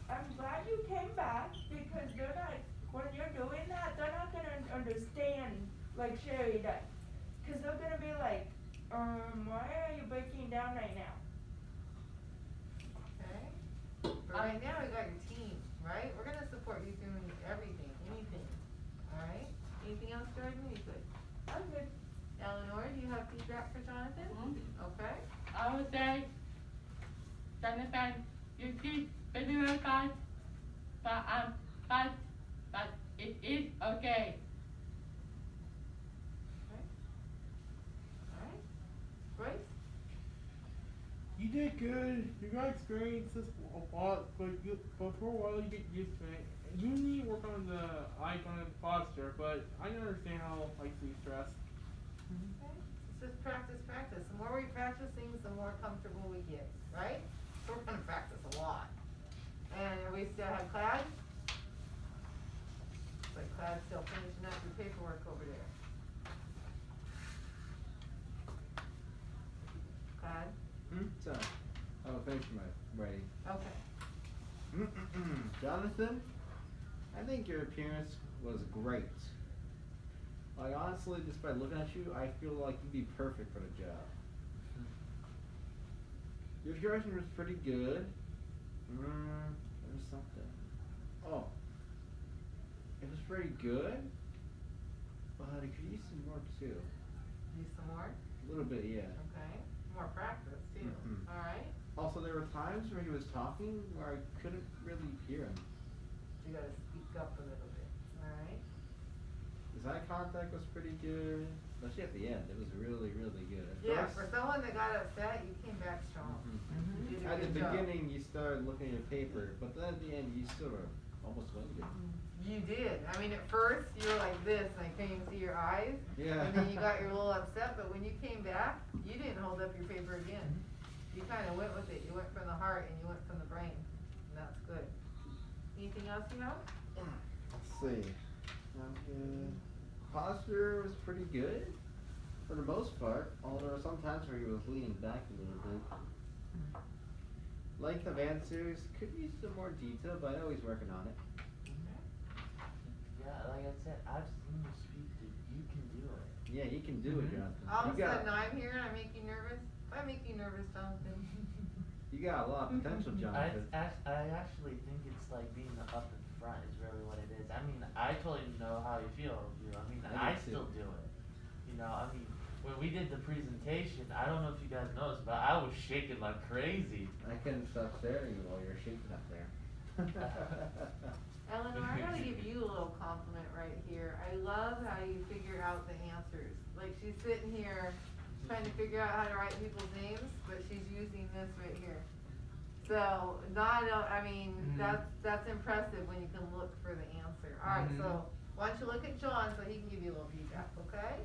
I'm glad you came back, because they're not, when you're doing that, they're not gonna understand like Sherry does. Cause they're gonna be like, why are you breaking down right now? Okay. But right now we got your team, right? We're gonna support you through everything, anything. Alright? Anything else, Jordan? You good? I'm good. Eleanor, do you have feedback for Jonathan? Okay. I would say, Jonathan, you did very fast, but but it is okay. Okay. Alright. Grace? You did good. You got experience this a lot, but for a while you get used to it. You need to work on the eye contact posture, but I can understand how like you stress. Okay? It's just practice, practice. The more we practice things, the more comfortable we get, right? So we're gonna practice a lot. And we still have Cloud? But Cloud's still finishing up your paperwork over there. Cloud? So, I will finish my writing. Okay. Jonathan, I think your appearance was great. Like, honestly, just by looking at you, I feel like you'd be perfect for the job. Your direction was pretty good. There was something. Oh. It was pretty good, but I could use some more too. Need some more? A little bit, yeah. Okay. More practice too. Alright. Also, there were times where he was talking where I couldn't really hear him. You gotta speak up a little bit. Alright. His eye contact was pretty good. Especially at the end, it was really, really good. At Yeah, first, for someone that got upset, you came back strong. You did a at the good job. beginning, you started looking at your paper, but then at the end, you sort of almost winged it. You did. I mean, at first, you were like this, and I couldn't even see your eyes. Yeah. And then you got your little upset, but when you came back, you didn't hold up your paper again. You kind of went with it. You went from the heart and you went from the brain. And that's good. Anything else you have? Let's see. Posture was pretty good for the most part, although there were some times where he was leaning back a little bit. Length of answers could use some more detail, but I know he's working on it. Yeah, like I said, I've seen you speak, dude. You can do it. Yeah, he can do it, Jonathan. All of a You got- sudden, I'm here and I make you nervous. I make you nervous, Jonathan. You got a lot of potential, Jonathan. I actually think it's like being up in front is really what it is. I mean, I totally know how you feel, dude. I mean, I I do still too. do it. You know, I mean, when we did the presentation, I don't know if you guys noticed, but I was shaking like crazy. I couldn't stop staring while you were shaking up there. Eleanor, I gotta give you a little compliment right here. I love how you figure out the answers. Like, she's sitting here trying to figure out how to write people's names, but she's using this right here. So, that's impressive when you can look for the answer. Alright, so, why don't you look at John so he can give you a little feedback, okay?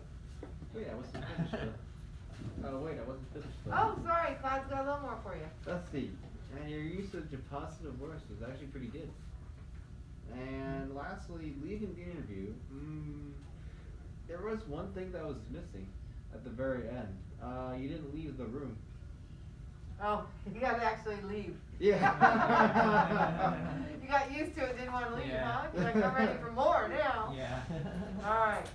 Wait, I wasn't finished though. Oh wait, I wasn't finished though. Oh, sorry, Cloud's got a little more for you. Let's see. And your usage of positive words was actually pretty good. And lastly, leaving the interview, there was one thing that was missing at the very end. You didn't leave the room. Oh, you gotta actually leave. Yeah. You got used to it, didn't wanna leave, Yeah. huh? You're like, I'm ready for more now. Yeah. Alright,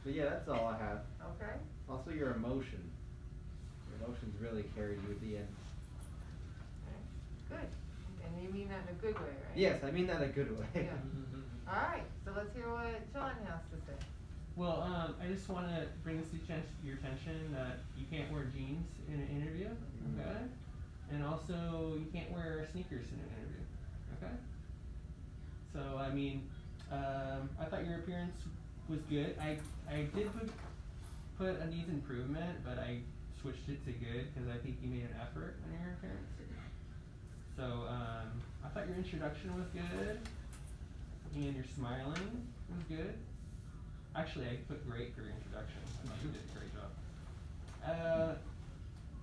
But yeah, that's all I have. okay. Also your emotion. Your emotions really carried you at the end. Good. And you mean that in a good way, right? Yes, I mean that in a good way. Yeah. Alright, so let's hear what John has to say. Well, I just want to bring this to your attention that you can't wear jeans in an interview, okay? And also, you can't wear sneakers in an interview, okay? So, I mean, I thought your appearance was good. I did put a needs improvement, but I switched it to good because I think you made an effort on your appearance. So, I thought your introduction was good, and your smiling was good. Actually, I put great for your introduction. I thought you did a great job.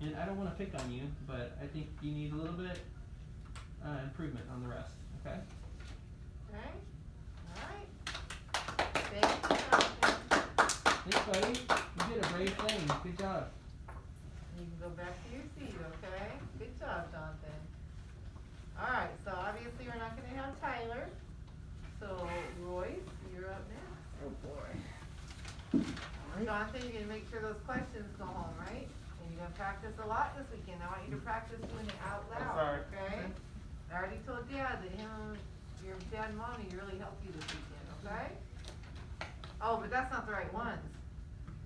And I don't want to pick on you, but I think you need a little bit improvement on the rest, okay? Okay? Alright. Thank you, Jonathan. Thanks, buddy. You did a brave thing. Good job. You can go back to your seat, okay? Good job, Jonathan. Alright, so obviously we're not gonna have Tyler. So, Royce, you're up next. Oh boy. Jonathan, you're gonna make sure those questions go home, right? And you're gonna practice a lot this weekend. I want you to practice doing it out loud, sorry. okay? I already told Dad that your dad and mommy really helped you this weekend, okay? Oh, but that's not the right ones.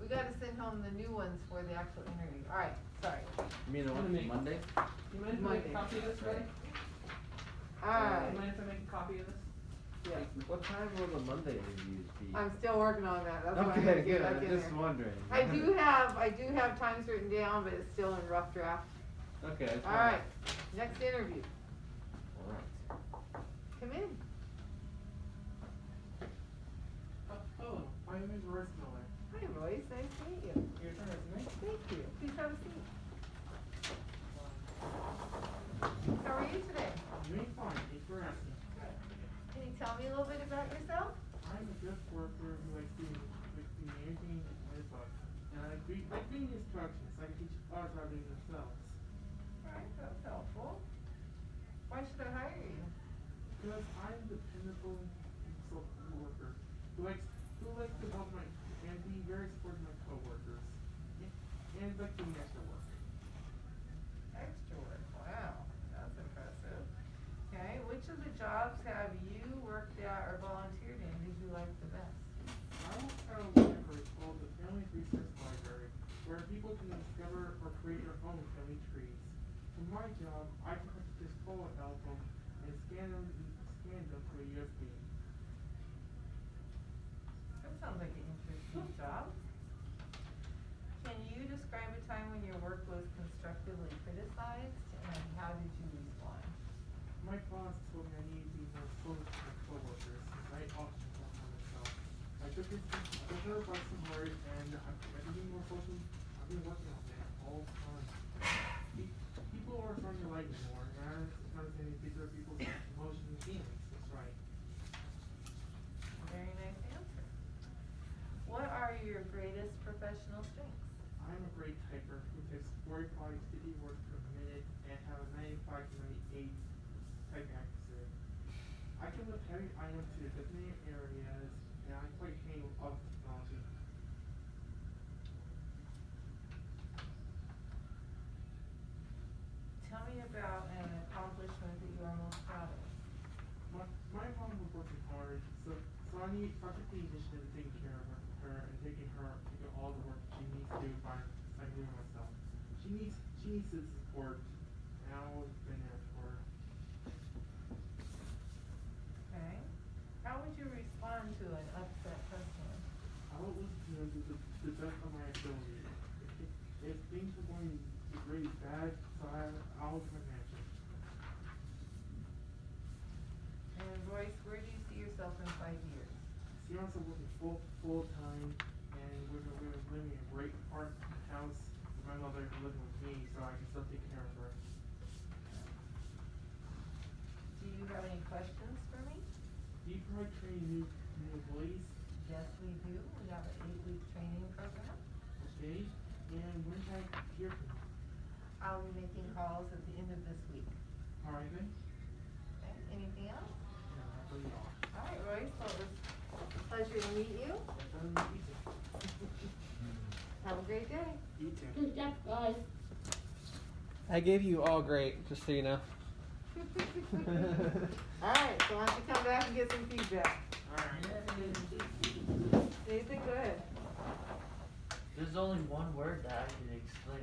We gotta send home the new ones for the actual interview. Alright, sorry. You mean the one from Monday? You mind if I make a copy of this, buddy? Alright. You mind if I make a copy of this? Yeah. What time will the Monday reviews be? I'm still working on that. That's why I'm Okay, gonna get good. back I'm in just there. wondering. I do have times written down, but it's still in rough draft. Okay. that's fine. Alright, next interview. Alright. Come in. Oh, my name is Royce Miller. Hi, Royce. Nice to meet you. You're like reading instructions, so I can teach others how to do it themselves. Alright, that's helpful. Why should I hire you? Because I'm a dependable worker who likes to help and be very supportive of my coworkers. And like doing extra work. Extra work, wow, that's impressive. Okay, which of the jobs have you worked at or volunteered in did you like the best? I work at a library called the Family Research Library, where people can discover or create their own family trees. For my job, I can put this photo album and scan them to a USB. That sounds like an interesting job. Can you describe a time when your work was constructively criticized, and how did you respond? My boss told me I need to be more social with my coworkers, since I often talk by myself. I took her advice and words, and I'm trying to be more social. I've been working on that all the time. People are starting to like me more, and I understand these are people's emotions and feelings. That's right. Very nice answer. What are your greatest professional strengths? I'm a great typer who takes 45 to 50 words per minute and have a 95 to 98 type accuracy. I can lift heavy items to designated areas, and I'm quite handy with other technology. Tell me about an accomplishment that you are most proud of. My mom was working hard, so I took the initiative of taking care of her and taking all the work she needs to do by doing myself. She needs the support, and I've always been there for her. Okay. How would you respond to an upset customer? I will listen to them to the best of my ability. If things are going really bad, so I'll try to manage it. And Royce, where do you see yourself in 5 years? See myself working full time, and we're living in a great house. My mother living with me, so I can still take care of her. Do you have any questions for me? Do you provide training new employees? Yes, we do. We have an 8-week training program. Okay, and when can I hear from you? I'll be making calls at the end of this week. All right then. Okay, anything else? No, that's really all. All right, Royce, well, it was a pleasure to meet you. Have a great day. You too. Good job, guys. I gave you all great, just so you know. Alright, so why don't you come back and get some feedback? Alright. Nathan, go ahead. There's only one word that I can explain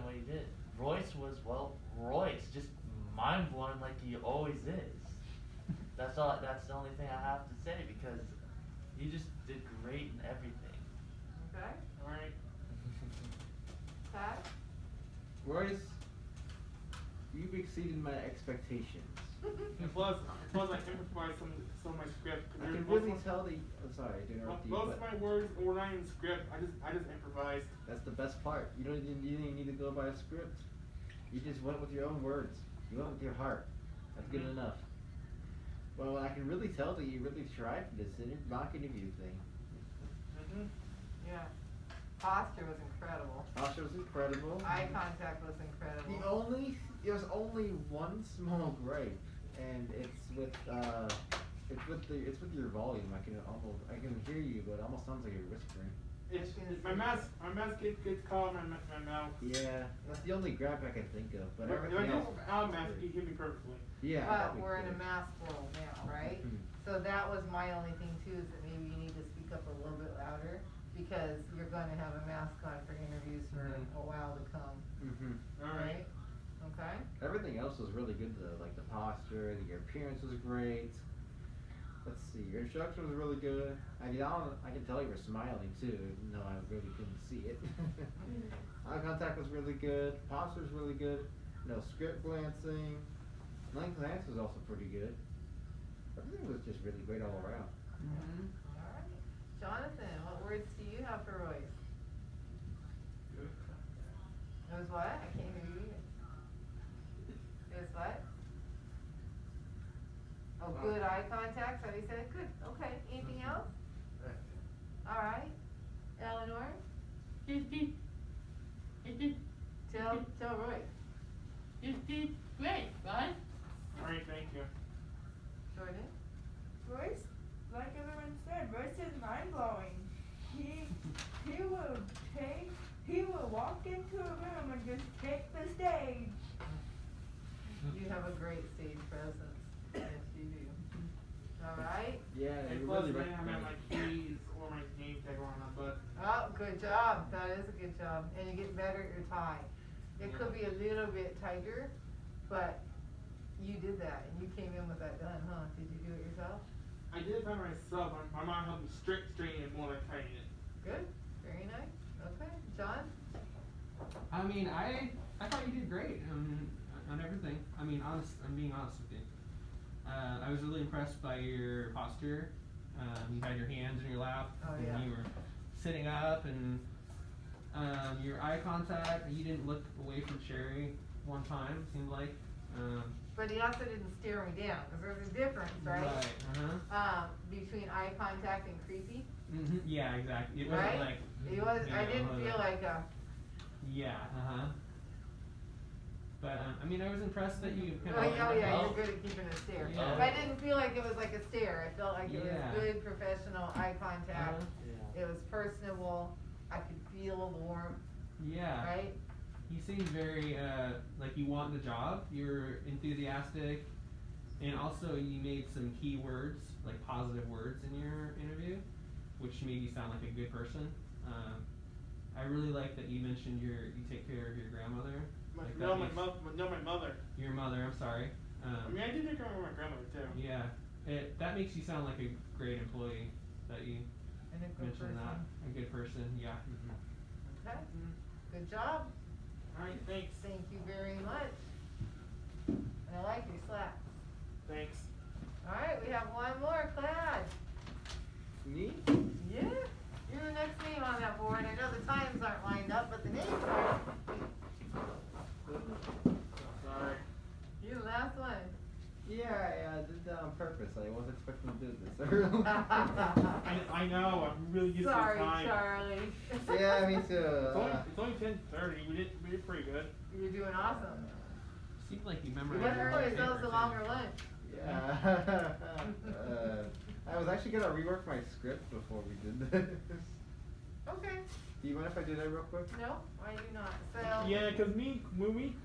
what he did. Royce was, well, Royce, just mind blowing like he always is. That's the only thing I have to say, because he just did great in everything. Okay. Alright. Pat? Royce, you've exceeded my expectations. And plus I improvised some of my script. I can really tell that. I'm sorry to interrupt you, Most of but my words were not in script. I just improvised. that's the best part. You didn't even need to go by a script. You just went with your own words. You went with your heart. That's good enough. Well, I can really tell that you really tried for this mock interview thing. Yeah. Posture was incredible. Posture was incredible. Eye contact was incredible. There's only one small gripe, and it's with your volume. I can hear you, but it almost sounds like you're whispering. My mask gets caught in my mouth. Yeah, that's the only gripe I can think of. But If I everything go else. without a mask, you hear me perfectly. Yeah. But that'd be we're in a good. mask world now, right? Mhm. So that was my only thing too, is that maybe you need to speak up a little bit louder, because you're gonna have a mask on for interviews for a while to come, Mhm. Alright. okay? Everything else was really good though, like the posture, your appearance was great. Let's see, your instruction was really good. I can tell you were smiling too, even though I really couldn't see it. Eye contact was really good. Posture was really good. No script glancing. Length glance was also pretty good. Everything was just really great all around. Alright. Jonathan, what words do you have for Royce? It was what? I can't hear you either. It was what? Oh, good eye contact, so he said, good, okay, anything else? Alright. Eleanor? you did, you did, Tell Roy. you did great, right? Alright, thank you. Jordan? Royce, like everyone said, Royce is mind blowing. He will walk into a room and just take the stage. You have a great stage presence. Yes, you do. Alright? Yeah, And you plus, really then I have recognize. my keys or my name tag on my butt. Oh, good job. That is a good job. And you get better at your tie. It could be a little bit tighter, but you did that and you came in with that done, huh? Did you do it yourself? I did it by myself. My mom helped me straighten it more than tighten it. Good. Very nice. Okay. John? I mean, I thought you did great on everything. I mean, I'm being honest with you. I was really impressed by your posture. You had your hands in your lap, Oh, and yeah. you were sitting up, and your eye contact. You didn't look away from Sherry one time. Seemed like. But he also didn't stare me down, because there's a difference, right? Between eye contact and creepy. Mm-hmm. Yeah, exactly. It wasn't Right? like. It was. you I know, didn't feel like a. Yeah. But I mean, I was impressed that you kind Oh of. yeah, you're good at keeping a stare. Yeah. But I didn't feel like it was like a stare. I felt like it was Yeah. good professional eye contact. Yeah. It was personable. I could feel the warmth, Yeah. right? You seemed very like you want the job. You're enthusiastic, and also you made some key words, like positive words, in your interview, which made you sound like a good person. I really like that you mentioned you take care of your grandmother. Like that makes- My mother. Your mother. I'm sorry. I mean, I did take care of my grandmother too. Yeah. That makes you sound like a great employee. That you And a good mentioned person. that. A good person. Yeah. Mm-hmm. Okay. Good job. Alright, thanks. Thank you very much. And I like your slacks. Thanks. Alright, we have one more, Clad. Me? Yeah. You're the next name on that board. I know the times aren't lined up, but the names are. Sorry. You're the last one. Yeah, I did that on purpose. I wasn't expecting to do this early. I know. I'm really used Sorry, to the time. Charlie. Yeah, me too. It's only 10:30. We did pretty good. You're doing awesome. Seemed like you You memorized. better your pour own yourselves paper, a too. longer lunch. Yeah. I was actually gonna rework my script before we did this. Okay. Do you mind if I do that real quick? No, I do not. So. Yeah, because when we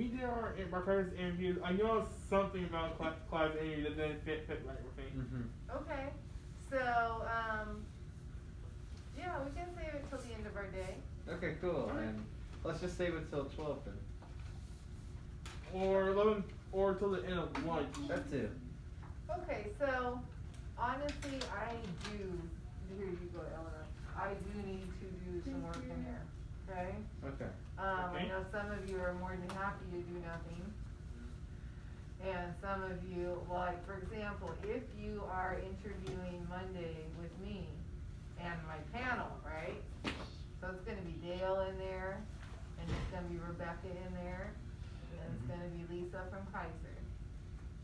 did our parents' interviews, I know something about Clive's interview that didn't fit right with me. Mm-hmm. Okay. So, yeah, we can save it till the end of our day. Okay, cool. And let's just save it till 12 then. Or 11, or till the end of lunch. That too. Okay, so honestly, I do. Here you go, Eleanor. I do need to do some work in there. Okay. Okay. I Okay. know some of you are more than happy to do nothing. And some of you, like for example, if you are interviewing Monday with me and my panel, right? So it's gonna be Dale in there, and it's gonna be Rebecca in there, and then it's gonna be Lisa from Kaiser.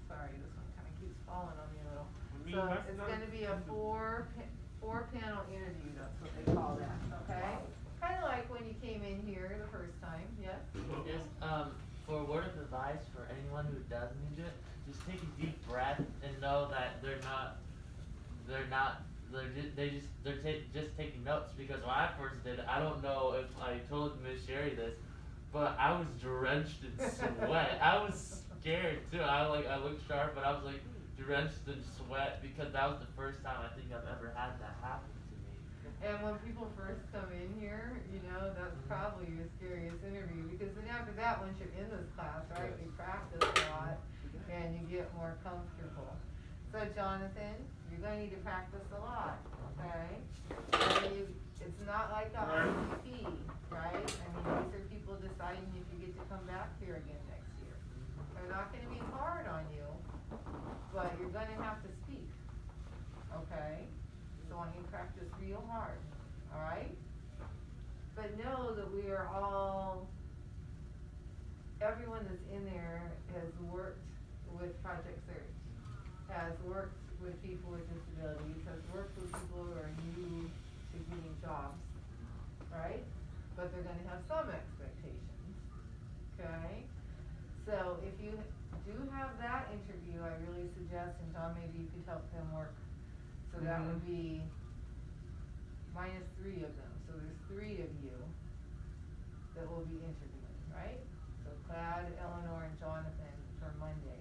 Sorry, this one kinda keeps falling on me a little. So it's gonna be a four panel interview, that's what they call that, okay? Kinda like when you came in here the first time, yes? Just for a word of advice for anyone who does need it, just take a deep breath and know that they're just taking notes, because when I first did it, I don't know if I told Miss Sherry this, but I was drenched in sweat. I was scared too. I looked sharp, but I was like drenched in sweat because that was the first time I think I've ever had that happen to me. And when people first come in here, you know, that's probably your scariest interview, because then after that, once you're in this class, right, you practice a lot and you get more comfortable. So Jonathan, you're gonna need to practice a lot, okay? It's not like a RCP, right? I mean, these are people deciding if you get to come back here again next year. They're not gonna be hard on you, but you're gonna have to speak, okay? So I want you to practice real hard, alright? But know that we are all, everyone that's in there has worked with Project Search, has worked with people with disabilities, has worked with people who are new to getting jobs, right? but they're gonna have some expectations, okay? So if you do have that interview, I really suggest, and John, maybe you could help them work, so that would be -3 of them, so there's 3 of you that will be interviewing, right? So Cloud, Eleanor, and Jonathan for Monday.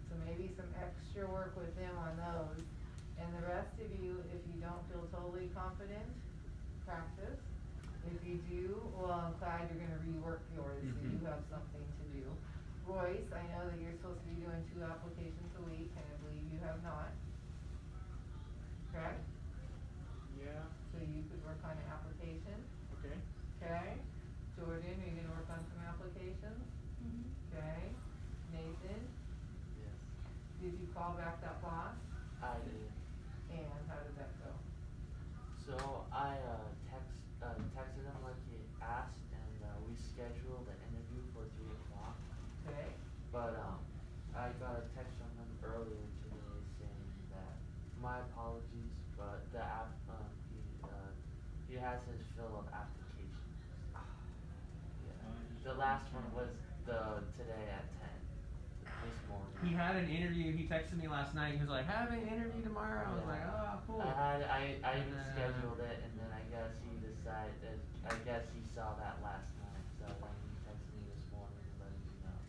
So maybe some extra work with them on those, and the rest of you, if you don't feel totally confident, practice. If you do, well, I'm glad you're gonna rework yours, so you have something to do. Royce, I know that you're supposed to be doing 2 applications a week, and I believe you have not. Correct? Yeah. So you could work on an application. Okay. Okay. Jordan, are you gonna work on some applications? Okay. Nathan, Yes. did you call back that boss? I did. And how did that go? So I texted him like he asked, and we scheduled an interview for 3 o'clock. Okay. But I got a text from him earlier today saying that my apologies, but the he has his fill of applications. Yeah. The last one was today at 10 this morning. He had an interview. He texted me last night. He was like, "Have an interview tomorrow." I was like, "Oh, cool." I even scheduled it, and then I guess he decided. I guess he saw that last night, so then he texted me this morning and let me know.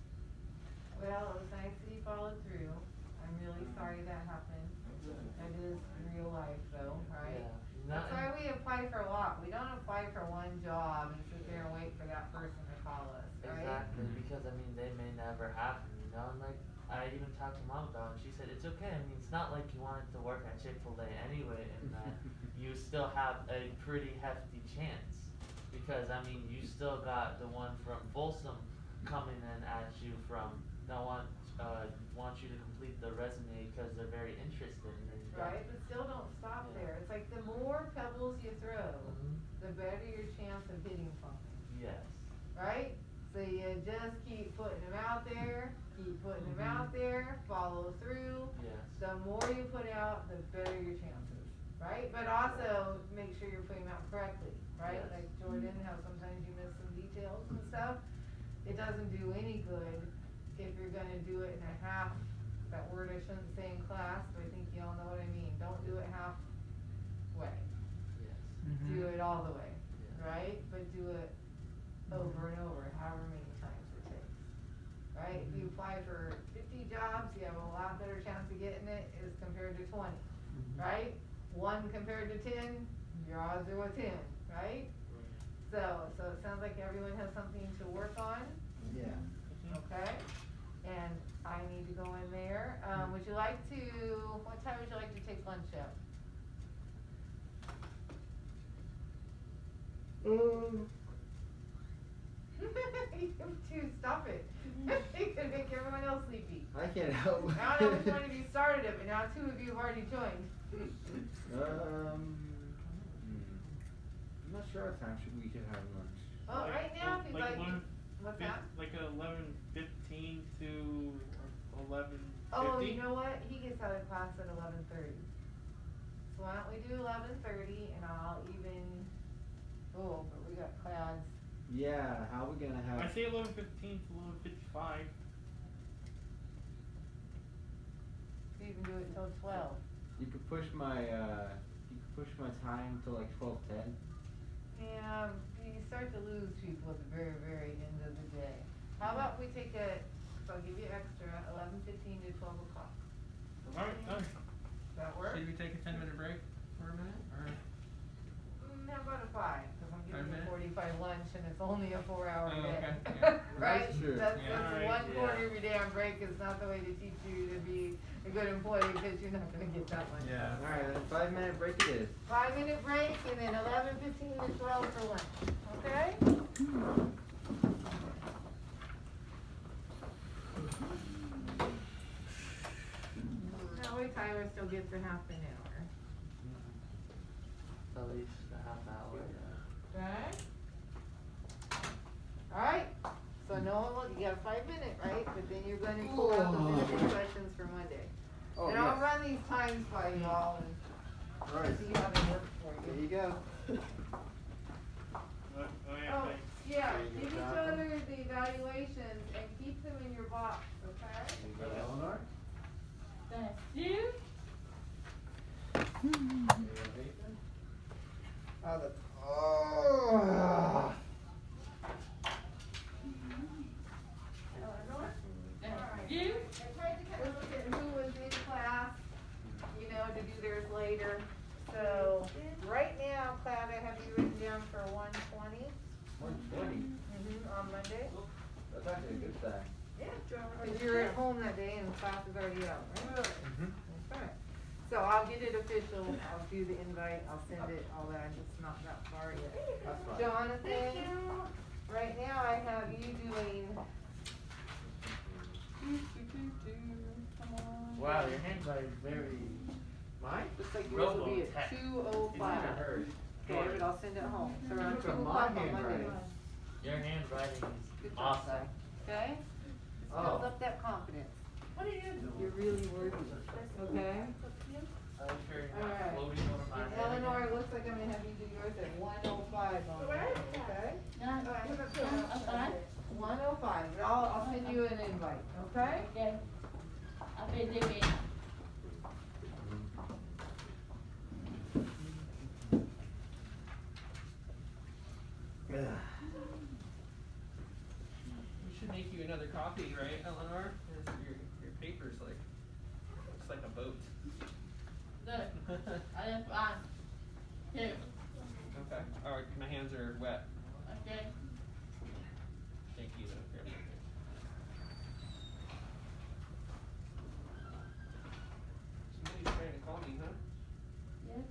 Well, it was nice that you followed through. I'm really sorry that happened. It is real life though, right? Yeah. That's why we apply for a lot. We don't apply for one job and sit there and wait for that person to call us, right? Exactly, because I mean they may never happen, you know, and like I even talked to Mom about it, and she said it's okay. I mean it's not like you wanted to work at Chick-fil-A anyway, and that you still have a pretty hefty chance, because I mean you still got the one from Folsom coming in at you from want you to complete the resume because they're very interested in it. Right, but still don't stop there. It's like the more pebbles you throw, the better your chance of hitting something. Yes. Right? So you just keep putting them out there, follow through. Yes. The more you put out, the better your chances, right? But also make sure you're putting them out correctly, right? Yes. Like Jordan, how sometimes you miss some details and stuff. It doesn't do any good if you're gonna do it in a half. That word I shouldn't say in class, but I think you all know what I mean. Don't do it halfway. Yes. Do it all the way, Yeah. right? But do it over and over, however many times it takes. Right? If you apply for 50 jobs, you have a lot better chance of getting it as compared to 20. Right? 1 compared to 10, your odds are with 10, right? So it sounds like everyone has something to work on. Yeah. Okay? And I need to go in there. Would you like to, what time would you like to take lunch at? You two, stop it. You could make everyone else sleepy. I can't help. I don't know which one of you started it, but now 2 of you have already joined. I'm not sure what time we should have lunch. Well, right now, if you'd like, what's that? Like 11:15 to 11:50. Oh, you know what? He gets out of class at 11:30. So why don't we do 11:30 and I'll even, but we got clouds. Yeah, how are we gonna have? I say 11:15 to 11:55. So you can do it till 12. You could push my time to like 12:10. Yeah, you start to lose people at the very, very end of the day. How about we take it, so I'll give you extra, 11:15 to 12 o'clock. Alright, done. Does that work? Should we take a 10-minute break for a minute? Or? How about a 5? Because I'm 5 giving you minutes? 45 lunch and it's only a 4-hour Oh, day. okay, yeah. Right? That's true. That's Yeah. one Yeah. quarter of your damn break is not the way to teach you to be a good employee because you're not going to get that much. Yeah. All right, then 5-minute break it is. 5-minute break and then 11:15 to 12 for lunch. Okay? That way Tyler still gets a half an hour. At least a half hour. Okay? Alright, so no one will, you got a 5-minute, right? But then you're gonna pull out those interview questions for Monday. Oh, And I'll run these times by you all and Alright. see how they work for There you. you go. evaluations and keep them in your box, okay? You got Eleanor? Thank you. Oh. Eleanor? Thank you. I tried to kind of look at who was in class, you know, to do theirs later. So, right now, Cloud, I have you written down for 120. 120. On Monday. That's actually a good thing. Because you're at home that day and class is already out, right? Okay. So I'll get it official, I'll do the invite, I'll send it, all that, I'm just not that far yet. That's fine. Jonathan, right now I have you doing. Come on. Wow, your handwriting is very. Mine? Looks like yours will be at Robotech. 2:05. Hers. Okay, but I'll send it home, so around Look 2 at my o'clock on Monday. handwriting. Your handwriting Good is job, awesome. Okay? Just Oh. build up that confidence. What are you doing? You're really worthy, okay? I'm sure you're All not right. floating over my And head. Eleanor, again. it looks like I'm gonna have you do yours at 1:05 on Monday, okay? Okay. 1:05, but I'll send you an invite, okay? Okay. I'll be doing. We should make you another copy, right, Eleanor? Your paper's like, looks like a boat. Good. I am fine. Here. Okay. Alright, my hands are wet. Okay. Thank you, though. Grab it. Somebody's trying to call me, huh? Yes.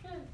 Good.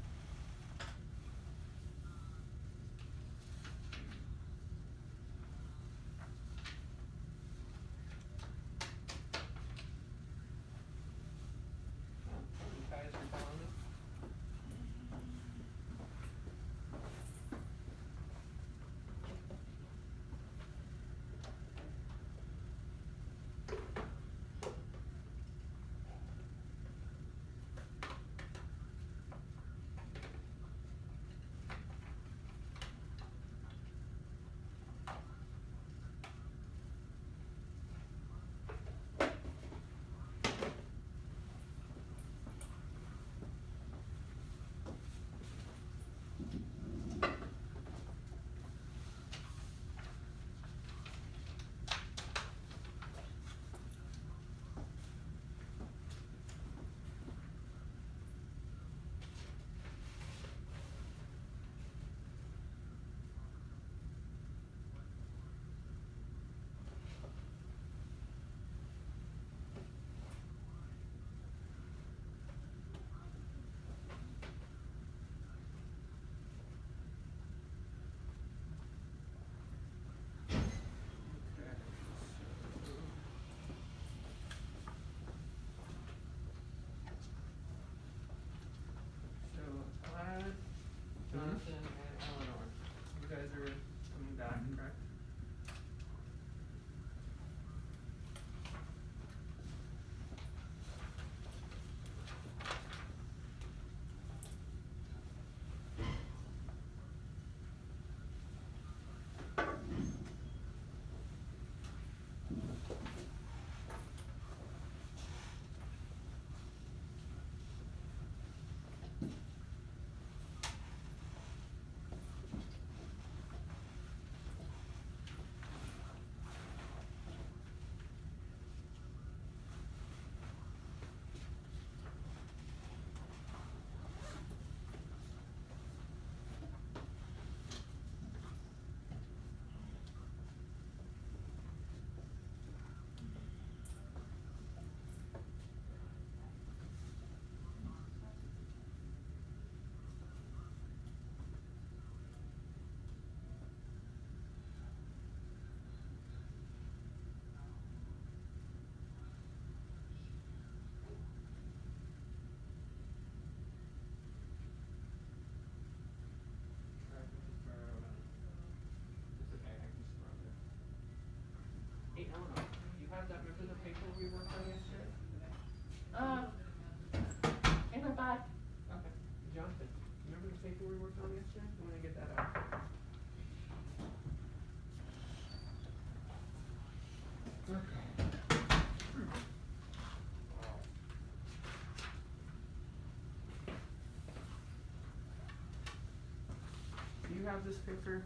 have this paper?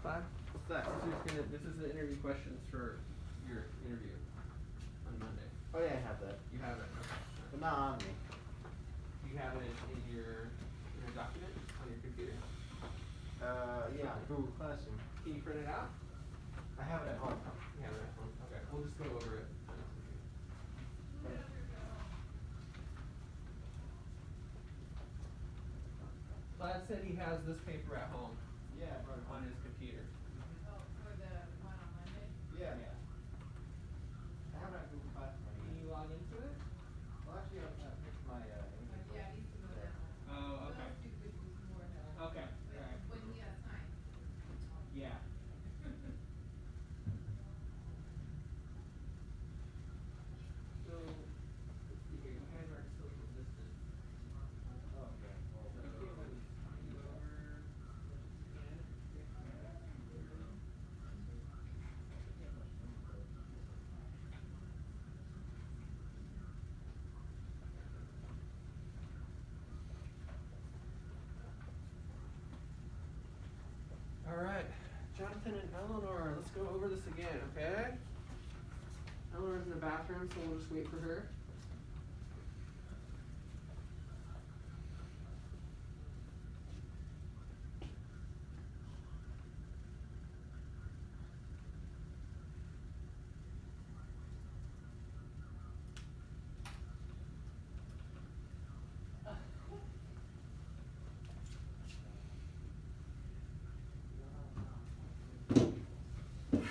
Five? What's that? This is the interview questions for your interview on Monday. Oh yeah, I have that. You have it. Okay. But not on me. Do you have it in your document on your computer? Yeah, Google Classroom. Can you print it out? I have it at home. You have it at home. Okay. We'll just go over it. Vlad said he has this paper at home Yeah, I brought it on home. his computer. Oh, for the one on Monday? Yeah. I have it at Google Classroom. Can you log into it? Well, actually, I picked my English. Yeah, it needs to go that way. Oh, okay. Those two could use more help. Okay. Alright. When we have time. Yeah. So, let's see here. You guys are social distance. Oh, okay. Well, So, you over as much as you can. Alright, Jonathan and Eleanor, let's go over this again, okay? Eleanor's in the bathroom, so we'll just wait for her. One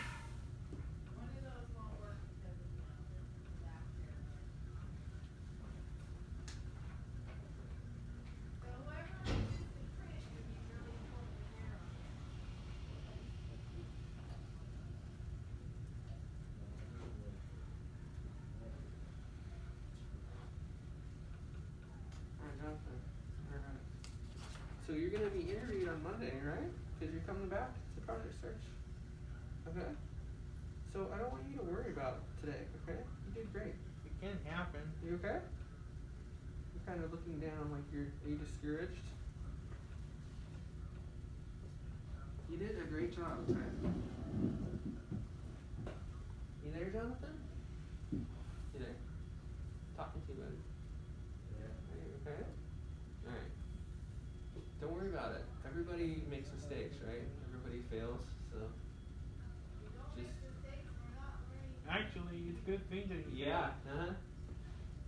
of those won't work because of the laughter. So whoever uses the print can be really pulling the hair on it. Alright, Jonathan. Alright. So you're gonna be interviewed on Monday, right? Because you're coming back to project search. Okay? So I don't want you to worry about today, okay? You did great. It can happen. You okay? You're kind of looking down like are you discouraged? You did a great job, okay? You there, Jonathan? You there? Talking to you, buddy. Yeah. Are you okay? Alright. Don't worry about it. Everybody makes mistakes, right? Everybody fails, so just Actually, it's a good thing that you yeah,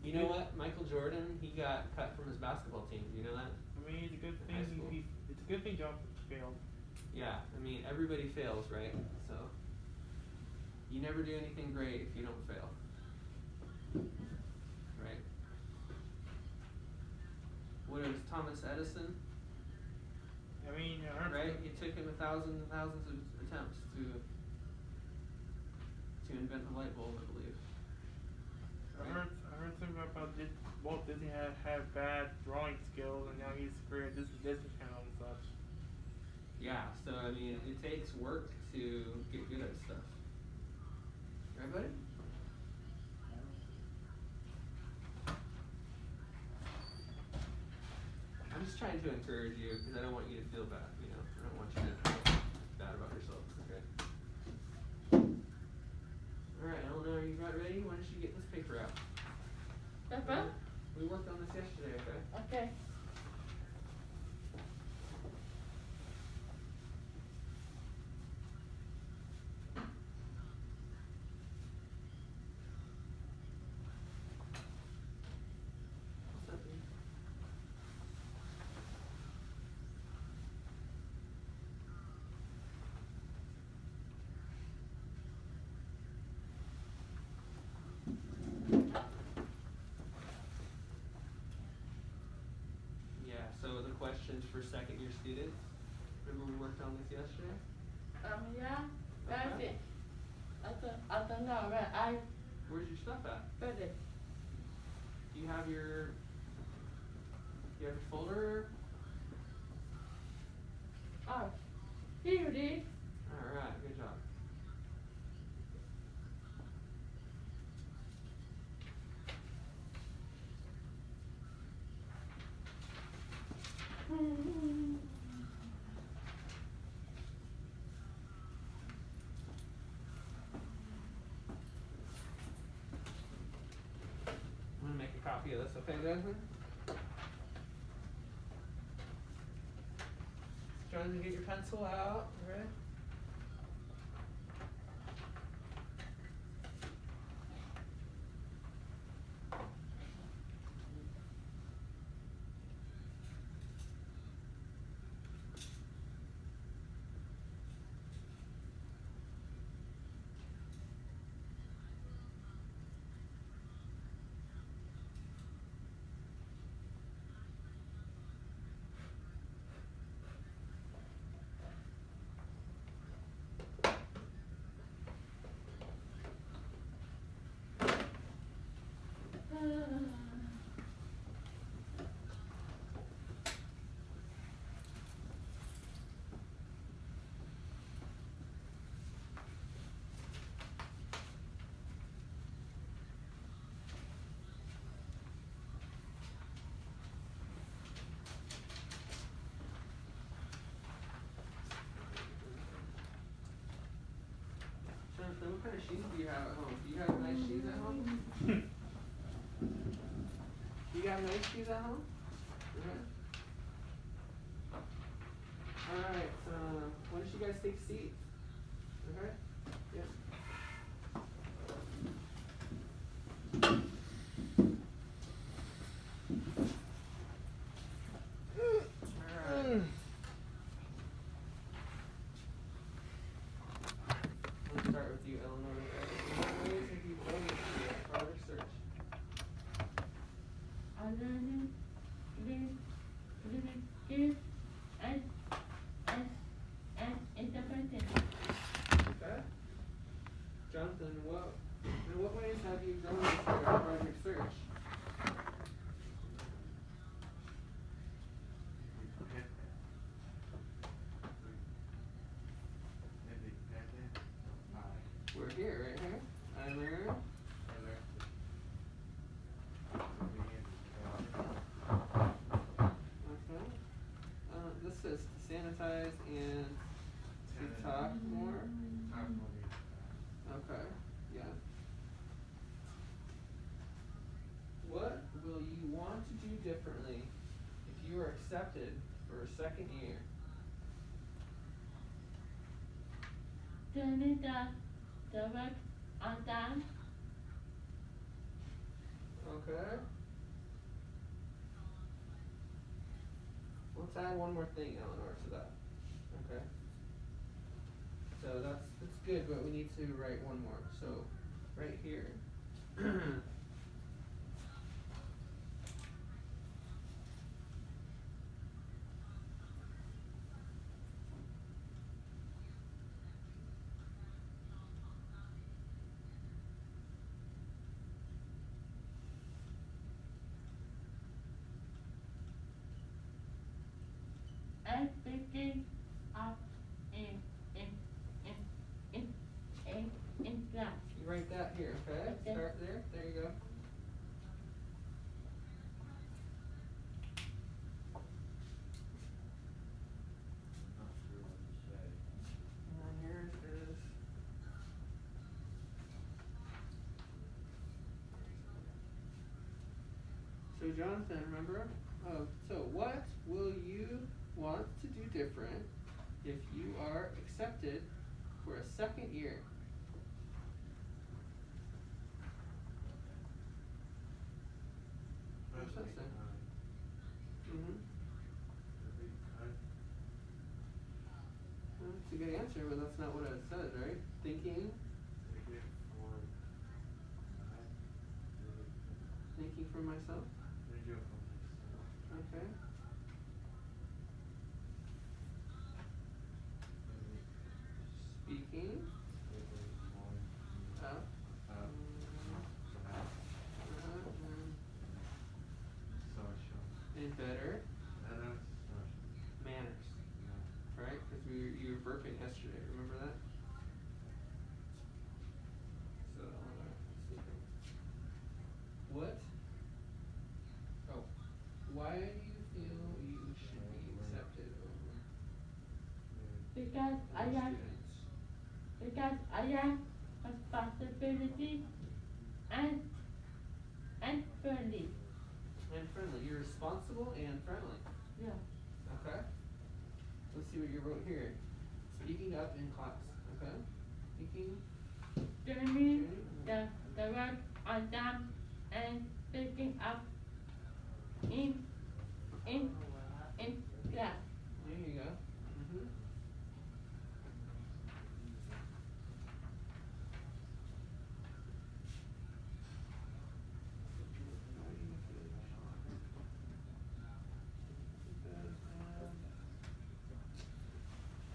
You know what? Michael Jordan, he got cut from his basketball team. Do you know that? I mean, it's a good High thing. school. It's a good thing John failed. Yeah, I mean everybody fails, right? So you never do anything great if you don't fail. Right? What is Thomas Edison? I mean, Right? It took him thousands and thousands of attempts to invent the light bulb, I believe. I heard something about Walt Disney had bad drawing skills, and now he's created Disney Channel and such. Yeah, so I mean, it takes work to get good at stuff. Right, buddy? I'm just trying to encourage you because I don't want you to feel bad, you know? I don't want you to feel bad about yourself, okay? Alright, Eleanor, are you about ready? Why don't you get this paper out? Pepper? We worked on this yesterday, okay? Okay. What's up, dude? Yeah, so the questions for second year students. Remember we worked on this yesterday? Yeah. That's Okay. it. I don't know, but I Where's your stuff at? put it. Do you have your folder? Oh, here it is. Alright, good job. copy of this, okay, Jonathan? Jonathan, get your pencil out, alright? Jonathan, what kind of shoes do you have at home? Do you have nice shoes at home? You got nice shoes at home? Okay. Alright, why don't you guys take seats? Okay? Yeah. Alright. Let's start with you, Eleanor. In what ways have you grown this year for our research? Learning, living skills, and interpreting. Okay. Jonathan, in what ways have you grown this year for our research? We're here, right here. I learned. Okay. This says to sanitize and to talk more. Okay. Yeah. What will you want to do differently if you are accepted for a second year? Turning the work on time. Okay. Let's add one more thing, Eleanor, to that. Okay. So that's good, but we need to write one more. So right here. And picking up in class. You write that here, okay? Okay. Start there. There you go. Not sure what to say. And then yours is. So Jonathan, remember? So what will you want to do different if you are accepted for a second year? What's that say? Mm-hmm. Well, that's a good answer, but that's not what it says, right? Thinking for myself. Okay. Speaking up. And better manners, right? Because you were burping yesterday. Remember that? So what? Oh, why do you feel you should be accepted over Because I other have students? responsibility and friendly. you're responsible and friendly. Yeah. Okay. Let's see what you wrote here. Speaking up in class. Okay. Speaking. Doing the work on time and picking up in class. There you go. Mm-hmm.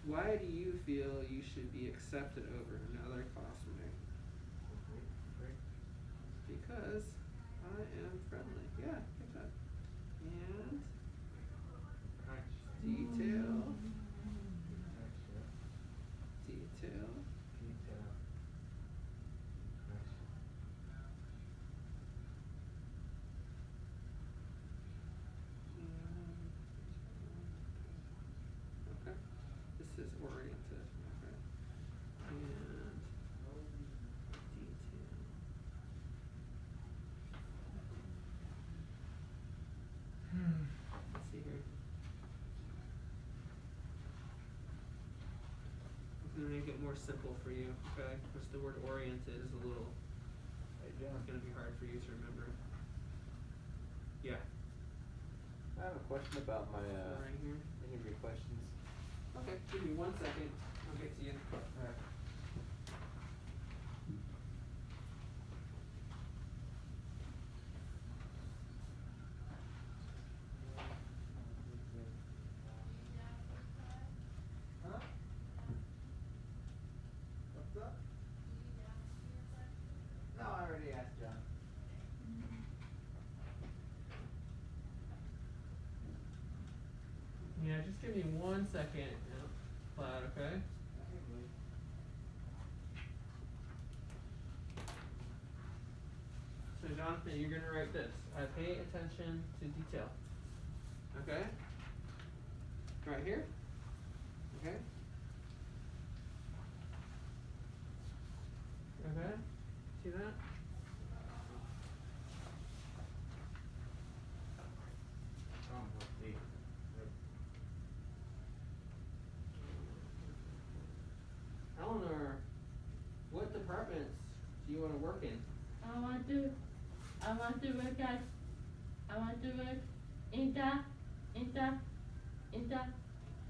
Why do you feel you should be accepted over another classmate? Because I am friendly. Yeah, get that. And detail. Detail. Okay. This is oriented. Okay. And detail. Let's see here. I'm gonna make it more simple for you, okay? Because the word oriented is a little, it's gonna be hard for you to remember. Yeah. I have a question about my Right here. interview questions. Okay, give me 1 second. I'll get to you. Alright. Huh? What's up? No, I already asked John. Yeah, just give me 1 second. Yeah. Cloud, okay? So Jonathan, you're gonna write this. I pay attention to detail. Okay? Right here? Okay? Okay? See that? Eleanor, what departments do you want to work in? I want to work in the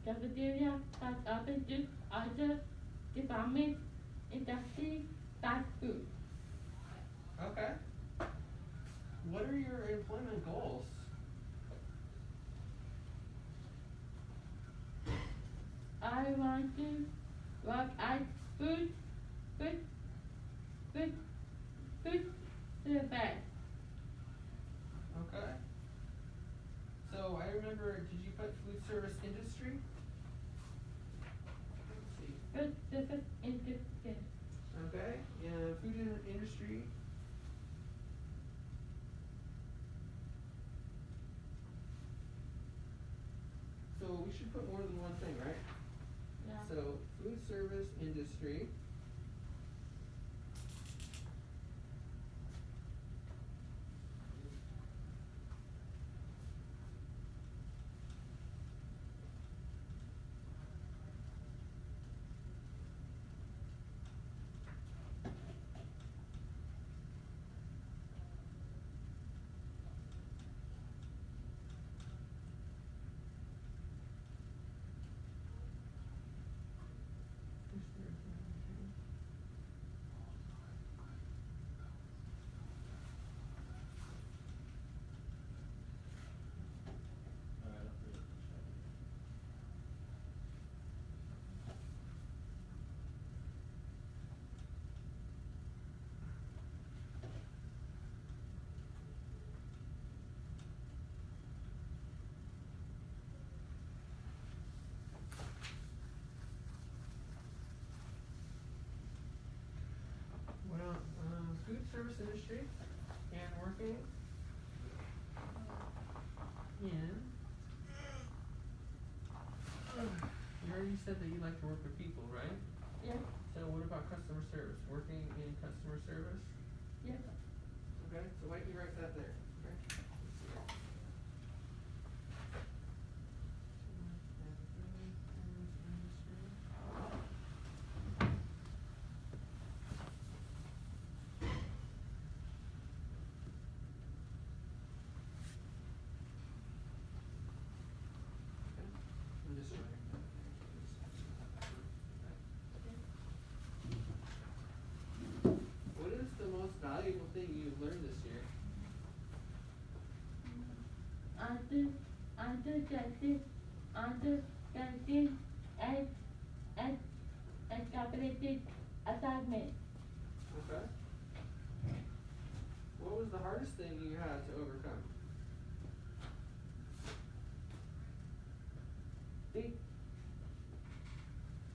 cafeteria, but open to other departments in the fast food. Okay. What are your employment goals? I want to work at food service. Okay. So I remember, did you put food service industry? Let's see. Food service industry. Okay, yeah, industry. So we should put more than one thing, right? Yeah. So food service industry. Well, food service industry and working in. You already said that you like to work with people, right? Yes. So what about customer service? Working in customer service? Yes. Okay, so why don't you write that there? Okay. Let's see here. understanding and completing assignment. Okay. What was the hardest thing you had to overcome?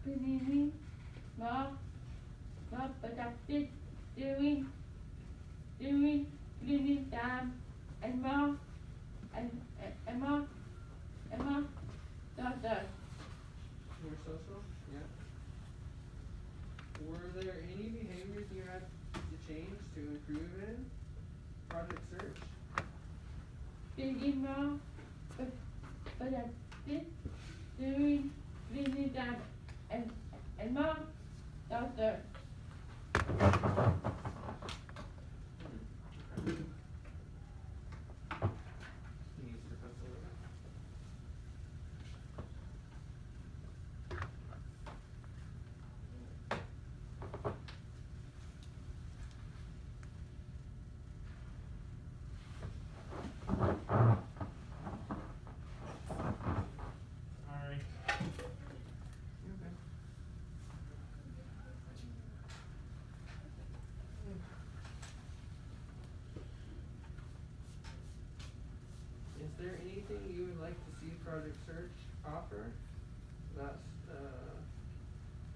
Beginning more productive during cleaning time and more social. More social? Yeah. Were there any behaviors you had to change to improve in project search? Being more productive during cleaning time and more social. He needs your pencil again. Alright. You okay? Is there anything you would like to see Project Search offer that's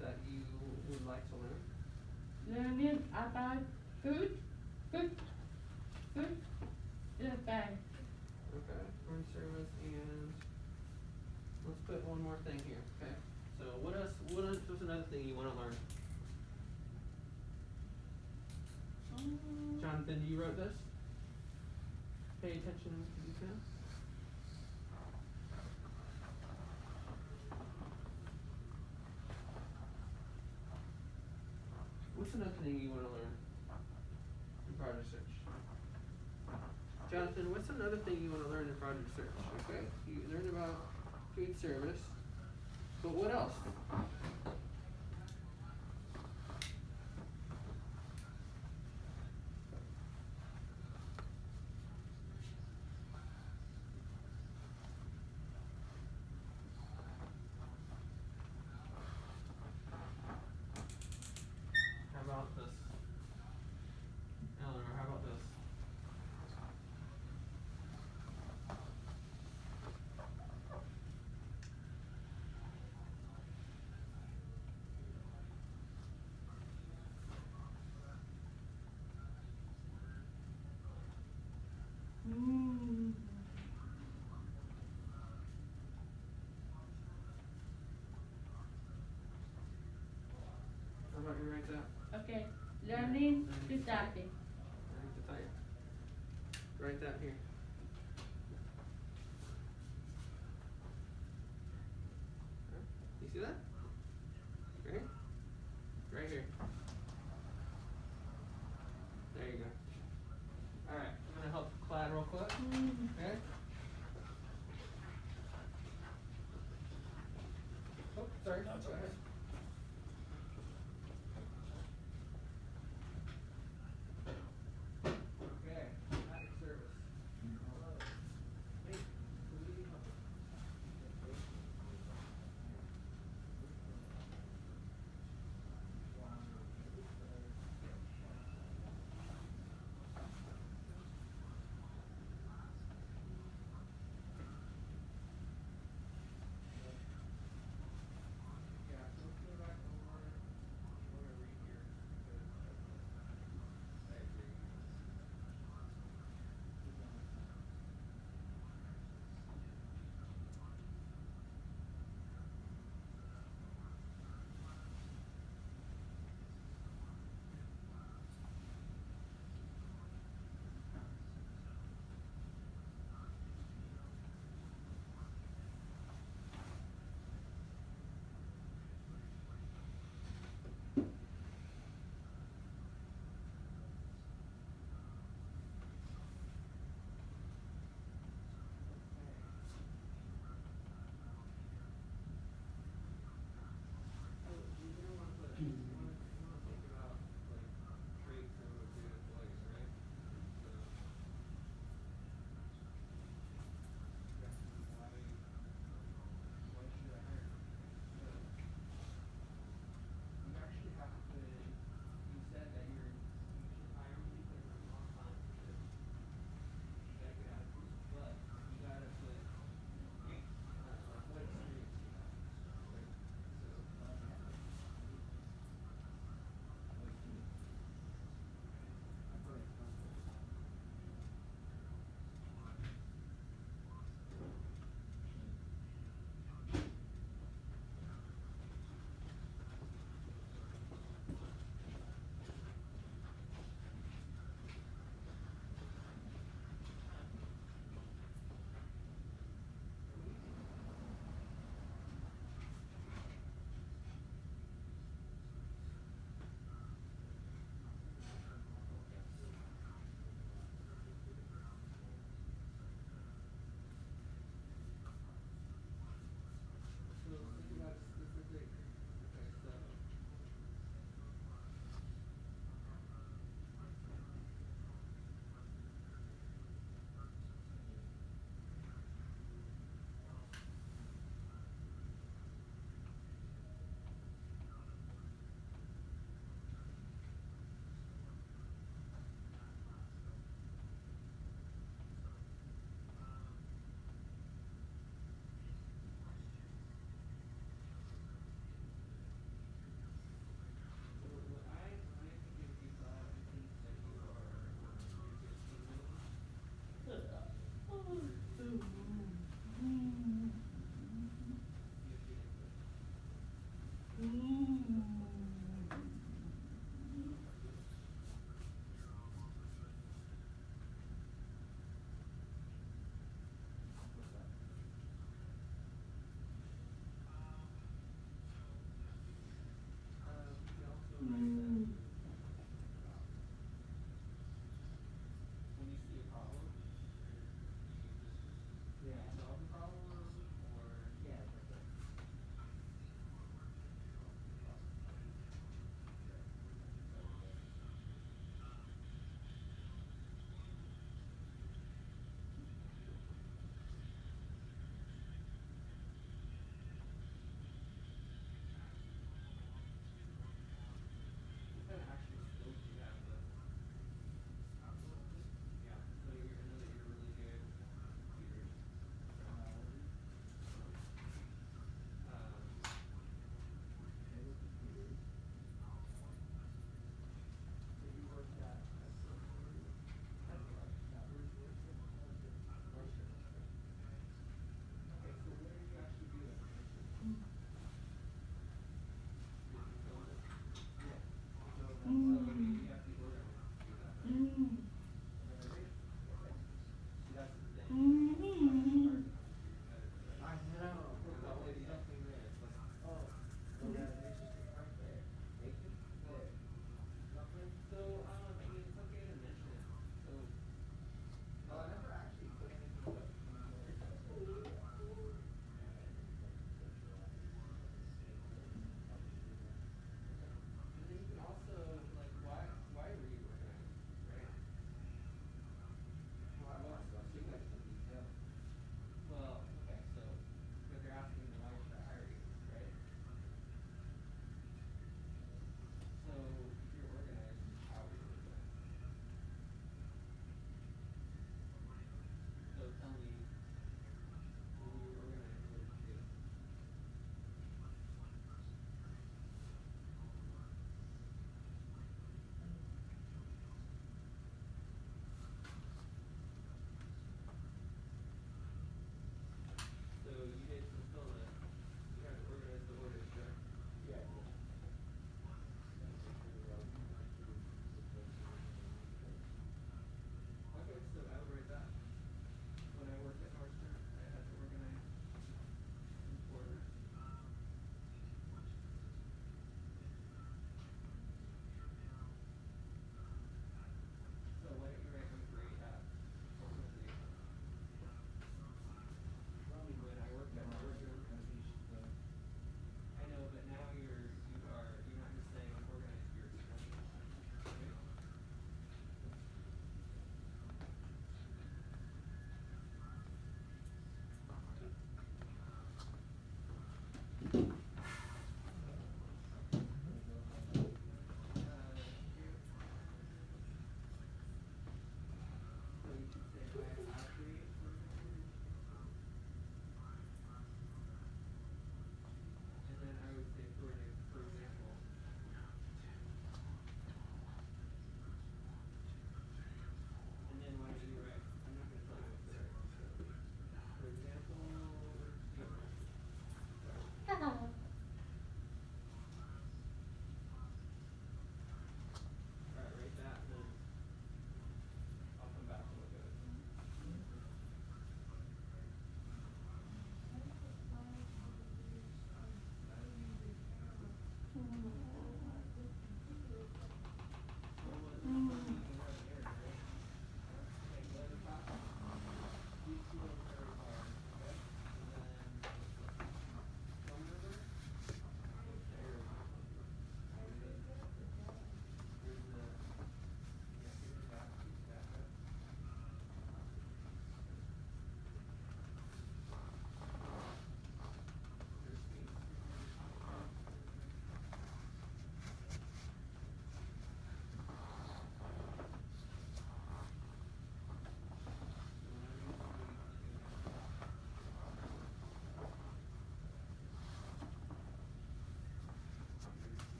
that you would like to learn? Learning about food design. Okay, food service and let's put one more thing here, okay? So what's another thing you wanna learn? Jonathan, you wrote this? Pay attention to detail. What's another thing you wanna learn in Project Search? Jonathan, what's another thing you wanna learn in Project Search? Okay, you learned about food service, but what else? How about this? Eleanor, how about this? How about you write that? Okay, learning to type. Learning to type. Write that here. Okay. You see that? Right? Right here. There you go. Alright, I'm gonna help Clad real quick. Okay? Oh, sorry. Go ahead. Okay, attic service. Hey, can we help? Yeah.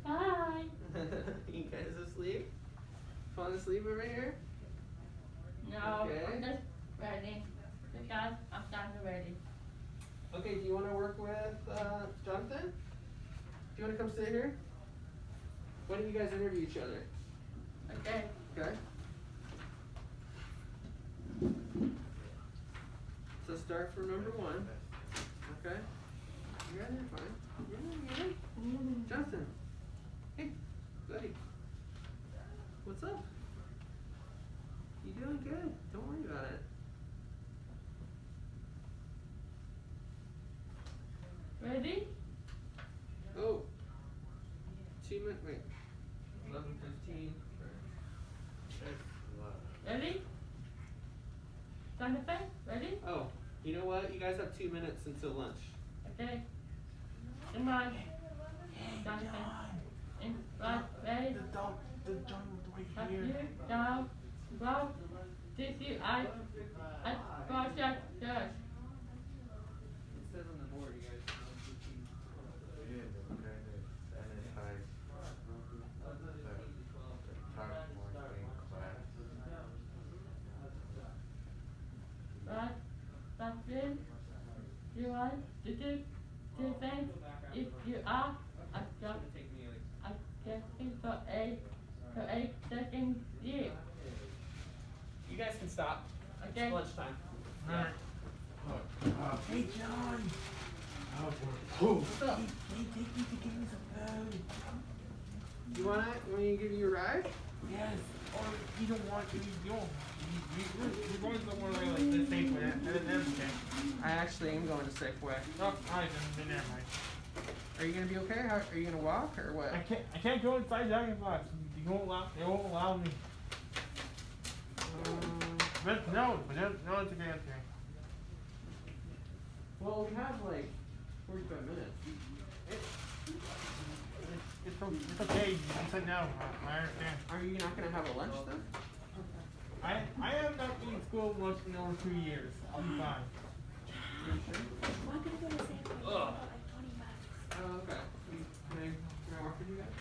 Bye. You guys asleep? Falling asleep over here? No, Okay. I'm just ready. Because I'm done already. Okay, do you want to work with Jonathan? Do you want to come sit here? Why don't you guys interview each other? Okay. Okay. So start from number 1. Okay. You're in there, fine. You're in. Jonathan. Hey, buddy. What's up? You doing good. Don't worry about it. Ready? Oh. 2 minutes. Wait. 11:15. Ready? Jonathan, ready? Oh, you know what? You guys have 2 minutes until lunch. Okay. Come on. Jonathan. In front, ready? The dog was Up right here. here, down, go. This you, I cross your church. It says on the board, you guys. Yeah, they're trying to sanitize the talk more in class. Right, that's it. You want to do two things? If you are, I'm guessing for a second year. You guys can stop. Okay. It's lunchtime. Alright. Hey, John. What's up? Hey, take me to give me some food. You want me to give you a ride? Yes. Or you don't want to. You're going somewhere like this safe way. That's okay. I actually am going to Safeway. Oh, alright, then never mind. Are you gonna be okay? Are you gonna walk or what? I can't go inside Dragon Box. They won't allow me. But it's okay, it's okay. Well, we have like 45 minutes. It's okay. You said no. I understand. Are you not gonna have a lunch then? I have not been in school much in over 2 years. I'll be fine. You sure? We're gonna go to Safeway for Ugh. like $20. Oh, okay. Can I walk with you guys?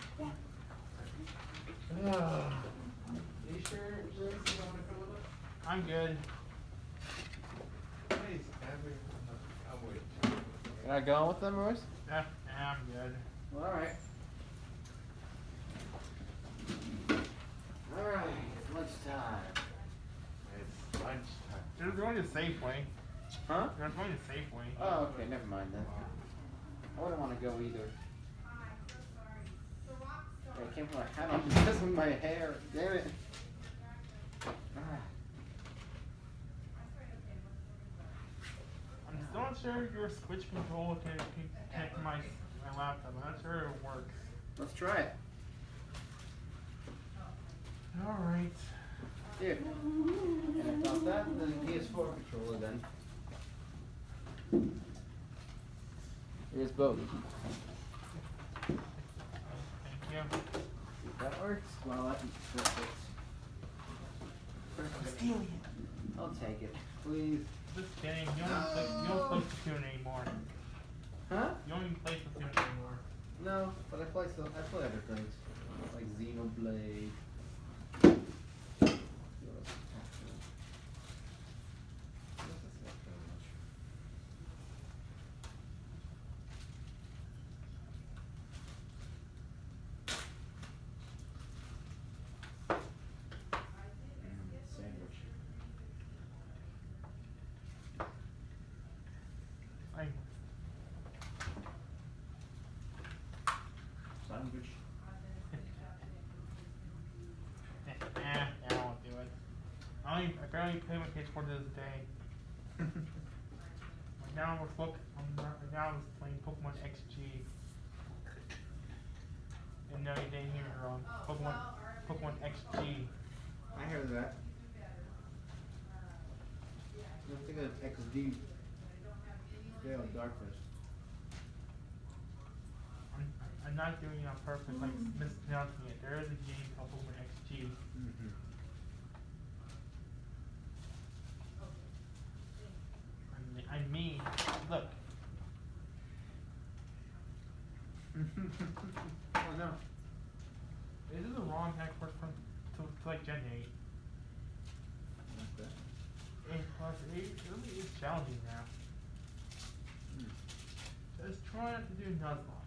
Yeah. Are you sure, Joyce, you don't wanna come with us? I'm good. Please, I'll wait. You're not going with them, Royce? Yeah, I'm good. Well, alright. Alright, it's lunchtime. It's lunchtime. They're going to Safeway. Huh? They're going to Safeway. Oh, okay, never mind then. I wouldn't want to go either. I can't put my hat on because of my hair. Damn it. Ah. I'm still not sure your switch control can connect to my laptop. I'm not sure it works. Let's try it. Alright. Here. And if not that, then PS4 controller then. Here's both. Thank you. That works? Well, that fits. Steal it. I'll take it. Please. Just kidding. You don't play Splatoon anymore. Huh? You don't even play Splatoon anymore. No, but I play other things. Like Xenoblade. Sandwich. Sandwich. I won't do it. I barely play my PS4 to this day. Right now I was playing Pokemon XG. And no, you didn't hear me wrong. Pokemon XG. I heard that. I think of XD. Veil of Darkness. I'm not doing it on purpose, like mispronouncing it. There is a game called Pokemon XG. Mm-hmm. I mean, look. Oh know. This is a long hack course from to like Gen 8. Okay. And plus, it's challenging now. Just try not to do Nuzlocke.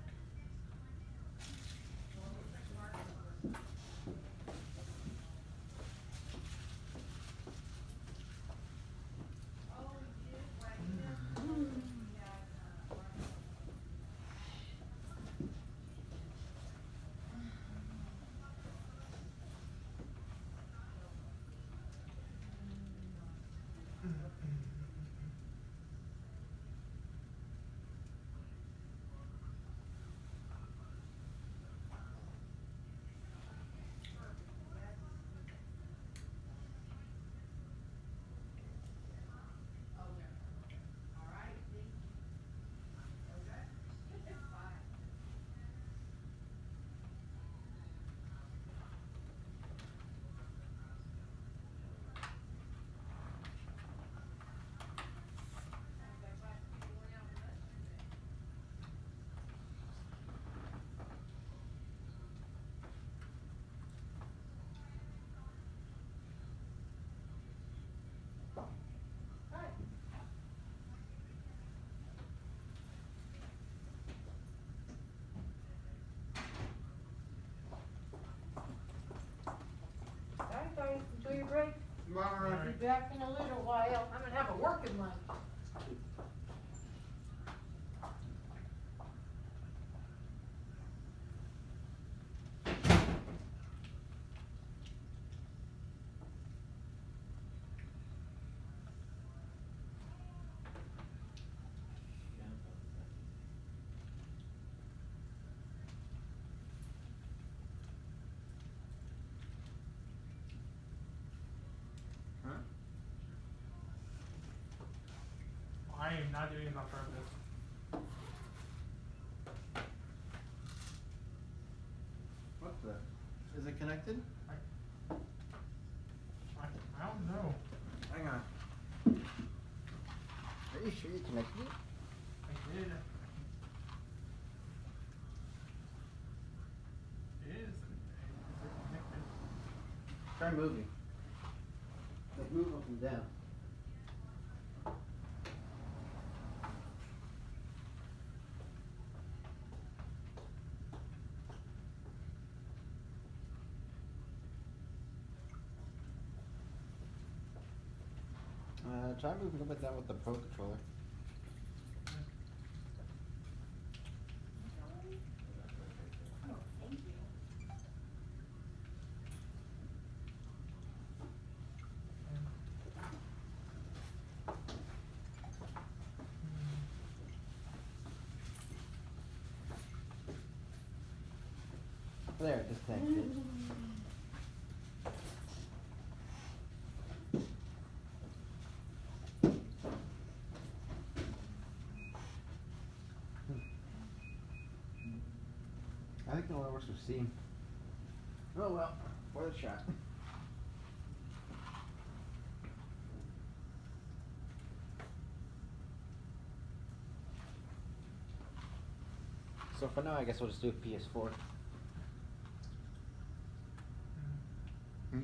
Alright guys, enjoy your break. Bye. Be back in a little while. I'm gonna have a working lunch. Huh? I am not doing it on purpose. What the? Is it connected? I don't know. Hang on. Are you sure you connected it? I did. It is connected. Try moving. Like move up and down. Try moving up and down with the Pro controller. Oh, thank you. There, disconnected. I think it only works with Steam. Oh well, worth a shot. So for now, I guess we'll just do PS4. Hmm?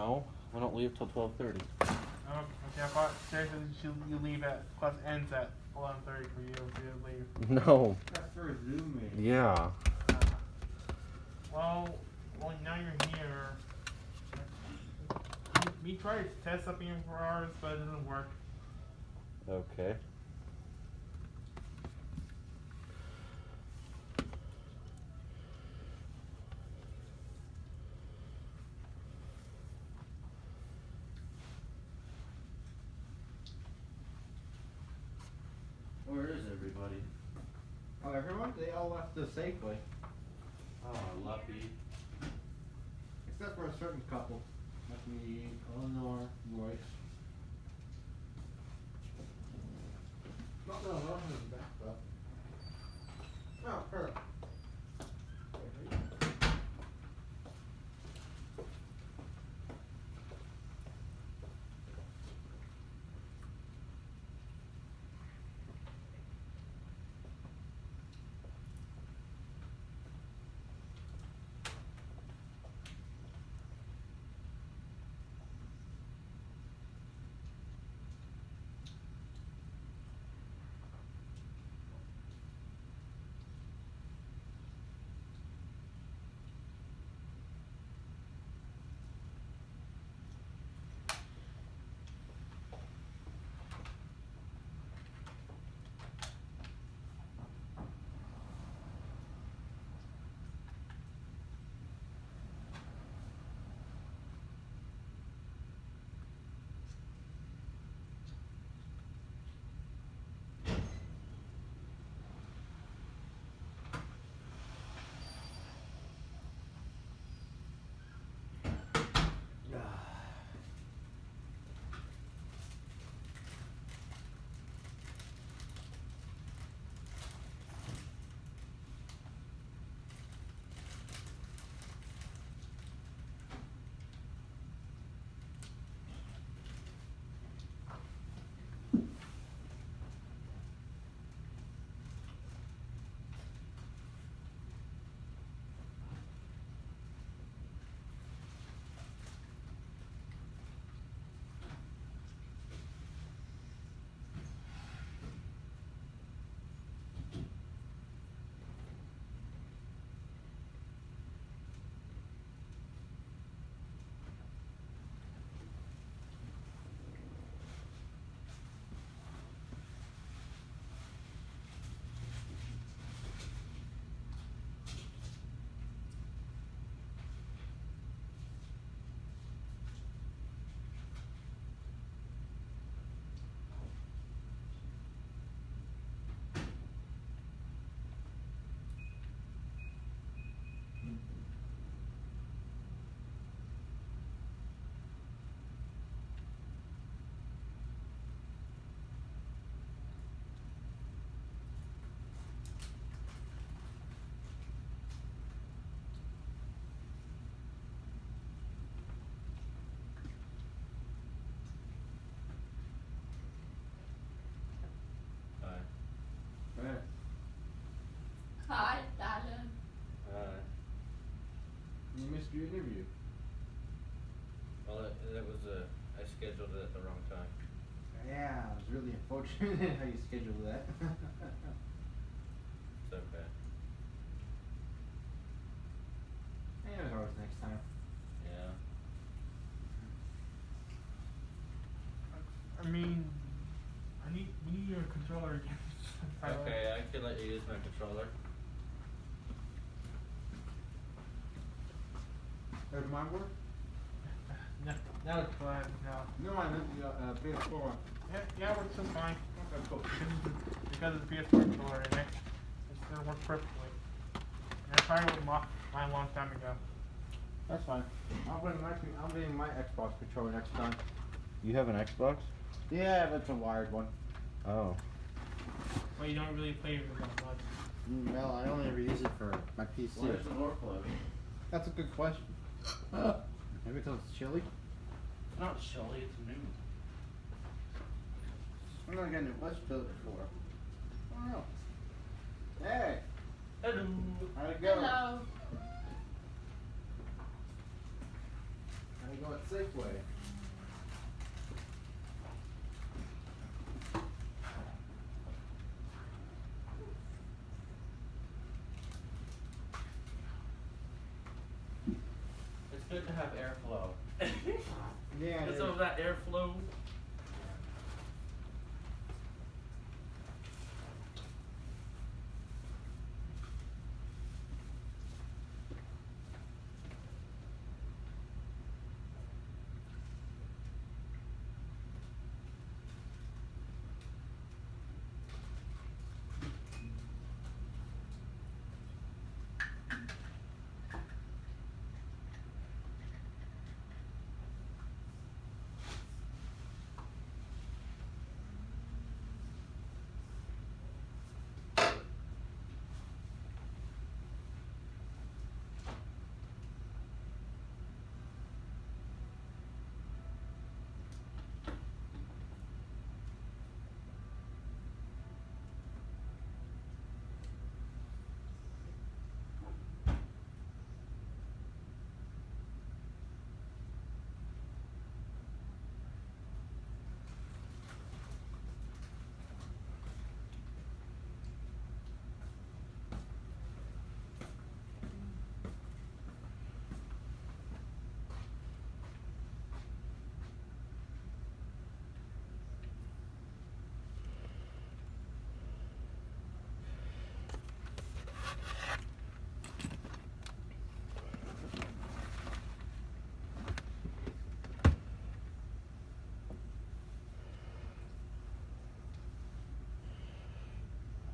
No, we don't leave till 12:30. Okay, I thought seriously you leave at class ends at 11:30 for you to leave. No. That's for a Zoom meeting. Yeah. Well, now you're here. We tried to test something for ours, but it didn't work. Okay. Where is everybody? Oh, everyone? They all left the Safeway. Oh, lucky. Except for a certain couple. Like me, Eleanor, Royce. No, is back though. Oh, her. Hi, Talon. You missed your interview. Well, it was I scheduled it at the wrong time. Yeah, it was really unfortunate how you scheduled that. It's okay. Yeah, there's always next time. Yeah. I mean, we need your controller again. Okay, I can let you use my controller. Does mine work? No, now it's fine. Now. No, I meant the PS4. Yeah, it works just fine. Okay, cool. Because of the PS4 controller, it's gonna work perfectly. And I tried it with mine a long time ago. That's fine. I'm getting my Xbox controller next time. You have an Xbox? Yeah, but it's a wired one. Oh. Well, you don't really play with it that much. Well, I only ever use it for my PC. Why is the door closed? That's a good question. Maybe because it's chilly? It's not chilly, it's noon. I'm not getting it much chilly before. I don't know. Hey! Hello. How'd it go? Hello. How'd I go at Safeway. It's good to have airflow. Yeah. Get some of that airflow.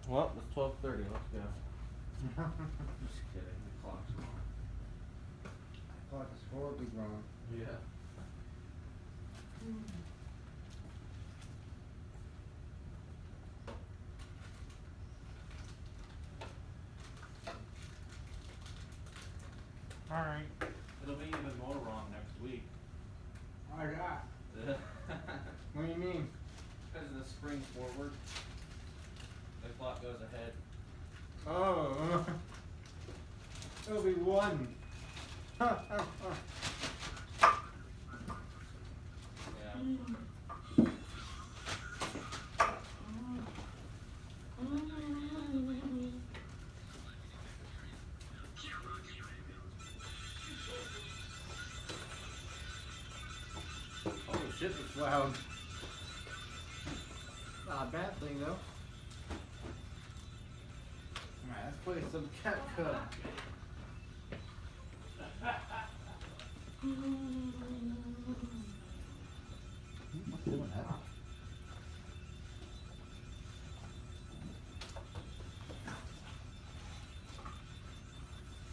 Well, it's 12:30. Let's go. Just kidding. The clock's wrong. Clock is horribly wrong. Yeah. Alright. It'll be even more wrong next week. Oh my God. What do you mean? Because of the spring forward. The clock goes ahead. Oh. It'll be one. Yeah. Holy shit, it's loud. Not a bad thing though. Alright, let's play some cat cup. What's doing that?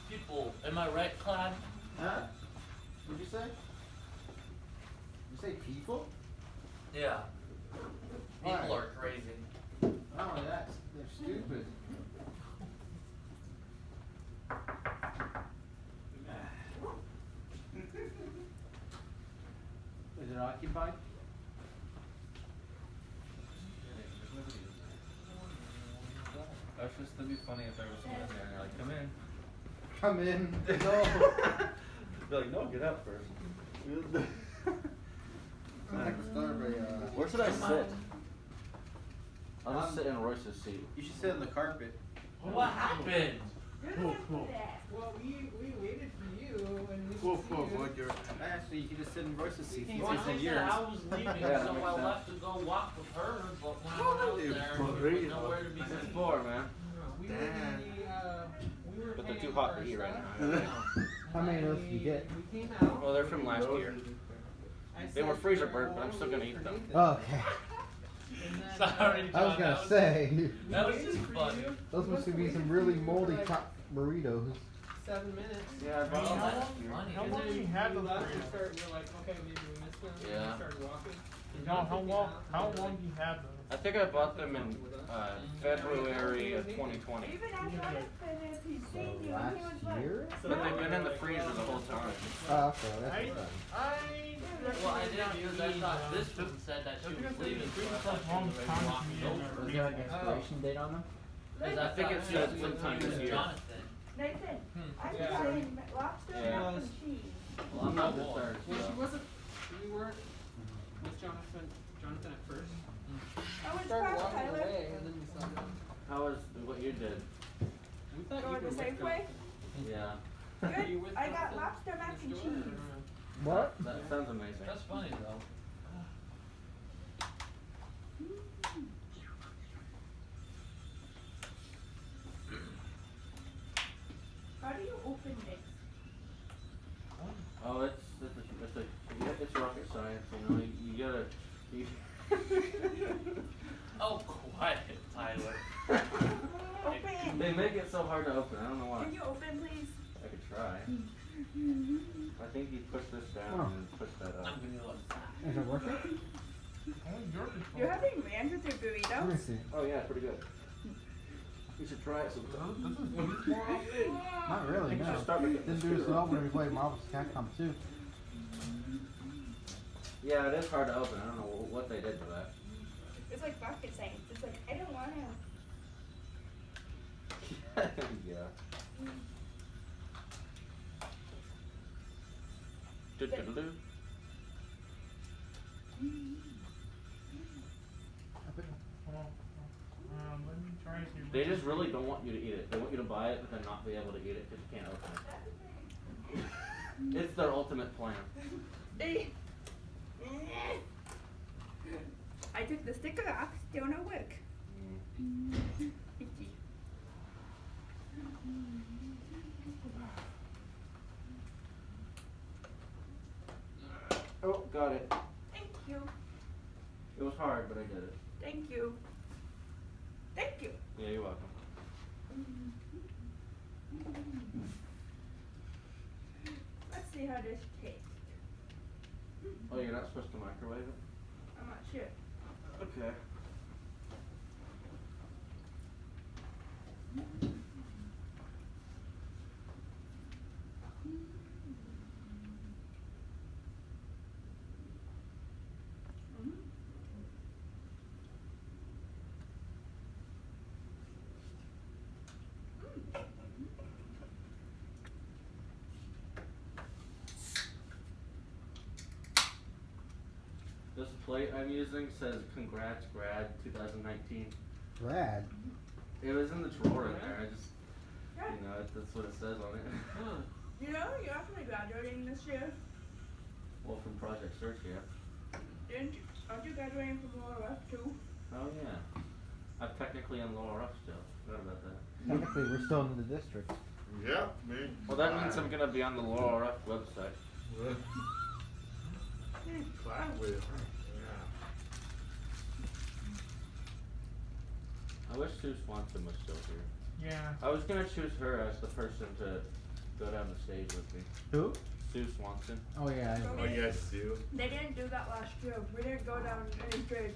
People, am I right, Clyde? Huh? What'd you say? You say people? Yeah. Why? People are crazy. Oh, they're stupid. Is it occupied? That's just to be funny if there was someone in there and you're like, come in. Come in. No. Be like, no, get up first. Where should I sit? I'll just sit in Royce's seat. You should sit on the carpet. What happened? You're the one who did that. Well, we waited for you and we Whoa, could see whoa, you. whoa, actually, you can just sit in Royce's seat. He's Well, been she for said years. I was leaving, Yeah, that so makes I sense. left to go walk with her, but when I went out Dude, there, for there was real. nowhere to be This is seen. four, man. We Damn. were But they're paying too hot for to eat right stuff. now. How many of those did you get? We came out. Well, they're from last year. I They were said, freezer "Why burnt, but don't I'm still we gonna wait eat for them. Nathan?" Okay. And then, Sorry, I was John, gonna that was- say, That was we just waited for funny. you. those We must be waited some for really you for moldy like top burritos. 7 minutes. Yeah, I brought Oh, them that's last year. funny. How And long then do you have we those left and burritos? started, we're like, okay, maybe we missed them. And Yeah. we started walking. No, how long do you have those? I think I bought them in February of 2020. Even after I had finished, he seen you and he last was like, year? But they've been in the freezer the whole time. Oh, okay, that's I fine. Well, I did because I thought this one said that she was leaving, so I thought she was already walking over. Was there an expiration date on them? Because I I think it thought said she was sometime leaving this year. Jonathan. Nathan, I Yeah. was saying lobster Yeah. and cheese. Well, I'm not concerned. Well, so. she wasn't. We weren't with Jonathan at first. I was Started past walking Tyler. away, and then we saw them. How was what you did? We thought Going you to were with Safeway? Yeah. Good. You with I got the- lobster mac and the store, cheese. or- What? That sounds amazing. That's funny though. How do you open this? Oh, it's rocket science. You know, you gotta. Oh, quiet, Tyler. Open. They make it so hard to open. I don't know why. Can you open, please? I could try. I think you push this down Oh. and push that up. I'm gonna look. Is it working? You're having ranch with your Let me burritos? see. Oh yeah, pretty good. You should try it sometime. Not really, You no. should start with Didn't do this at all when we played Marvel's Capcom 2. Yeah, it is hard to open. I don't know what they did to that. It's like rocket science. It's like, I don't want to. Yeah. Do-do-do-do. Let me try it here. They just really don't want you to eat it. They want you to buy it, but then not be able to eat it because you can't open it. It's their ultimate plan. I took the sticker off, still no work. Itchy. Oh, got it. Thank you. It was hard, but I did it. Thank you. Thank you. Yeah, you're welcome. Let's see how this tastes. Oh, you're not supposed to microwave it? I'm not sure. Okay. This plate I'm using says congrats grad 2019. Brad. It was in the drawer in there. I just, you know, that's what it says on it. Huh. You know, you're actually graduating this year. Well, from Project Search, yeah. Aren't you graduating from Lower West too? Oh yeah. I'm technically in Laurel Rough still. Forgot about that. Technically, we're still in the district. Yeah, me. Well, that means I'm gonna be on the Laurel Rough website. Glad with. I wish Sue Swanson was still here. Yeah. I was gonna choose her as the person to go down the stage with me. Who? Sue Swanson. Oh yeah. I Oh yes, Sue. They didn't do that last year. We didn't go down any stage.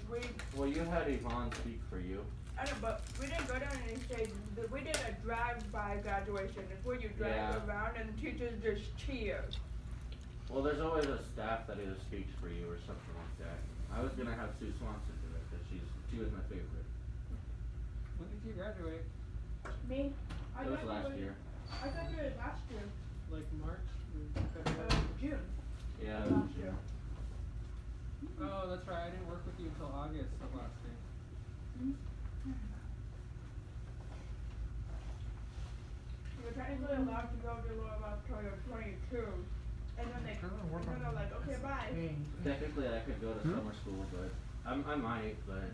Well, you had Yvonne speak for you. I know, but we didn't go down any stage. We did a drive-by graduation. It's where you drive Yeah. around and the teachers just cheer. Well, there's always a staff that either speaks for you or something like that. I was gonna have Sue Swanson do it because she was my favorite. When did you graduate? Me? I That was last graduated- year. I graduated last year. Like March? Or February? June. Yeah. Last year. Oh, that's right. I didn't work with you until August of last year. You're technically allowed to go to Lower West till you're 22. And then they're like, okay, bye. Technically, I could go to summer school, but I might. But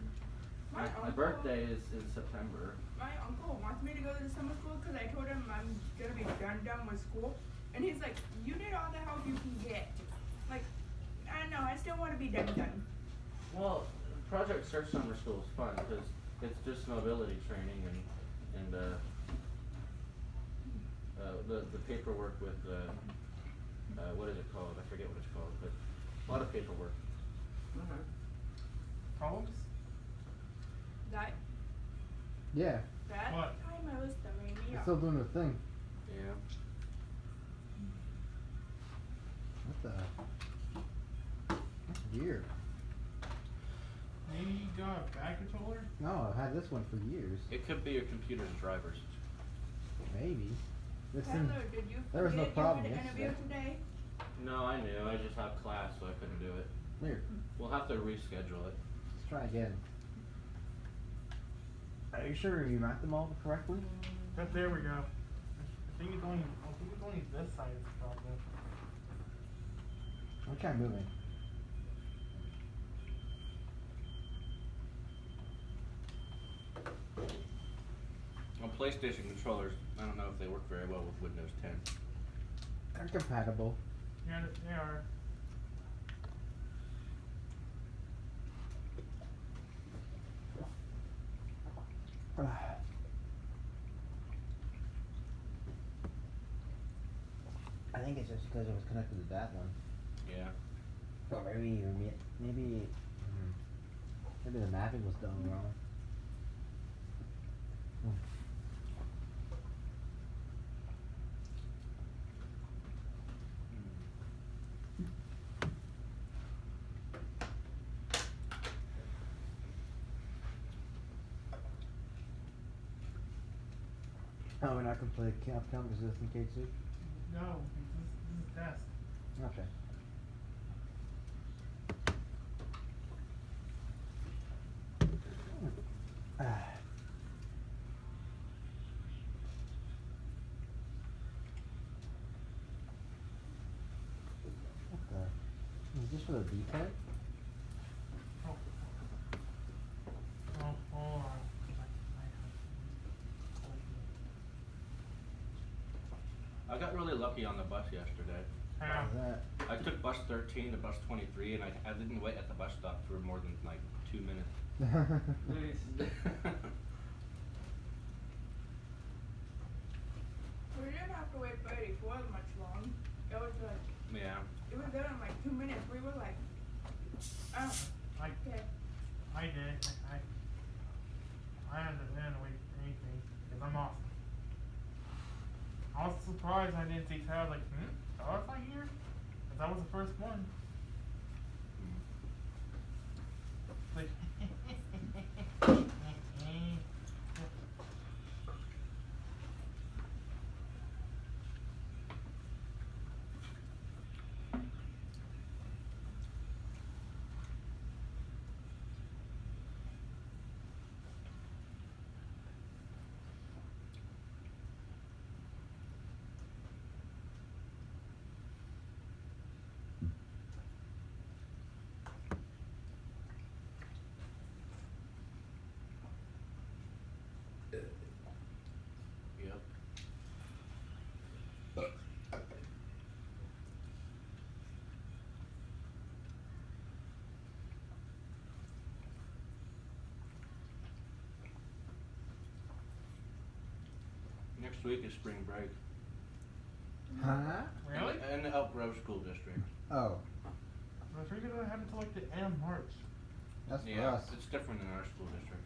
my uncle- birthday is in September. My uncle wants me to go to the summer school because I told him I'm gonna be done with school, and he's like, "You need all the help you can get." Like, I know, I still want to be done. Well, Project Search Summer School is fun because it's just mobility training and the paperwork with what is it called? I forget what it's called, but a lot of paperwork. Problems? That Yeah. What? time I was throwing me It's off. still doing the thing. Yeah. What the? That's weird. Maybe you got a bad controller? No, I've had this one for years. It could be your computer's drivers. Maybe. This thing. Tyler, did you There was no forget problem you had an interview yesterday. today? No, I knew. I just have class, so I couldn't do it. Weird. We'll have to reschedule it. Let's try again. Are you sure you mapped them all correctly? But there we go. I think it's only this side is the problem. I'll try moving. On PlayStation controllers, I don't know if they work very well with Windows 10. They're compatible. Yeah, they are. I think it's just because it was connected to that one. Yeah. Or maybe the mapping was done wrong. Oh, we're not gonna play Capcom Resistant K2? No, this is test. Okay. What the? Is this for the D-pad? Oh, hold on. I got really lucky on the bus yesterday. How? That. I took bus 13 to bus 23, and I didn't wait at the bus stop for more than like 2 minutes. Nice. We didn't have to wait for 84 much long. It was like, Yeah. it was there in like 2 minutes. We were like, oh, okay. I did. I had to wait for anything because I'm awesome. I was surprised I didn't see Tyler. Like, Tyler's not here? Because I was the first one. Like, Yep. Next week is spring break. Huh? really? In the Elk Grove School District. Oh, I figured that happened until like the end of March. that's for Yeah, us. it's different in our school district.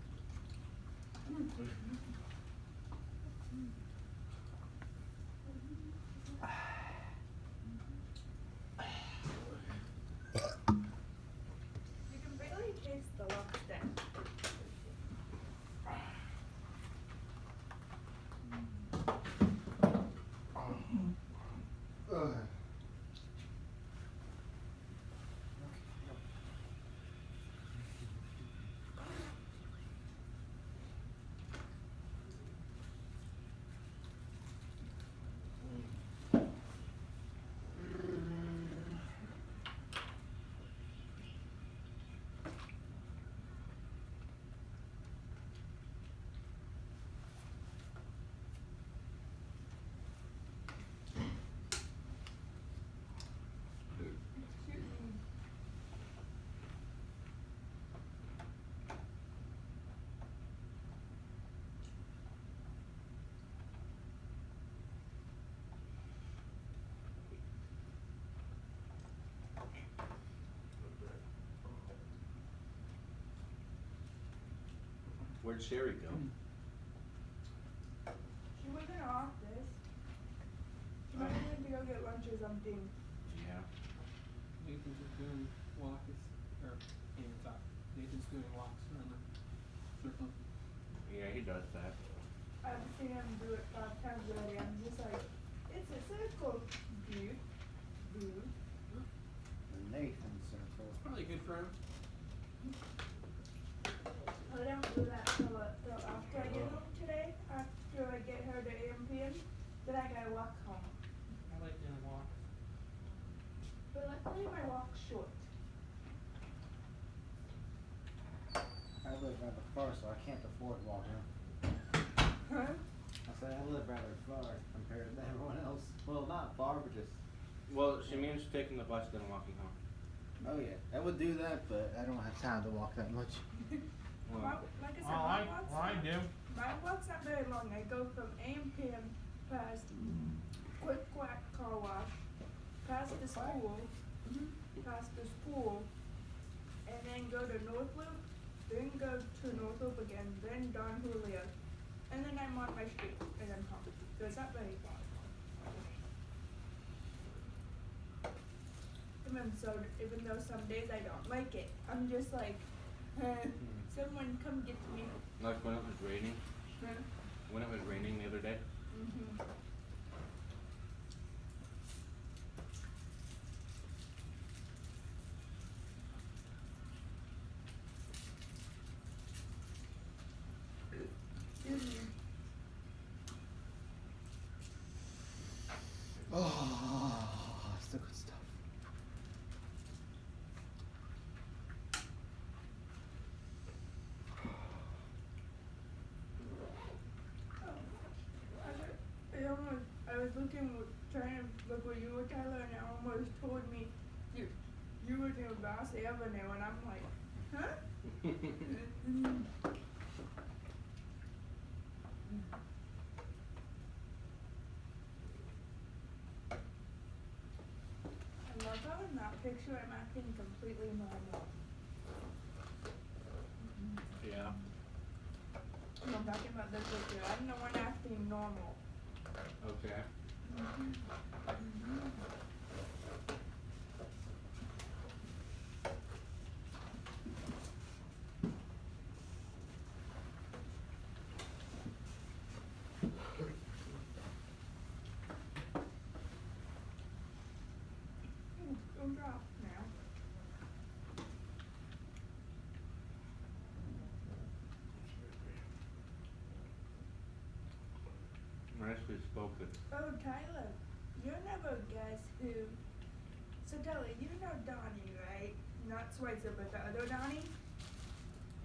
You can barely taste the lobster. Ugh. Excuse me. Where'd Sherry go? She was in her office. She might have went to go get lunch or something. Yeah. Nathan's just doing walks, or hands up. Nathan's doing walks around the circle. Yeah, he does that. I've seen him do it 5 times already. I'm just like, it's a circle, dude. Dude. probably good for him. I don't do that till after I get home today. After I get her to AMPM, then I gotta walk home. I like doing walks. But luckily my walk's short. I live rather far, so I can't afford walking. Huh? I said I live rather far compared to everyone else. Well, not far, but just. Well, she means taking the bus then walking home. Oh yeah, I would do that, but I don't have time to walk that much. Like I said, I my walk's not very long. I go from AMPM past Quick Quack Car Wash, past the school, and then go to North Loop, then go to North Loop again, then Don Julio, and then I'm on my street, and then home. So it's not very far. Even though some days I don't like it, I'm just like, someone come get me. Like when it was raining? Huh? When it was raining the other day? Mm-hmm. Excuse me. Oh, that's the good stuff. I was trying to look where you were, Tyler, and it almost told me you were near Bass Avenue, and I'm like, huh? I love how in that picture I'm acting completely normal. Yeah. I'm talking about this picture. I'm the one acting normal. Okay. Don't drop now. Nicely spoken. Oh, Tyler, you never guess who. So, Tyler, you know Donnie, right? Not Schweitzer, but the other Donnie?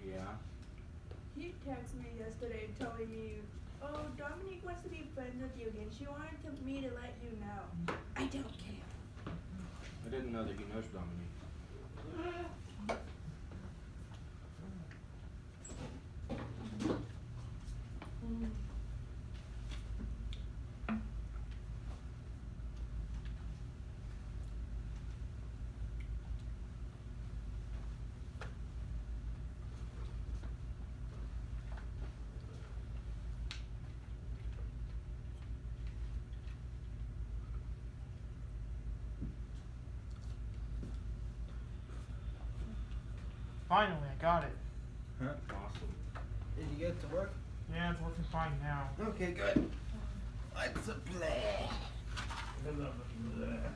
Yeah. He texted me yesterday telling me, oh, Dominique wants to be friends with you again. She wanted me to let you know. I don't care. I didn't know that he knows Dominique. Finally, I got it. Huh? Awesome. Did you get to work? Yeah, it's working fine now. Okay, good. Let's play. God, it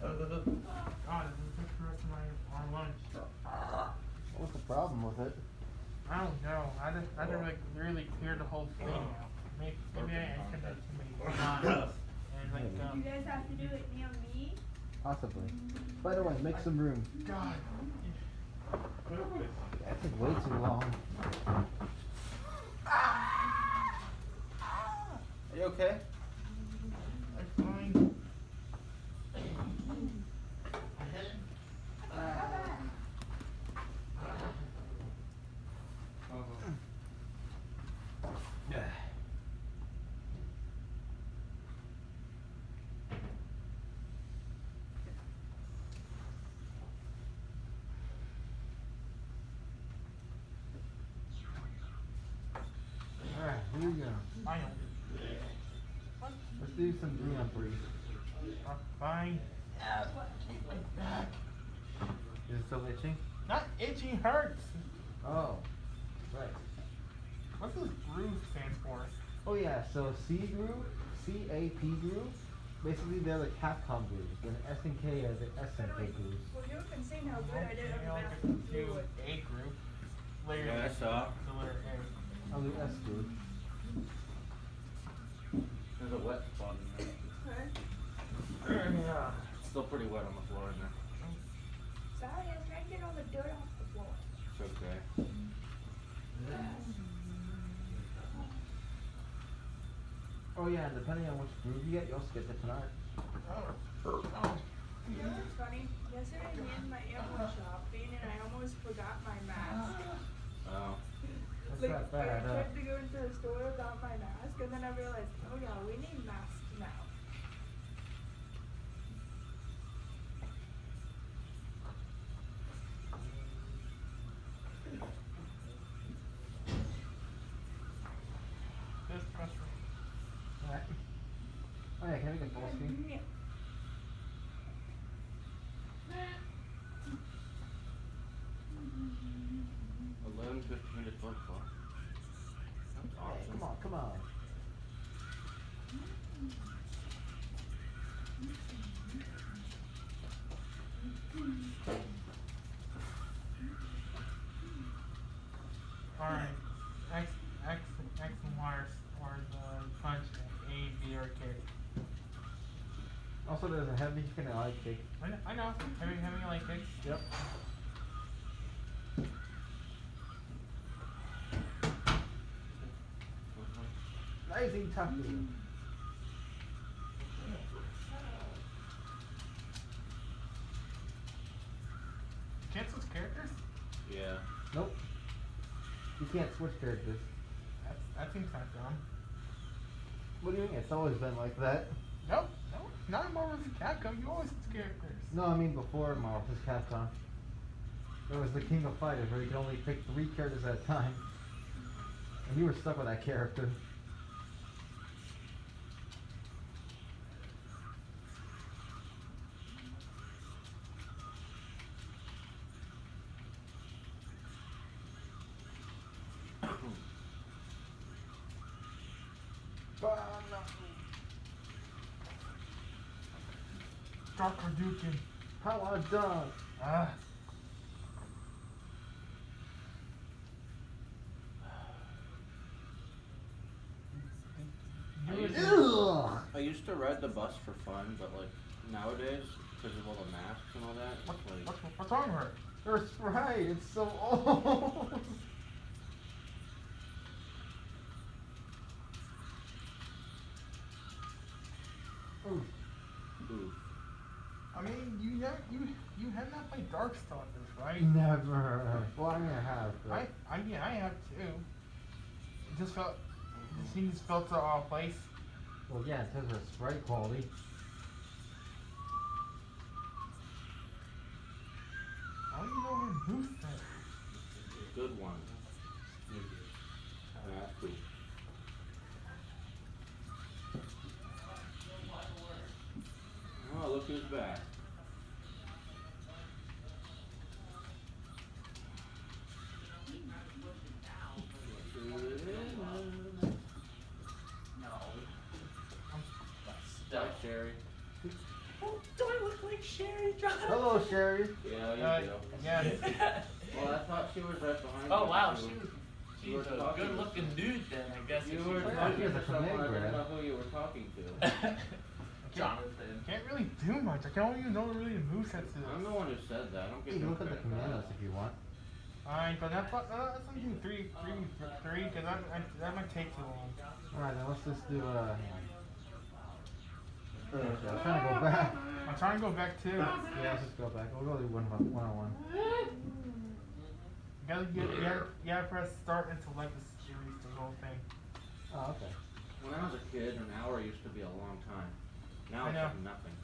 doesn't take the rest of our lunch. What's the problem with it? I don't know. I had to really clear the whole thing out. Maybe I intended too many times. And like, You guys have to do it near me? Possibly. Spider-Man, make some room. God. That took way too long. Are you okay? I'm fine. Alright, here we go. Fine. Let's do some Grand Prix. Fine. Is it still itching? Not itching, hurts. Oh, right. What's this groove stand for? Oh yeah, so C groove, CAP groove, Basically, they're the Capcom glues. Then SNK are the SNK glues. Well, you can see how good I did on You the know, math. get to A group. Later, Yeah, I saw. the letter A. I'm the S group. There's a wet spot in Okay. there. Yeah. It's still pretty wet on the floor in there. Sorry, I was trying to get all the dirt off the floor. It's okay. Oh yeah, and depending on which groove you get, you also get different art. You know what's funny? Yesterday, me and my aunt went shopping, and I almost forgot my mask. Oh. That's Like, not bad, I tried to go into the store without my mask, and then I realized, oh yeah, we need masks now. This pressure. Alright. Oh yeah, can I get full screen? Yeah. $11.50 to 12 o'clock. That's Hey, awesome. come on, come on. Alright. X and Y are the punch, and A and B are kick. Also, there's a heavy kick and a light kick. I know. Having a light kick. Yep. Rising tackle. Can't switch characters? Yeah. Nope. You can't switch characters. That seems kind of dumb. What do you mean? It's always been like that. Nope. Not in Marvel vs. Capcom. You always switch characters. No, I mean before Marvel vs. Capcom. There was the King of Fighters where you could only pick 3 characters at a time. And you were stuck with that character. Dark Hadouken. How I done? Ah. I used to ride the bus for fun, but like nowadays, because of all the masks and all that, it's like What's wrong with her? You're right, it's so old. Oof. oof. I mean, you have not played Darkstalkers, right? Never. Well, I mean, I have. But I have too. It just felt out of place. well, yeah, in terms of sprite quality. I don't even know where Moose is. Good one. That's cool. Oh, look who's back. Hi, Sherry. Do I look like Sherry, John? Hello, Sherry. Yeah, you do. Yes. Well, I thought she was right behind you. Oh wow, You she's were a talking- good looking dude then, I guess. You if were she's- Yeah, talking she has to a someone, I command didn't know grab. who you were talking to. Jonathan. Can't really do much. I don't even know really the movesets is. I'm the one who said that. I don't You get can no look at the credit for that. commandos if you want. Alright, but that's something three, because that might take too long. Alright, then let's just do, hang on. I'm trying to go back. I'm trying to go back too. Yeah, let's just go back. We'll go do one on one. You gotta press start and select the series, the whole thing. Oh, okay. When I was a kid, an hour used to be a long time. Now I it's know. like nothing.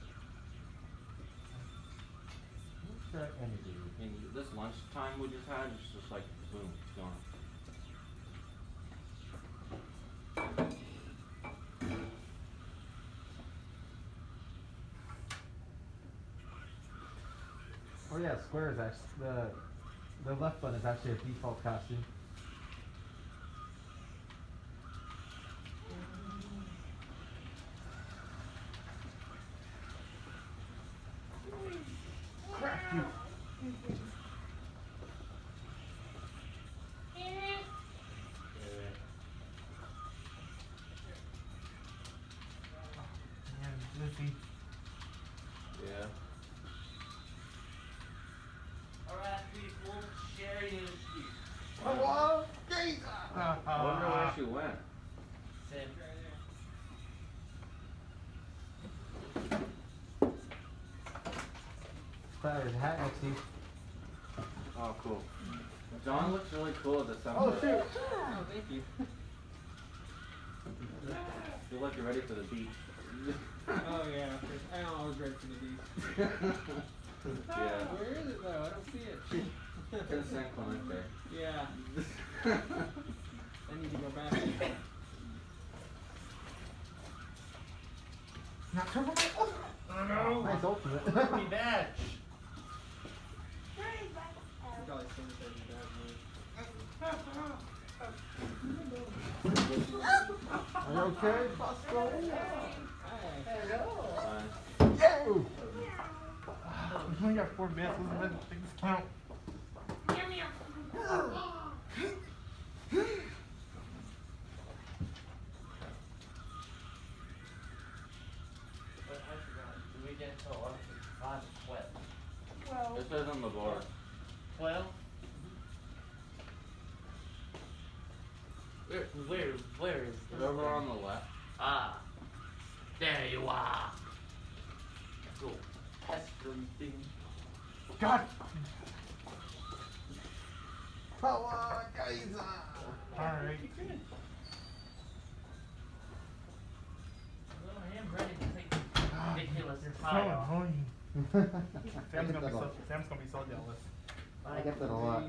Try energy. And this lunchtime we just had, it's just like boom, gone. Oh yeah, square is actually the left button is actually a default costume. Hello? I wonder where she went. Same. Tyler's hat next to you. Oh, cool. John looks really cool at the sound. Oh, shoot. Oh, thank you. You look ready for the beach. Oh yeah, I always ready for the beach. Yeah. Where is it though? I don't see it. It's San Clemente. Yeah. I need to go back. Not careful. Oh no. Nice ultimate. Give me badge. Probably seen it as a bad move. Are you okay, Bosco? Hi. Ooh. We only got 4 minutes. Let's take this count. But I forgot. Do we get until 5 or 12? It says on the board. 12? Where is It's over on the left. Ah, there you are. Go pestering thing. God. Power, guys. Alright. Well, I am ready to take this ridiculous So tie off. annoying. I Sam's get gonna that be a so lot. Sam's gonna be so jealous. I get that a lot.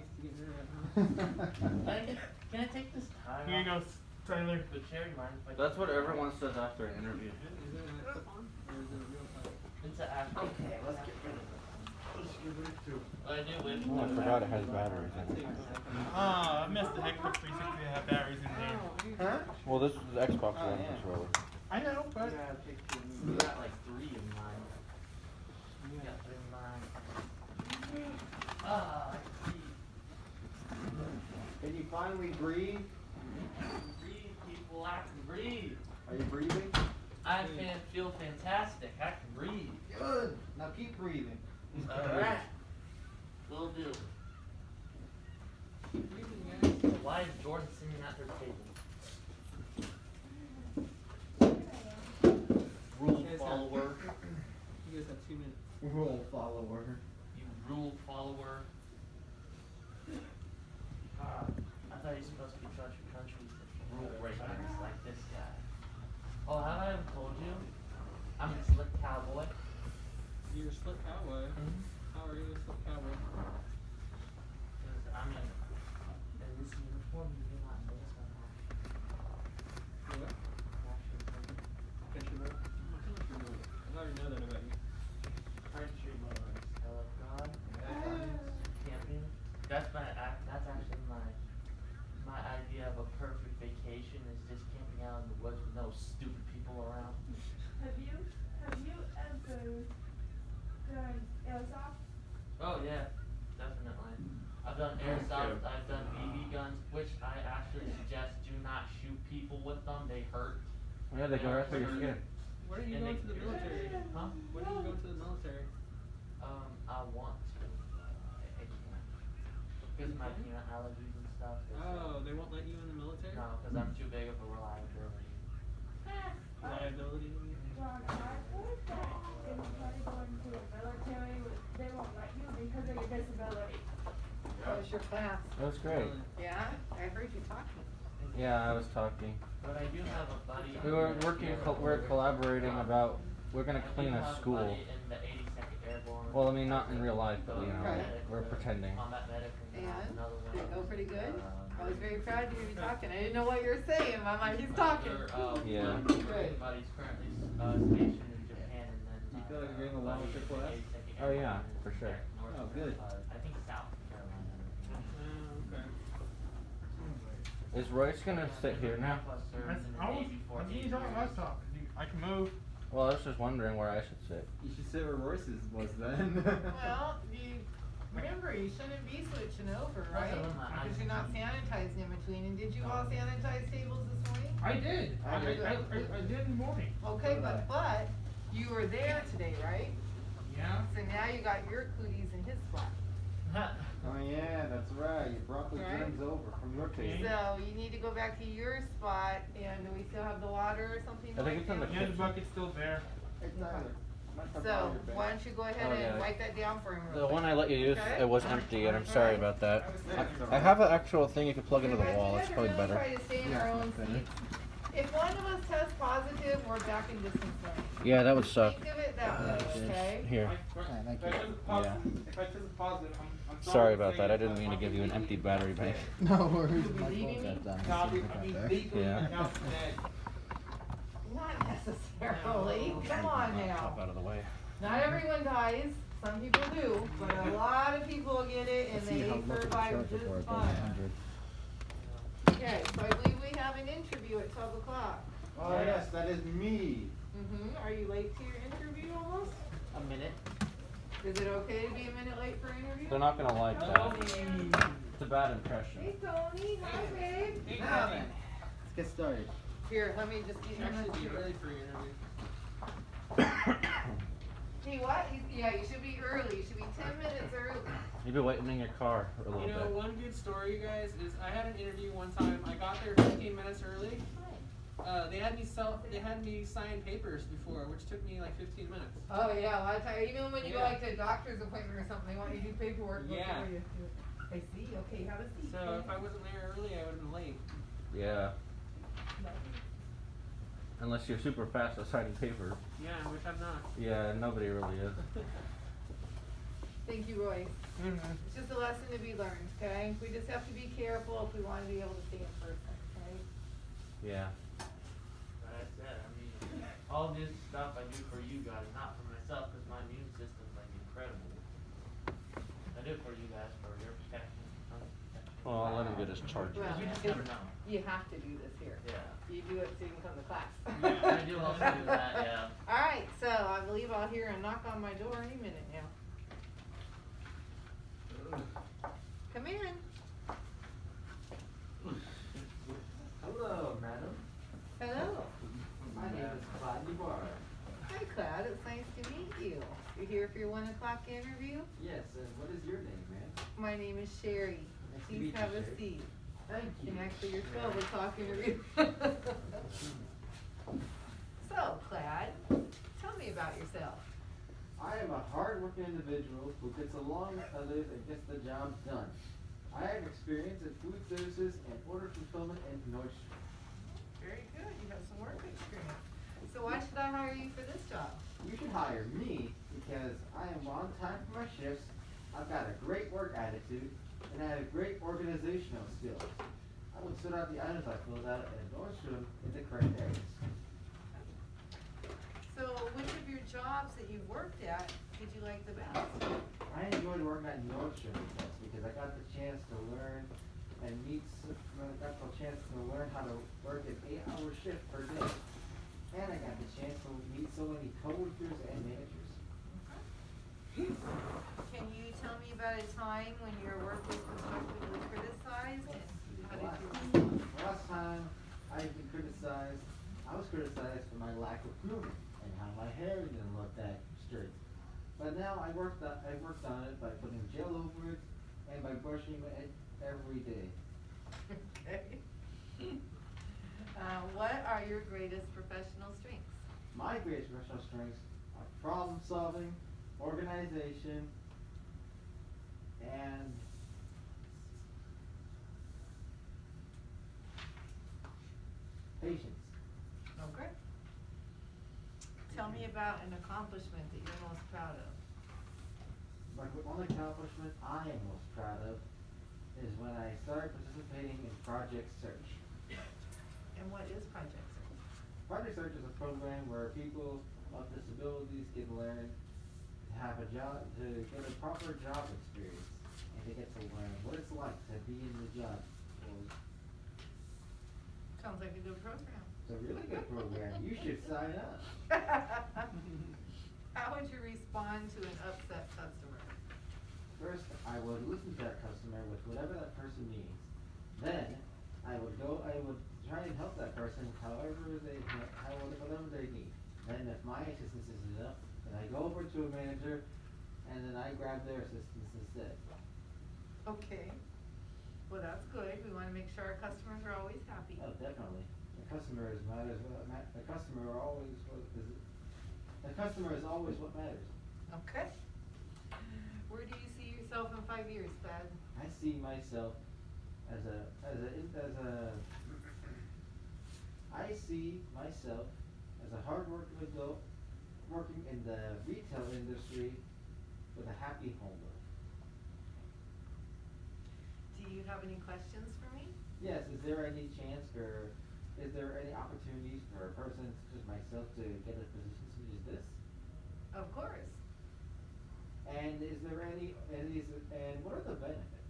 Can I take this tie Here you off? go, Tyler. But Sherry, mind if I That's take what it? everyone says after an interview. Is it a clip-on or is it a real tie? It's an after. Okay, let's get rid of it. I do with Oh, I forgot it has batteries in it. Ah, I missed the Xbox 360 that had batteries in there. Huh? Well, this is the Xbox Oh, One, yeah. it's really. I know, but You got like 3 in mine. You got 3 in mine. Ah, I see. Can you finally breathe? Breathe, people. I can breathe. Are you breathing? I feel fantastic. I can breathe. Good. Now keep breathing. Alright. Will do. Why is Jordan sitting at their table? Rule Yes, follower. You guys have 2 minutes. Rule follower. You rule follower. I thought you were supposed to be country's rule breakers like this guy. Oh, have I ever told you? I'm a slick cowboy. You're a slick cowboy. How are you a slick cowboy? Because I'm in this uniform, you do not notice my You what? actually Country road? I already know that about you. country modes. I love God, camping. That's actually my idea of a perfect vacation is just camping out in the woods with no stupid people around. Have you ever done airsoft? Oh yeah, definitely. I've done airsoft, I've done BB guns, which I actually suggest do not shoot people with them, they hurt. Yeah, they go right through your skin. Where are you And going they- to the military? Huh? When do you go to the military? I want to. I can't. Because my peanut allergies and stuff. Oh, they won't let you in the military? No, because I'm too big of a reliability. Liability? John, I heard that anybody going to the military, they won't let you because of your disability. How was your class? That's great. Yeah, I heard you talking. Yeah, I was talking. But I do have a buddy. We were working, we're collaborating about, we're gonna clean a school. In the 82nd Airborne. Well, I mean, not in real life, but you know, Right. we're pretending. Combat medic and And? another one. Did it go pretty good? I was very proud to hear you talking. I didn't know what you were saying. I'm like, he's talking. Yeah. Good. Buddy's currently stationed in Japan and then. You feel like you're getting along with your class? 82nd Oh, yeah, Airborne for in sure. North Oh, good. I think South Carolina. Okay. Is Royce gonna sit here now? That's, I was you talking laptop. I can move. Well, I was just wondering where I should sit. You should sit where Royce's was then. Well, you remember you shouldn't be switching over, right? Because you're not sanitizing in between. And did you all sanitize tables this morning? I did. I did in the morning. Okay, but you were there today, right? Yeah. So now you got your cooties in his spot. Oh yeah, that's That's right. You brought the Right. germs over from your table. So you need to go back to your spot, and do we still have the water or something I think like it's in the that? Yeah, the bucket's still there. Hey, Tyler. Mind if I borrow So, your bag? why don't you go ahead Oh, and yeah. wipe that down for him real The quick. one I let you use, Okay. it was empty, and I'm sorry about that. That's all I right. have an actual thing you can plug into the Guys, wall. we It's have to probably really better. try to stay in Yeah, our own better. seats. If one of us tests positive, we're back in distance learning. Yeah, that would suck. Think of it that way, okay? Here. Thank If I you. test positive, if I test positive, I'm Sorry to about say that. I it, didn't but mean to I'm give you an leaving empty you battery today. bank. No worries. You My believing phone me? got down. No, I'll see I if I mean, got that. legally, Yeah. the house today. Not necessarily, come on Pop now. out of the way. Not everyone dies, some people do, but a lot of people get it and Let's see they how much of the survive charge just before it goes fine. 100. Okay, so I believe we have an interview at 12 o'clock. Oh yes, that is me. Are you late to your interview almost? A minute. Is it okay to be a minute late for an interview? They're not gonna like that. Tony. It's a bad impression. Hey Tony, hi babe. Now then, let's get started. Here, let me just get You you should be early for your interview. Hey, what? Yeah, you should be early. You should be 10 minutes early. You've been waiting in your car for a little You know, bit. one good story, you guys, is I had an interview one time. I got there 15 minutes early. They had me sign papers before, which took me like 15 minutes. Oh yeah, a lot of times, even when you go Yeah. like to a doctor's appointment or something, they want you to do paperwork Yeah. before you do it. I see. Okay, have a seat. So if I wasn't there early, I would have been late. Yeah. Unless you're super fast at signing papers. Yeah, which I'm not. Yeah, nobody really is. Thank you, Roy. It's just a lesson to be learned, okay? We just have to be careful if we want to be able to stay in person, okay? Yeah. Like I said, I mean, all this stuff I do for you guys, not for myself, because my immune system's like incredible. I do it for you guys, for your protection. Well, I'll let him get his charge. Well, You just it- never know. You have to do this here. Yeah. You do it so you can come to class. Yeah, I do also do that, yeah. All right, so I believe I'll hear a knock on my door any minute now. Come in. Hello, madam. Hello. My name is Clyde Ibarra. Hi, Cloud. It's nice to meet you. You're here for your 1 o'clock interview? Yes, what is your name, ma'am? My name is Sherry. Nice to Please meet you, have a Sherry. seat. Thank you. And actually, your 12 o'clock interview. So, Clyde, tell me about yourself. I am a hard-working individual who gets along with others and gets the job done. I have experience in food services and order fulfillment in Nordstrom. Very good. You have some work experience. So why should I hire you for this job? You should hire me because I am on time for my shifts, I've got a great work attitude, and I have great organizational skills. I would sort out the items I filled out and Nordstrom in the correct areas. So which of your jobs that you've worked at did you like the best? I enjoyed working at Nordstrom because I got the chance to learn and got the chance to learn how to work an 8-hour shift per day. And I got the chance to meet so many coworkers and managers. Can you tell me about a time when your work was constructively criticized and how did you respond? Last time I've been criticized, I was criticized for my lack of grooming and how my hair didn't look that straight. But now I worked on it by putting gel over it and by brushing it every day. Okay. What are your greatest professional strengths? My greatest professional strengths are problem solving, organization, and patience. Okay. Tell me about an accomplishment that you're most proud of. My one accomplishment I am most proud of is when I started participating in Project Search. And what is Project Search? Project Search is a program where people of disabilities can learn to have a job, to get a proper job experience, and to get to learn what it's like to be in the job world. Sounds like a good program. It's a really good program. You should sign up. How would you respond to an upset customer? First, I would listen to that customer with whatever that person needs. Then, I would try and help that person whatever they need. Then if my assistance isn't enough, then I go over to a manager and then I grab their assistance instead. Okay. Well, that's good. We wanna make sure our customers are always happy. Oh, definitely. The customer is matters. The customer always what is. The customer is always what matters. Okay. Where do you see yourself in 5 years, Thad? I see myself as a. I see myself as a hardworking adult working in the retail industry with a happy home life. Do you have any questions for me? Yes, is there any opportunities for a person such as myself to get a position such as this? Of course. And what are the benefits?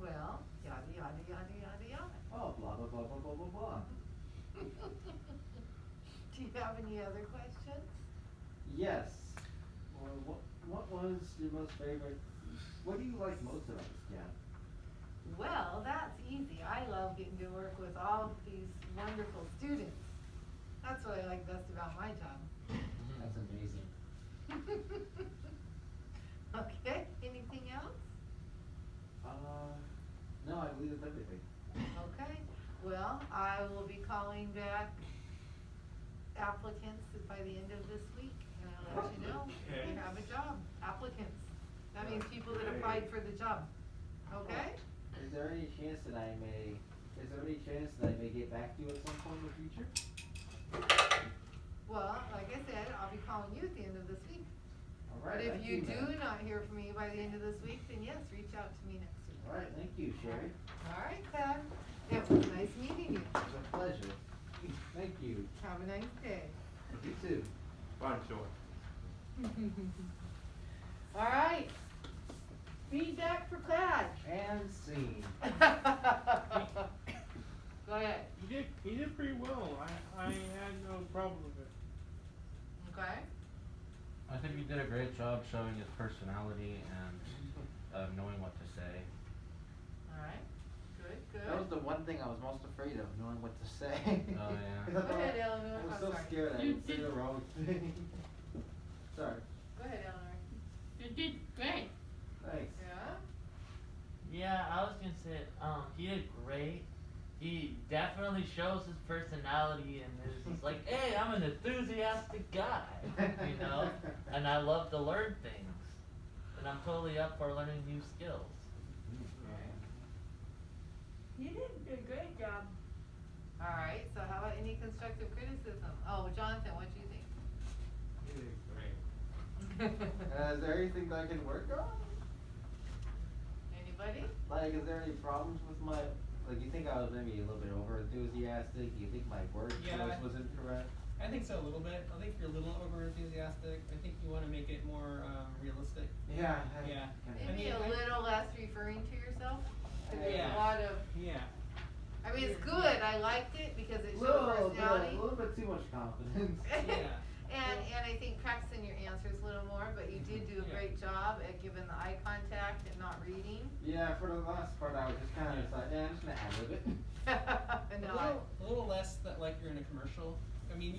Well, yada, yada, yada, yada, yada. Oh, blah, blah, blah, blah, blah, blah, blah. Do you have any other questions? Yes. Well, what was your most favorite, what do you like most about this job? Well, that's easy. I love getting to work with all of these wonderful students. That's what I like best about my job. That's amazing. Okay, anything else? No, I believe it's everything. Okay, well, I will be calling back applicants by the end of this week, and I'll let you know if you have a job. Applicants, that means people that applied for the job, okay? Is there any chance that I may get back to you at some point in the future? Well, like I said, I'll be calling you at the end of this week. All right, But if thank you ma'am. do not hear from me by the end of this week, then yes, reach out to me next week. All right, thank you, Sherry. All right, Thad. It was nice meeting you. It was a pleasure. Thank you. Have a nice day. You too. Bonjour. All right. Feedback for Thad. And scene. Go ahead. He did pretty well. I had no problem with it. Okay. I think he did a great job showing his personality and knowing what to say. All right. Good, good. That was the one thing I was most afraid of, knowing what to say. Oh, yeah. 'Cause I Go thought- ahead, Eleanor. I was I'm so sorry. scared I You would say did- the wrong thing. Sorry. Go ahead, Eleanor. You did great. Thanks. Yeah? Yeah, I was gonna say, he did great. He definitely shows his personality and is just like, hey, I'm an enthusiastic guy, you know? And I love to learn things. And I'm totally up for learning new skills. You did a great job. All right. So how about any constructive criticism? Oh, Jonathan, what do you think? You did great. Is there anything that I can work on? Anybody? Like, is there any problems with my, like, you think I was maybe a little bit over enthusiastic? You think my word Yeah. choice was incorrect? I think so a little bit. I think you're a little over enthusiastic. I think you want to make it more realistic. Yeah. Yeah. Maybe a little less referring to yourself. 'Cause there's Yeah. a lot of. Yeah. I mean, it's good. I liked it because it showed personality. A little bit too much confidence. Yeah. And I think practicing your answers a little more, but you did do a Yeah. great job at giving the eye contact and not reading. Yeah, for the last part, I was just kind of just like, yeah, I'm just gonna ad-lib it. A little less that like you're in a commercial. I mean,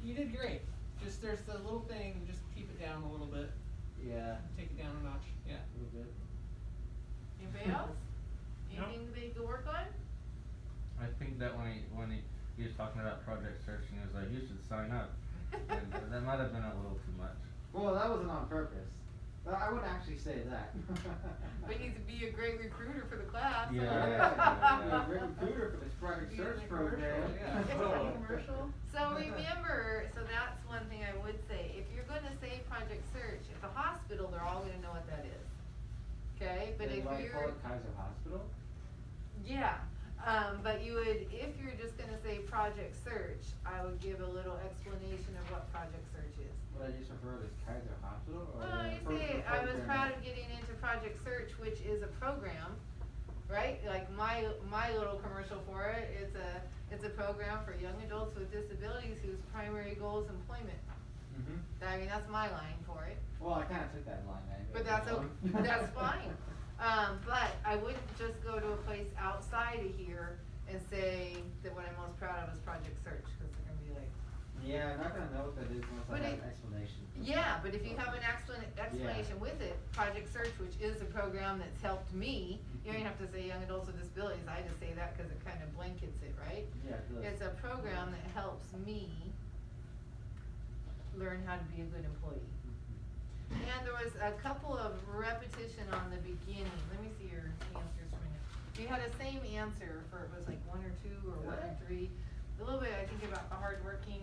you did great. Just there's the little thing. Just keep it down a little bit. Yeah. Take it down a notch. Yeah. A little bit. Anybody else? Anything that you could work on? I think that when he was talking about project searching, he was like, you should sign up. And that might have been a little too much. Well, that wasn't on purpose. I wouldn't actually say that. But you could be a great recruiter for the class. Yeah. Yeah, great recruiter for this project Be in search the commercial, program. yeah. Commercial. So remember, so that's one thing I would say. If you're gonna say project search, at the hospital, they're all gonna know what that is. Okay, but if Like you're, Fort Kaiser Hospital? yeah, but you would, if you're just gonna say project search, I would give a little explanation of what project search is. Would I just refer to as Kaiser Hospital? Or Well, you refer to say, the I was program? proud of getting into project search, which is a program, right? Like my little commercial for it, it's a program for young adults with disabilities whose primary goal is employment. Mhm. I mean, that's my line for it. Well, I kinda took that line. But that's that's fine. But I wouldn't just go to a place outside of here and say that what I'm most proud of is project search, cause they're gonna be like, Yeah, I'm not gonna know what that is unless But I have it- an explanation. Yeah, but if you have an explanation with it, Project Search, which is a program that's helped me, you don't even have to say young adults with disabilities, I just say that cause it kind of blankets it, right? Yeah, it does. It's a program that helps me learn how to be a good employee. And there was a couple of repetition on the beginning, let me see your answers for a minute. You had the same answer for, it was like 1 or 2 or 1 or 3, a little bit, I think about the hardworking.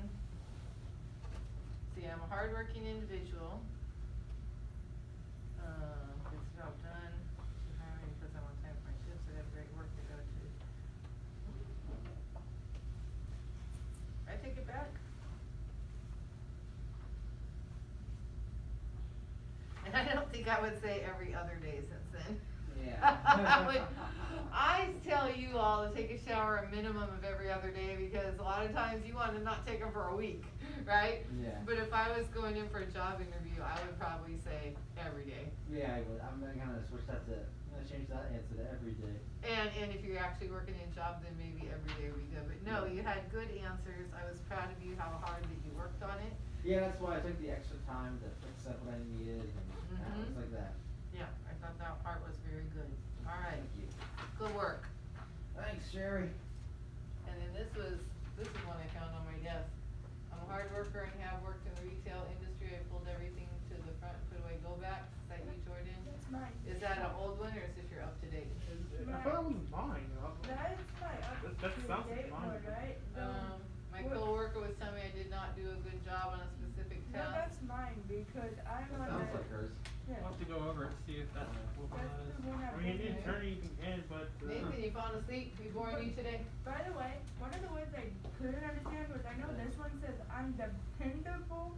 See, I'm a hardworking individual. Gets the job done. Hiring because I'm on time for my shifts. I have great work to go to. I take it back. And I don't think I would say every other day since then. Yeah. I tell you all to take a shower a minimum of every other day because a lot of times you want to not take them for a week, right? Yeah. But if I was going in for a job interview, I would probably say every day. Yeah, I would. I'm gonna switch that to, I'm gonna change that answer to every day. And if you're actually working in a job, then maybe every day would be good. But no, you had good answers. I was proud of you, how hard that you worked on it. Yeah, that's why I took the extra time to fix up what I needed and things like that. Yeah, I thought that part was very good. All right, Thank you. good work. Thanks, Sherry. And then this is one I found on my desk. I'm a hard worker and have worked in the retail industry. I pulled everything to the front, put away, go back. Is that you, Jordan? That's mine. Is that an old one or is this your up to date? I thought it was mine. That is my That sounds like up-to-date mine. one, right? My What- coworker was telling me I did not do a good job on a specific No, task. that's mine because I'm That on sounds the. like hers. Yeah. We'll have to go over it to see if that's what one That's that is. the one I mean, I've it been turn you can end, but. Nathan, you falling asleep? We boring you today? By the way, one of the words I couldn't understand was I know this one says undependable,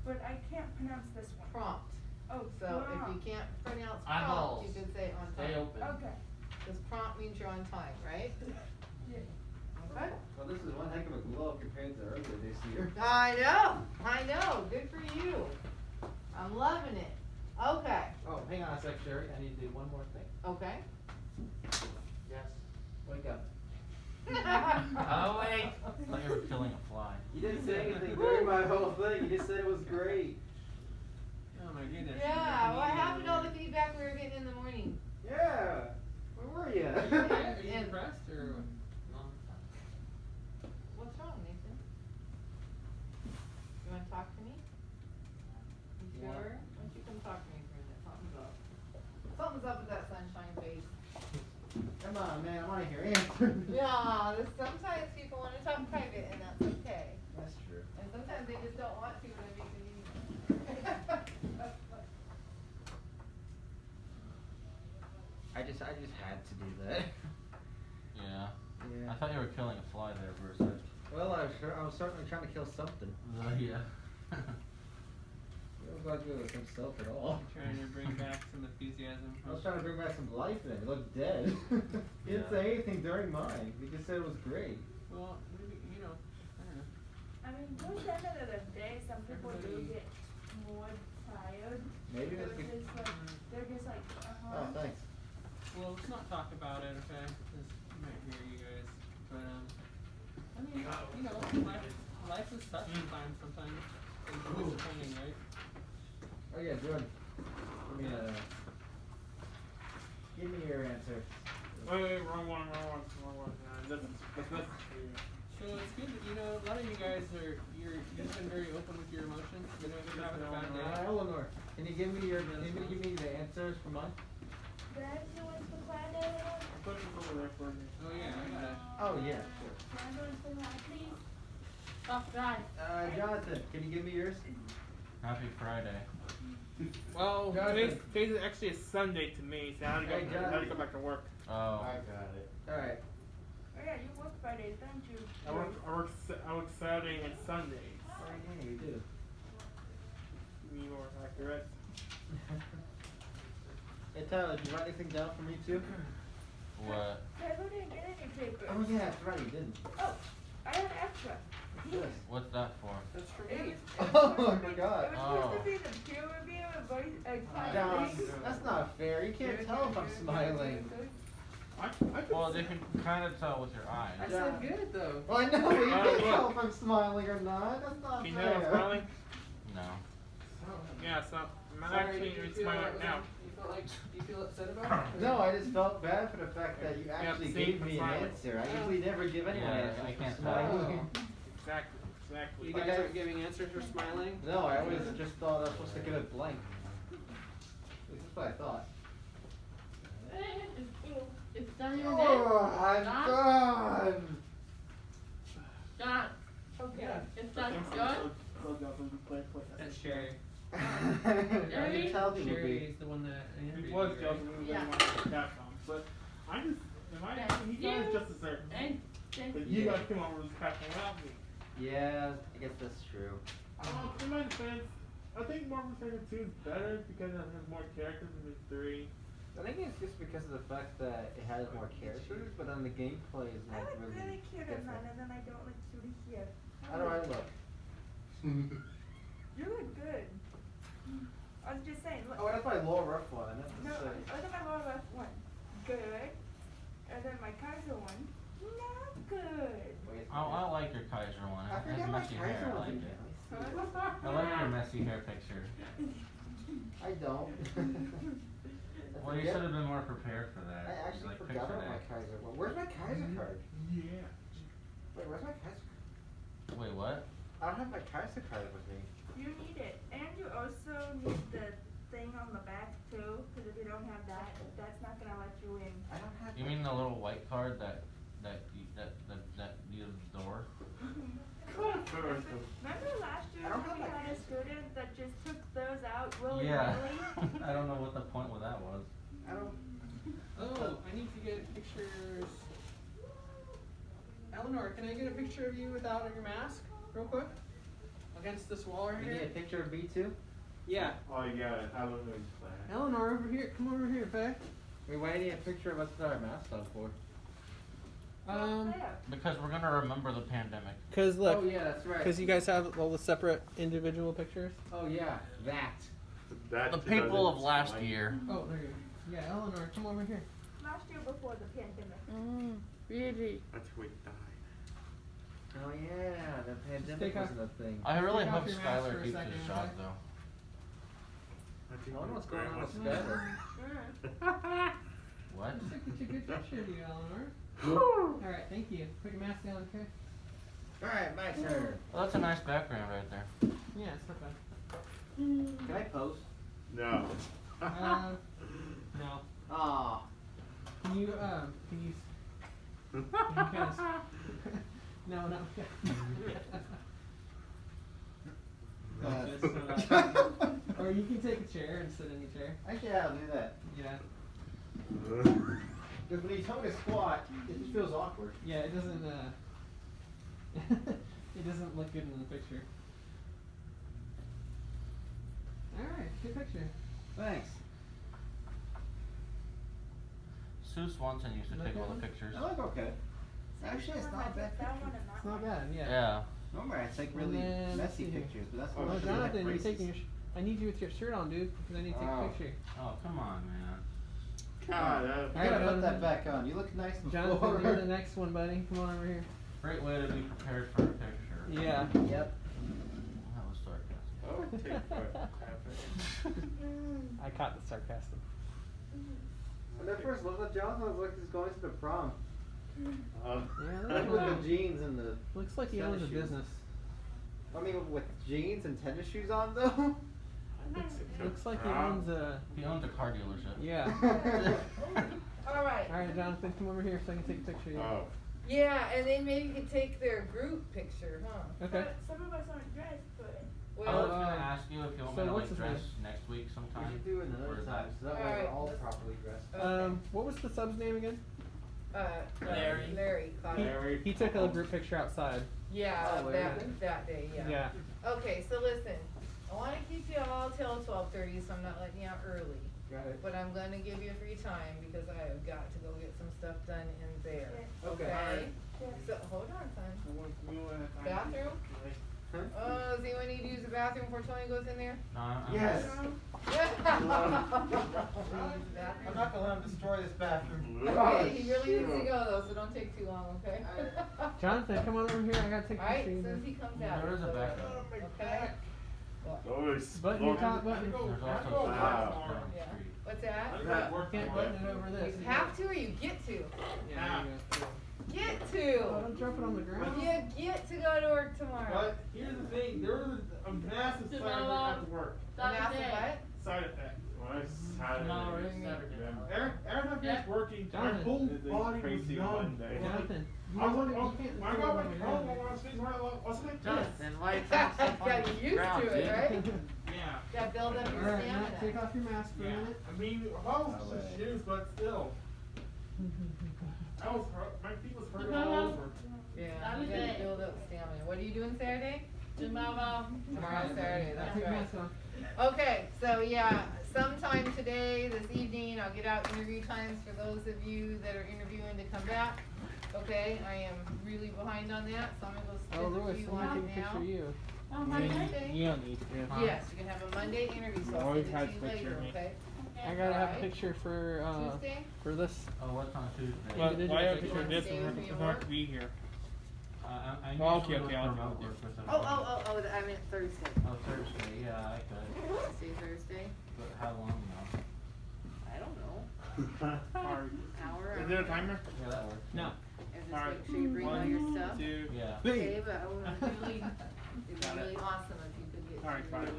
but I can't pronounce this one. Prompt. Oh, So if you prompt. can't pronounce prompt, Eyeballs. you can say on Stay time. open. Okay. Cause prompt means you're on time, right? Yeah. Okay. Well, this is one heck of a glow up compared to earlier this year. I know, good for you. I'm loving it. Okay, Oh, hang on a sec, Sherry. I need to do one more thing. okay. Yes. Wake up. Oh, wait. I thought you were killing a fly. You didn't say anything during my whole thing. You just said it was great. Oh my goodness. you Yeah, got what me, happened to all the feedback we were getting in the morning? Yeah. Where were you? Are you okay? Are you And- impressed or what? What's wrong, Nathan? You wanna talk to me? You Yeah. sure? Why don't you come talk to me for a minute? Something's up. Something's up with that sunshine face. Come on, man. I want to hear answers. Yeah, sometimes people wanna talk private and that's okay. That's true. And sometimes they just don't want to when it makes it easy. I just had to do that. Yeah. Yeah. I thought you were killing a fly there for a sec. Well, I was certainly trying to kill something. Yeah. It was not good with himself at all. Trying to bring back some enthusiasm. I was trying to bring back some life in it. It looked dead. He didn't Yeah. say anything during mine. He just said it was great. Well, maybe, you know, I don't know. I mean, towards the end of the day, some people do Everybody- get more tired. Maybe They're that's just like, they're just like, Oh, thanks. Well, let's not talk about it, okay? Because I might hear you guys. But, I mean, you know, life is tough sometimes. It's disappointing, right? Oh yeah, Jordan. Give me your answer. Wait, wrong one. That's So it's good that, you know, a lot of you guys you've been very open with your emotions. You know, if you're having a bad day. Eleanor, can you give me the answers for mine? then you went to Friday. I put it over there for me. Oh yeah, I gotta. Oh yeah, sure. Can I go to the please? Stop right. Jonathan, can you give me yours? Happy Friday. Well, Jonathan. today's actually a Sunday to me, so I had to Hey, go, Jonathan. back to work. Oh. I got it. Alright. Oh yeah, you work Fridays, don't you? I work Saturday and Sundays. Oh yeah, you do. To be more accurate. Hey Tyler, did you write anything down for me too? What? Taylor didn't get any papers. Oh yeah, that's right, you didn't. Oh, I had extra. Yes. What's that for? That's for It me. was Oh, supposed I to be- forgot. It was supposed to Oh. be the peer review and voice, John, class. that's not fair. You can't tell if I'm smiling. I Well, they can kind of tell with your eyes. I said good though. Well, I know, you Oh, can look. tell if I'm smiling or not. That's not Can you fair. tell I'm smiling? No. Yeah, so I'm not Sorry, actually did you even feel smiling that right was now. You felt like you feel upset about it? No, I just felt bad for the fact that you actually see, gave I'm me an smiling. answer. I usually never give anyone Yeah, answers I for can't smiling. Exactly. You Like guys I- aren't giving answers for smiling? No, I always just thought I was supposed to give it blank. This is what I thought. It's done your Oh, I'm John? done. John, Okay. it's done good? That's Sherry. I can tell the Sherry movie. is the one that He interviewed was you, joking right? when he Yeah. wanted to cat films, but I just, in my opinion, he got it just as certain. And thank But you. you guys come over with this cat film without me. Yeah, I guess that's true. In my defense, I think Marvel Spider 2 is better because it has more characters than the 3. I think it's just because of the fact that it has more characters, but then the gameplay is I like look really really cute on different. mine, and then I don't look cute here. How do I look? You look good. I was just saying, look. Oh, that's my lower rough one. I meant to No, say. look at my lower left one. Good. And then my Kaiser one. Not good. Wait, I like your Kaiser one. I It has forgot my messy Kaiser hair. I was like in it. there. I like your messy hair picture. I don't. Well, you should have been more prepared for that. I actually Like, forgot picture about my that. Kaiser one. Where's my Kaiser card? Yeah. Wait, where's my Kaiser card? Wait, what? I don't have my Kaiser card with me. You need it. And you also need the thing on the back too, because if you don't have that, that's not gonna let you in. I don't have You my mean the little white card that needed the door? Remember last year I don't when we have my had a Kaiser. student that just took those out willy-nilly? Yeah. I don't know what the point with that was. I don't. Oh, I need to get pictures. Eleanor, can I get a picture of you without your mask, real quick? Against this wall right You need a here? picture of me too? Yeah. Oh, yeah, I love those flags. Eleanor, over here. Come over here, Faye. Wait, why do you need a picture of us with our masks on for? There. Because we're gonna remember the pandemic. Cause look, Oh yeah, that's right. cause you guys have all the separate individual pictures. Oh yeah, that. The people of last year. Oh, there you go. Yeah, Eleanor, come over here. Last year before the pandemic. Really? That's where he died. Oh yeah, the pandemic take off- wasn't a thing. I really Take off hope your mask for Skylar a keeps second, his okay? job though. I don't know what's going on with Mm. Skylar. What? Just took such a good picture of you, Eleanor. Alright, thank you. Put your mask down, okay? Alright, my turn. Well, that's a nice background right there. Yeah, it's not bad. Can I pose? No. No. Aw. Can you kind of... No, no. Or you can take a chair and sit in a chair. Actually, yeah, I'll do that. Yeah. Because when you tell me to squat, it just feels awkward. Yeah, it doesn't, it doesn't look good in the picture. Alright, good picture. Thanks. Sue Swanson used to Look take all at the him. pictures. I look okay. Actually, it's not a bad That one picture. and that It's not one. bad, yeah. Yeah. Normally, I take And really then, let's messy see here. pictures, but that's Oh, what Oh, I Jonathan, you're braces. taking your I need you with your shirt on, dude, because I need to take Oh. a picture. Oh, come on, man. God, You Alright, gotta put Jonathan. that back on. You look nice before. Jonathan, you're the next one, buddy. Come on over here. Great way to be prepared for a picture. Yeah. Yep. That was sarcasm. Oh, take what happened. I caught the sarcasm. When I first looked at Jonathan, I was like, he's going to the prom. Yeah, Like with the jeans and the. looks like he owns a tennis shoes. business. I mean, with jeans and tennis shoes on though. Looks like he owns a. He owns a car dealership. Yeah. Alright. Alright, Jonathan, come over here so I can take a picture of you. Oh. Yeah, and then maybe you could take their group picture, huh? Okay. But some of us aren't dressed, but. I Well, was gonna ask you if you want so me to what's like his dress name? next week We sometime. should do it Or another is time, so that way Alright, we're all let's- properly dressed. Okay. What was the sub's name again? Larry. Larry. He, Larry. he took a group picture outside. Yeah, Oh, that, Larry. that day, yeah. Yeah. Okay, so listen, I wanna keep you all till 12:30, so I'm not letting you out early. Got it. But I'm gonna give you free time because I have got to go get some stuff done in there. Okay. Okay? Yeah. So, hold on, son. We went Bathroom? Huh? Does anyone need to use the bathroom before Tony goes in there? No, I'm Yes. I'm not gonna let him destroy this bathroom. Okay, he really needs to go though, so don't take too long, okay? Jonathan, come on over here. I gotta take a Alright, picture. as soon as he comes out. There is a so, bathroom. Okay? Button your top button. There's also Wow. sidewalk down the Yeah. street. What's that? You can't button it over this. You have to or you get to? Yeah, you go. Get Oh, to! don't drop it on the ground. You get to go to work tomorrow. But here's the thing, there was a massive side effect at work. And that's a what? Side effect. Tomorrow is Saturday. Every time I was working, my Jonathan. whole body was numb. Jonathen, you I was can't when I throw got it back over home, here. I was thinking, what's like this? Jonathan, why you throwing stuff on Got the used ground, to it, dude? right? Yeah. Gotta build up your Alright, now stamina. take off your mask for a Yeah. minute. I mean, oh, it's shoes, but still. I was hurt, my feet was hurting all over. Yeah, That you was gotta it. build up stamina. What are you doing Saturday? Tomorrow. Tomorrow, Saturday, that's Take your right. mask off. Okay, so yeah, sometime today, this evening, I'll get out interview times for those of you that are interviewing to come back. Okay, I am really behind on that, so I'm gonna go Oh, schedule Royce, you let me on take a it picture now. of you. On Monday? You don't need to. Yes, you can have a Monday interview, so I'll Always send has it to you a picture later, of me. okay? I gotta have a Alright. picture for Tuesday? this. Oh, what's on Tuesday? Well, Individual Why have picture. picture of this Stay and with me we're at not work? to be here? I Oh, usually okay, look I'll for do remote it. work for some Oh, I meant Thursday. Oh, Thursday, yeah, I could. Tuesday, Thursday? But how long though? I don't know. Alright. Hour? Is there a timer? Yeah, that works. No. And just Alright. make sure you bring all your stuff. 1, 2, Yeah. Okay, but I would really, it'd Got be it. really awesome if you could get Alright, to fine. two.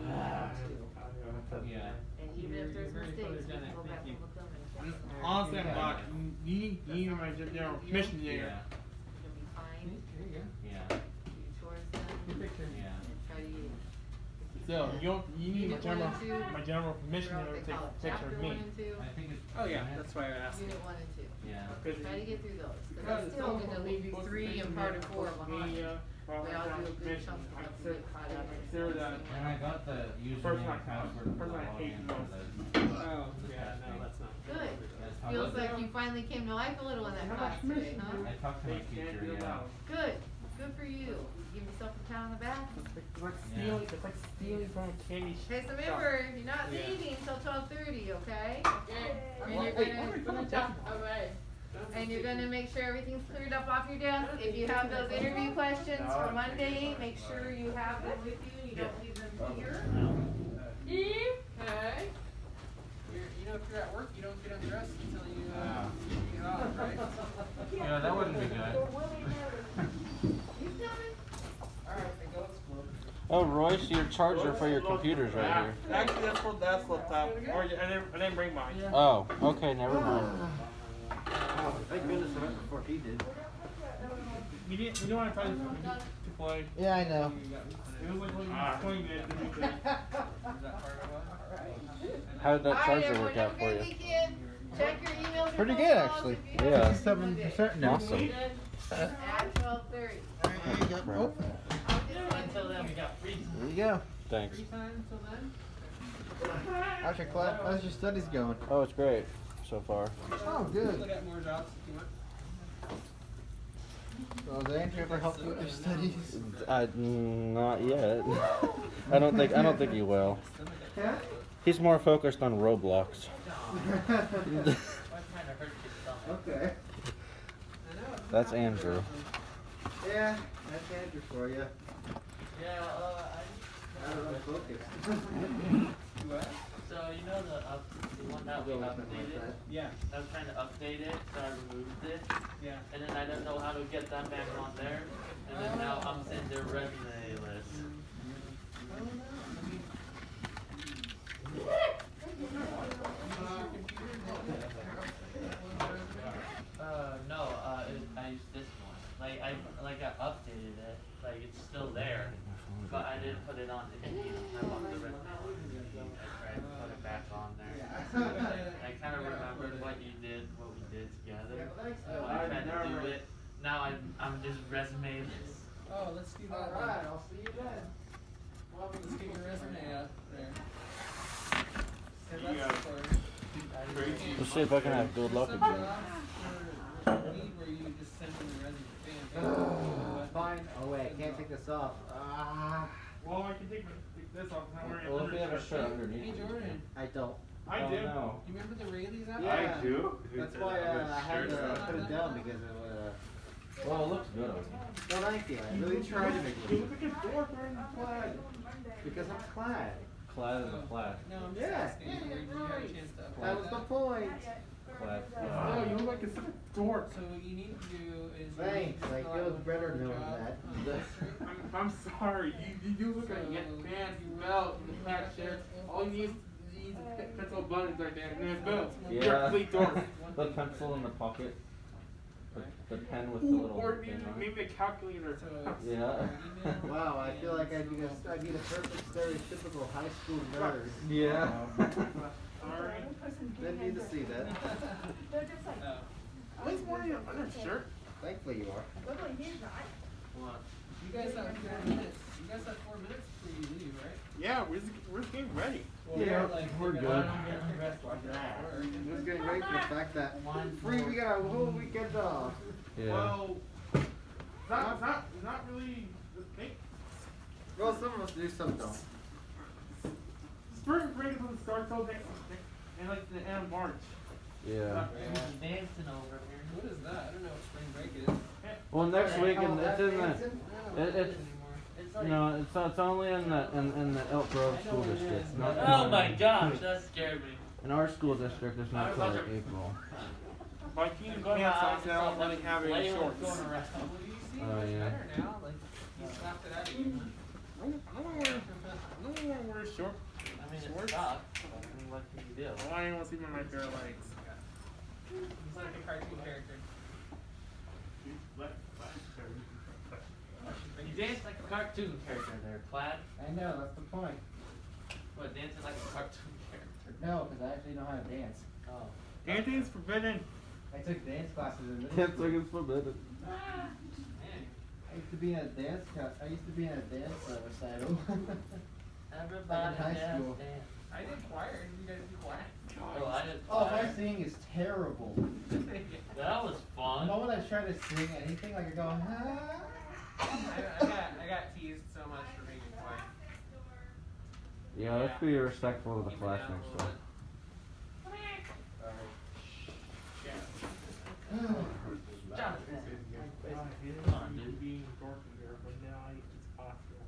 Yeah. And even if there's You're very mistakes, we photogenic, can go thank back you. and look them and fix them. Honestly, I'm Yeah. not. You need my general commission there. Yeah. You'll be fine, There you go. Yeah. do your chores Good done, picture. Yeah. and try to get. So, you need Unit 1 and 2, my general permission or what to they take call a it, picture chapter of 1 me. and 2, I think it's. Oh yeah, that's why I asked. unit 1 and 2. Yeah. Try to get through those, cause Because I'm it's still all gonna leave you supposed to 3 be and part of 4 supposed to be, behind. well, We all do a good commission. chunk of I them to consider- get caught up. consider that. And I got the username Person and password to person I log hate in the for most. Oh, yeah, no, that's not. Good. That's how Feels much- like you finally came to life a little in that How class much today, permission huh? I talked to my They can't teacher, do yeah. that. Good, good for you. Give yourself a pat on the back. It's like Yeah. stealing, it's like stealing from a candy shop. Okay, so remember, you're not Yeah. leaving until 12:30, okay? Okay. And you're gonna, and you're gonna make sure everything's cleared up off your desk. If you have those interview questions for Monday, make sure you have them with you and you don't leave them here. Steve? Okay? You know, if you're at work, you don't get undressed until you Yeah. get off, right? Yeah, that wouldn't be good. You coming? Alright, then go explode. Oh, Royce, your charger for your computer's right here. Actually, that's for that's laptop. Or I didn't bring mine. Oh, okay, never mind. Oh, thank goodness I went before he did. You didn't want to try to play. Yeah, I know. It was like when you were 20 minutes to do that. Is that part of it? How did that Alright, charger everyone, work have out a for great you? weekend. Check your emails or Pretty phone good, calls actually. if you have Yeah. any 7% now. Awesome. At 12:30. Oh, Until then, we got free. there you go. Thanks. Free time until then? How's your class? How's your studies going? Oh, it's great so far. Oh, Still good. got more jobs if you want. So, does Andrew ever help you with your studies? Not yet. I don't think he will. Yeah. He's more focused on Roblox. What kind of hurt your stomach? Okay. I know. it's That's not Andrew. Yeah, that's Andrew for you. Yeah, I don't know, focus. What? so you know the one that we updated? Yeah, I was trying to update it, so I removed it, yeah. and then I didn't know how to get that back on there, and then now I'm in their resume list. I don't know. I mean, No, I used this one. Like I updated it, like it's still there, but I didn't put it on Indeed. I want the resume. I tried to put it back on there. I kind of remembered what you did, what we did together. So I tried to do it. Now I'm just resume-less. Oh, let's do that. Alright, I'll see you then. Let's get your resume up there. You That's got it. for- Let's see if I can have good luck Some again. jobs for Indeed where you just send in the resume. Bam, bam. Fine. Oh wait, I can't take this off. Ah. Well, I can take my this all the time. Wearing Well, if you have a undershirt. shirt underneath. Hey it, Jordan, I don't. I Oh, do. no. you remember the Rayleighs out Yeah. I do. That's why I had to put it down because of Well, it looks good on you. well, thank you. I really tried to make it You look look like a dork wearing plaid. because I'm clad. Clad in a plaid. No, I'm just Yeah. asking. Did you have a chance to upload That was the point. Plaid. Oh, you look like a dork. So what you need to do is Thanks, I feel better knowing that. I'm sorry. You do look like you get pants, belt, and the fat shirts. All you need is pencil buttons right there, and then boom, you're a Yeah. complete dork. The pencil in the pocket. The pen with the Ooh, little or thing on it. maybe a calculator. So it's Yeah. email Wow, I feel like and I'd be the perfect stereotypical high school nerd. Yeah. Sorry. Didn't need to see that. Oh. When's morning an undershirt? Thankfully you are. What? You guys have 4 minutes. You guys have 4 minutes before you leave, right? Yeah, we're just getting ready. Well, Yeah, like, we're we good. got- I'm getting undressed like that. Just getting ready for the fact that Mine's free, more- we got a whole weekend off. Yeah. Well, it's not really the thing. Well, some of us do, some don't. Spring break doesn't start till next in like the end of March. Yeah. Dancing over here. What is that? I don't know what spring break is. Well, next Hey, weekend call it's that in the. dancing? I don't It, know what it it's is anymore. It's like, no, it's only in the Elk Grove I know school what it district. is. Not oh my gosh, that scared me. In our school district, it's not till like April. My team I'm going pants out, like now I'm letting have any laying shorts. going around. Well, you seem Oh, much yeah. better now. Like, you slapped it out of you. I don't want to wear a short. I mean, it Shorts? sucks. I mean, what can you do? Well, I don't want to see my bare legs. He's like a cartoon character. You dance like a cartoon character there, Plaid. I know, that's the point. What, dancing like a cartoon character? No, because I actually know how to dance. Oh. Dancing's forbidden. I took dance classes in middle Can't school. think it's forbidden. Man. I used to be in a dance recital. Everybody high dance, school. dance. I did choir. Did you guys do choir? Oh, I did. Oh, my choir. singing is terrible. That was The fun. moment I try to sing anything, like I go, I got teased so much for being in choir. Yeah, let's be respectful of the Keep it class down a next little time. Jonathan. Come on, dude. Being dorky there, but now it's possible.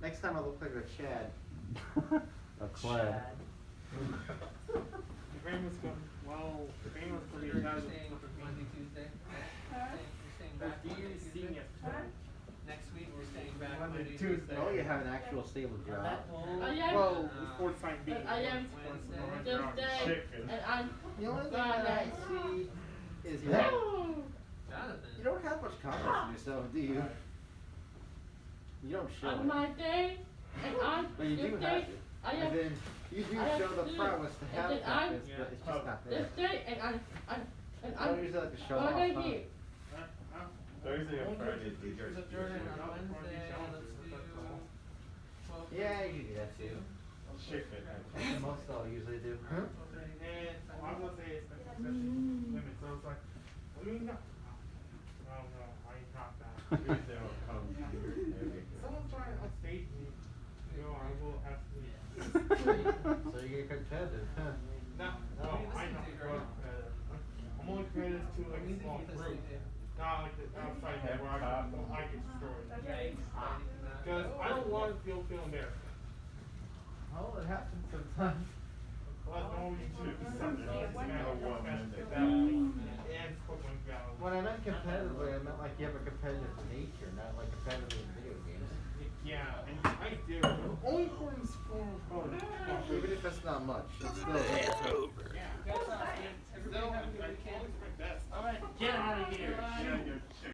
Next time I look like a Chad. A clad. The rain was going, well, the rain was So pretty you're bad. staying Monday, Tuesday? You're staying back Monday, Tuesday? Next week, we're staying back Monday, Monday, Tuesday. Oh, you have an actual stable job. I am, Well, for the time being. I am Tuesday, and I'm The only thing that I see is you Jonathan. don't have much confidence in yourself, do you? You don't show on it. my day, and on But you do have Tuesday, it. I And am then you do I have show the to- prowess to and have then I- confidence, but it's just not there. this day, and I'm You don't usually like to show off, on huh? here. Thursday and Friday, did Here's up Jordan on Wednesday. Let's do 12. Yeah, you do that too. Chicken. Most all usually do. Huh? And I'm gonna say it's especially women, so it's like, I mean, no. No, I'm not that. Tuesday will come here. Someone try to upstage me. No, I will absolutely. So you get competitive, huh? No, I'm not competitive. I'm only competitive to like a small group. Not like the outside where I get destroyed. Yikes. Because I don't want to feel embarrassed. Oh, it happens sometimes. Well, that's all you do. Something Yeah, it's kind of one and minute. it's Pokemon Galaxy. When I meant competitively, I meant like you have a competitive nature, not like competitive in video games. Yeah, and I do. Only for this form of Even if it's not much, it's still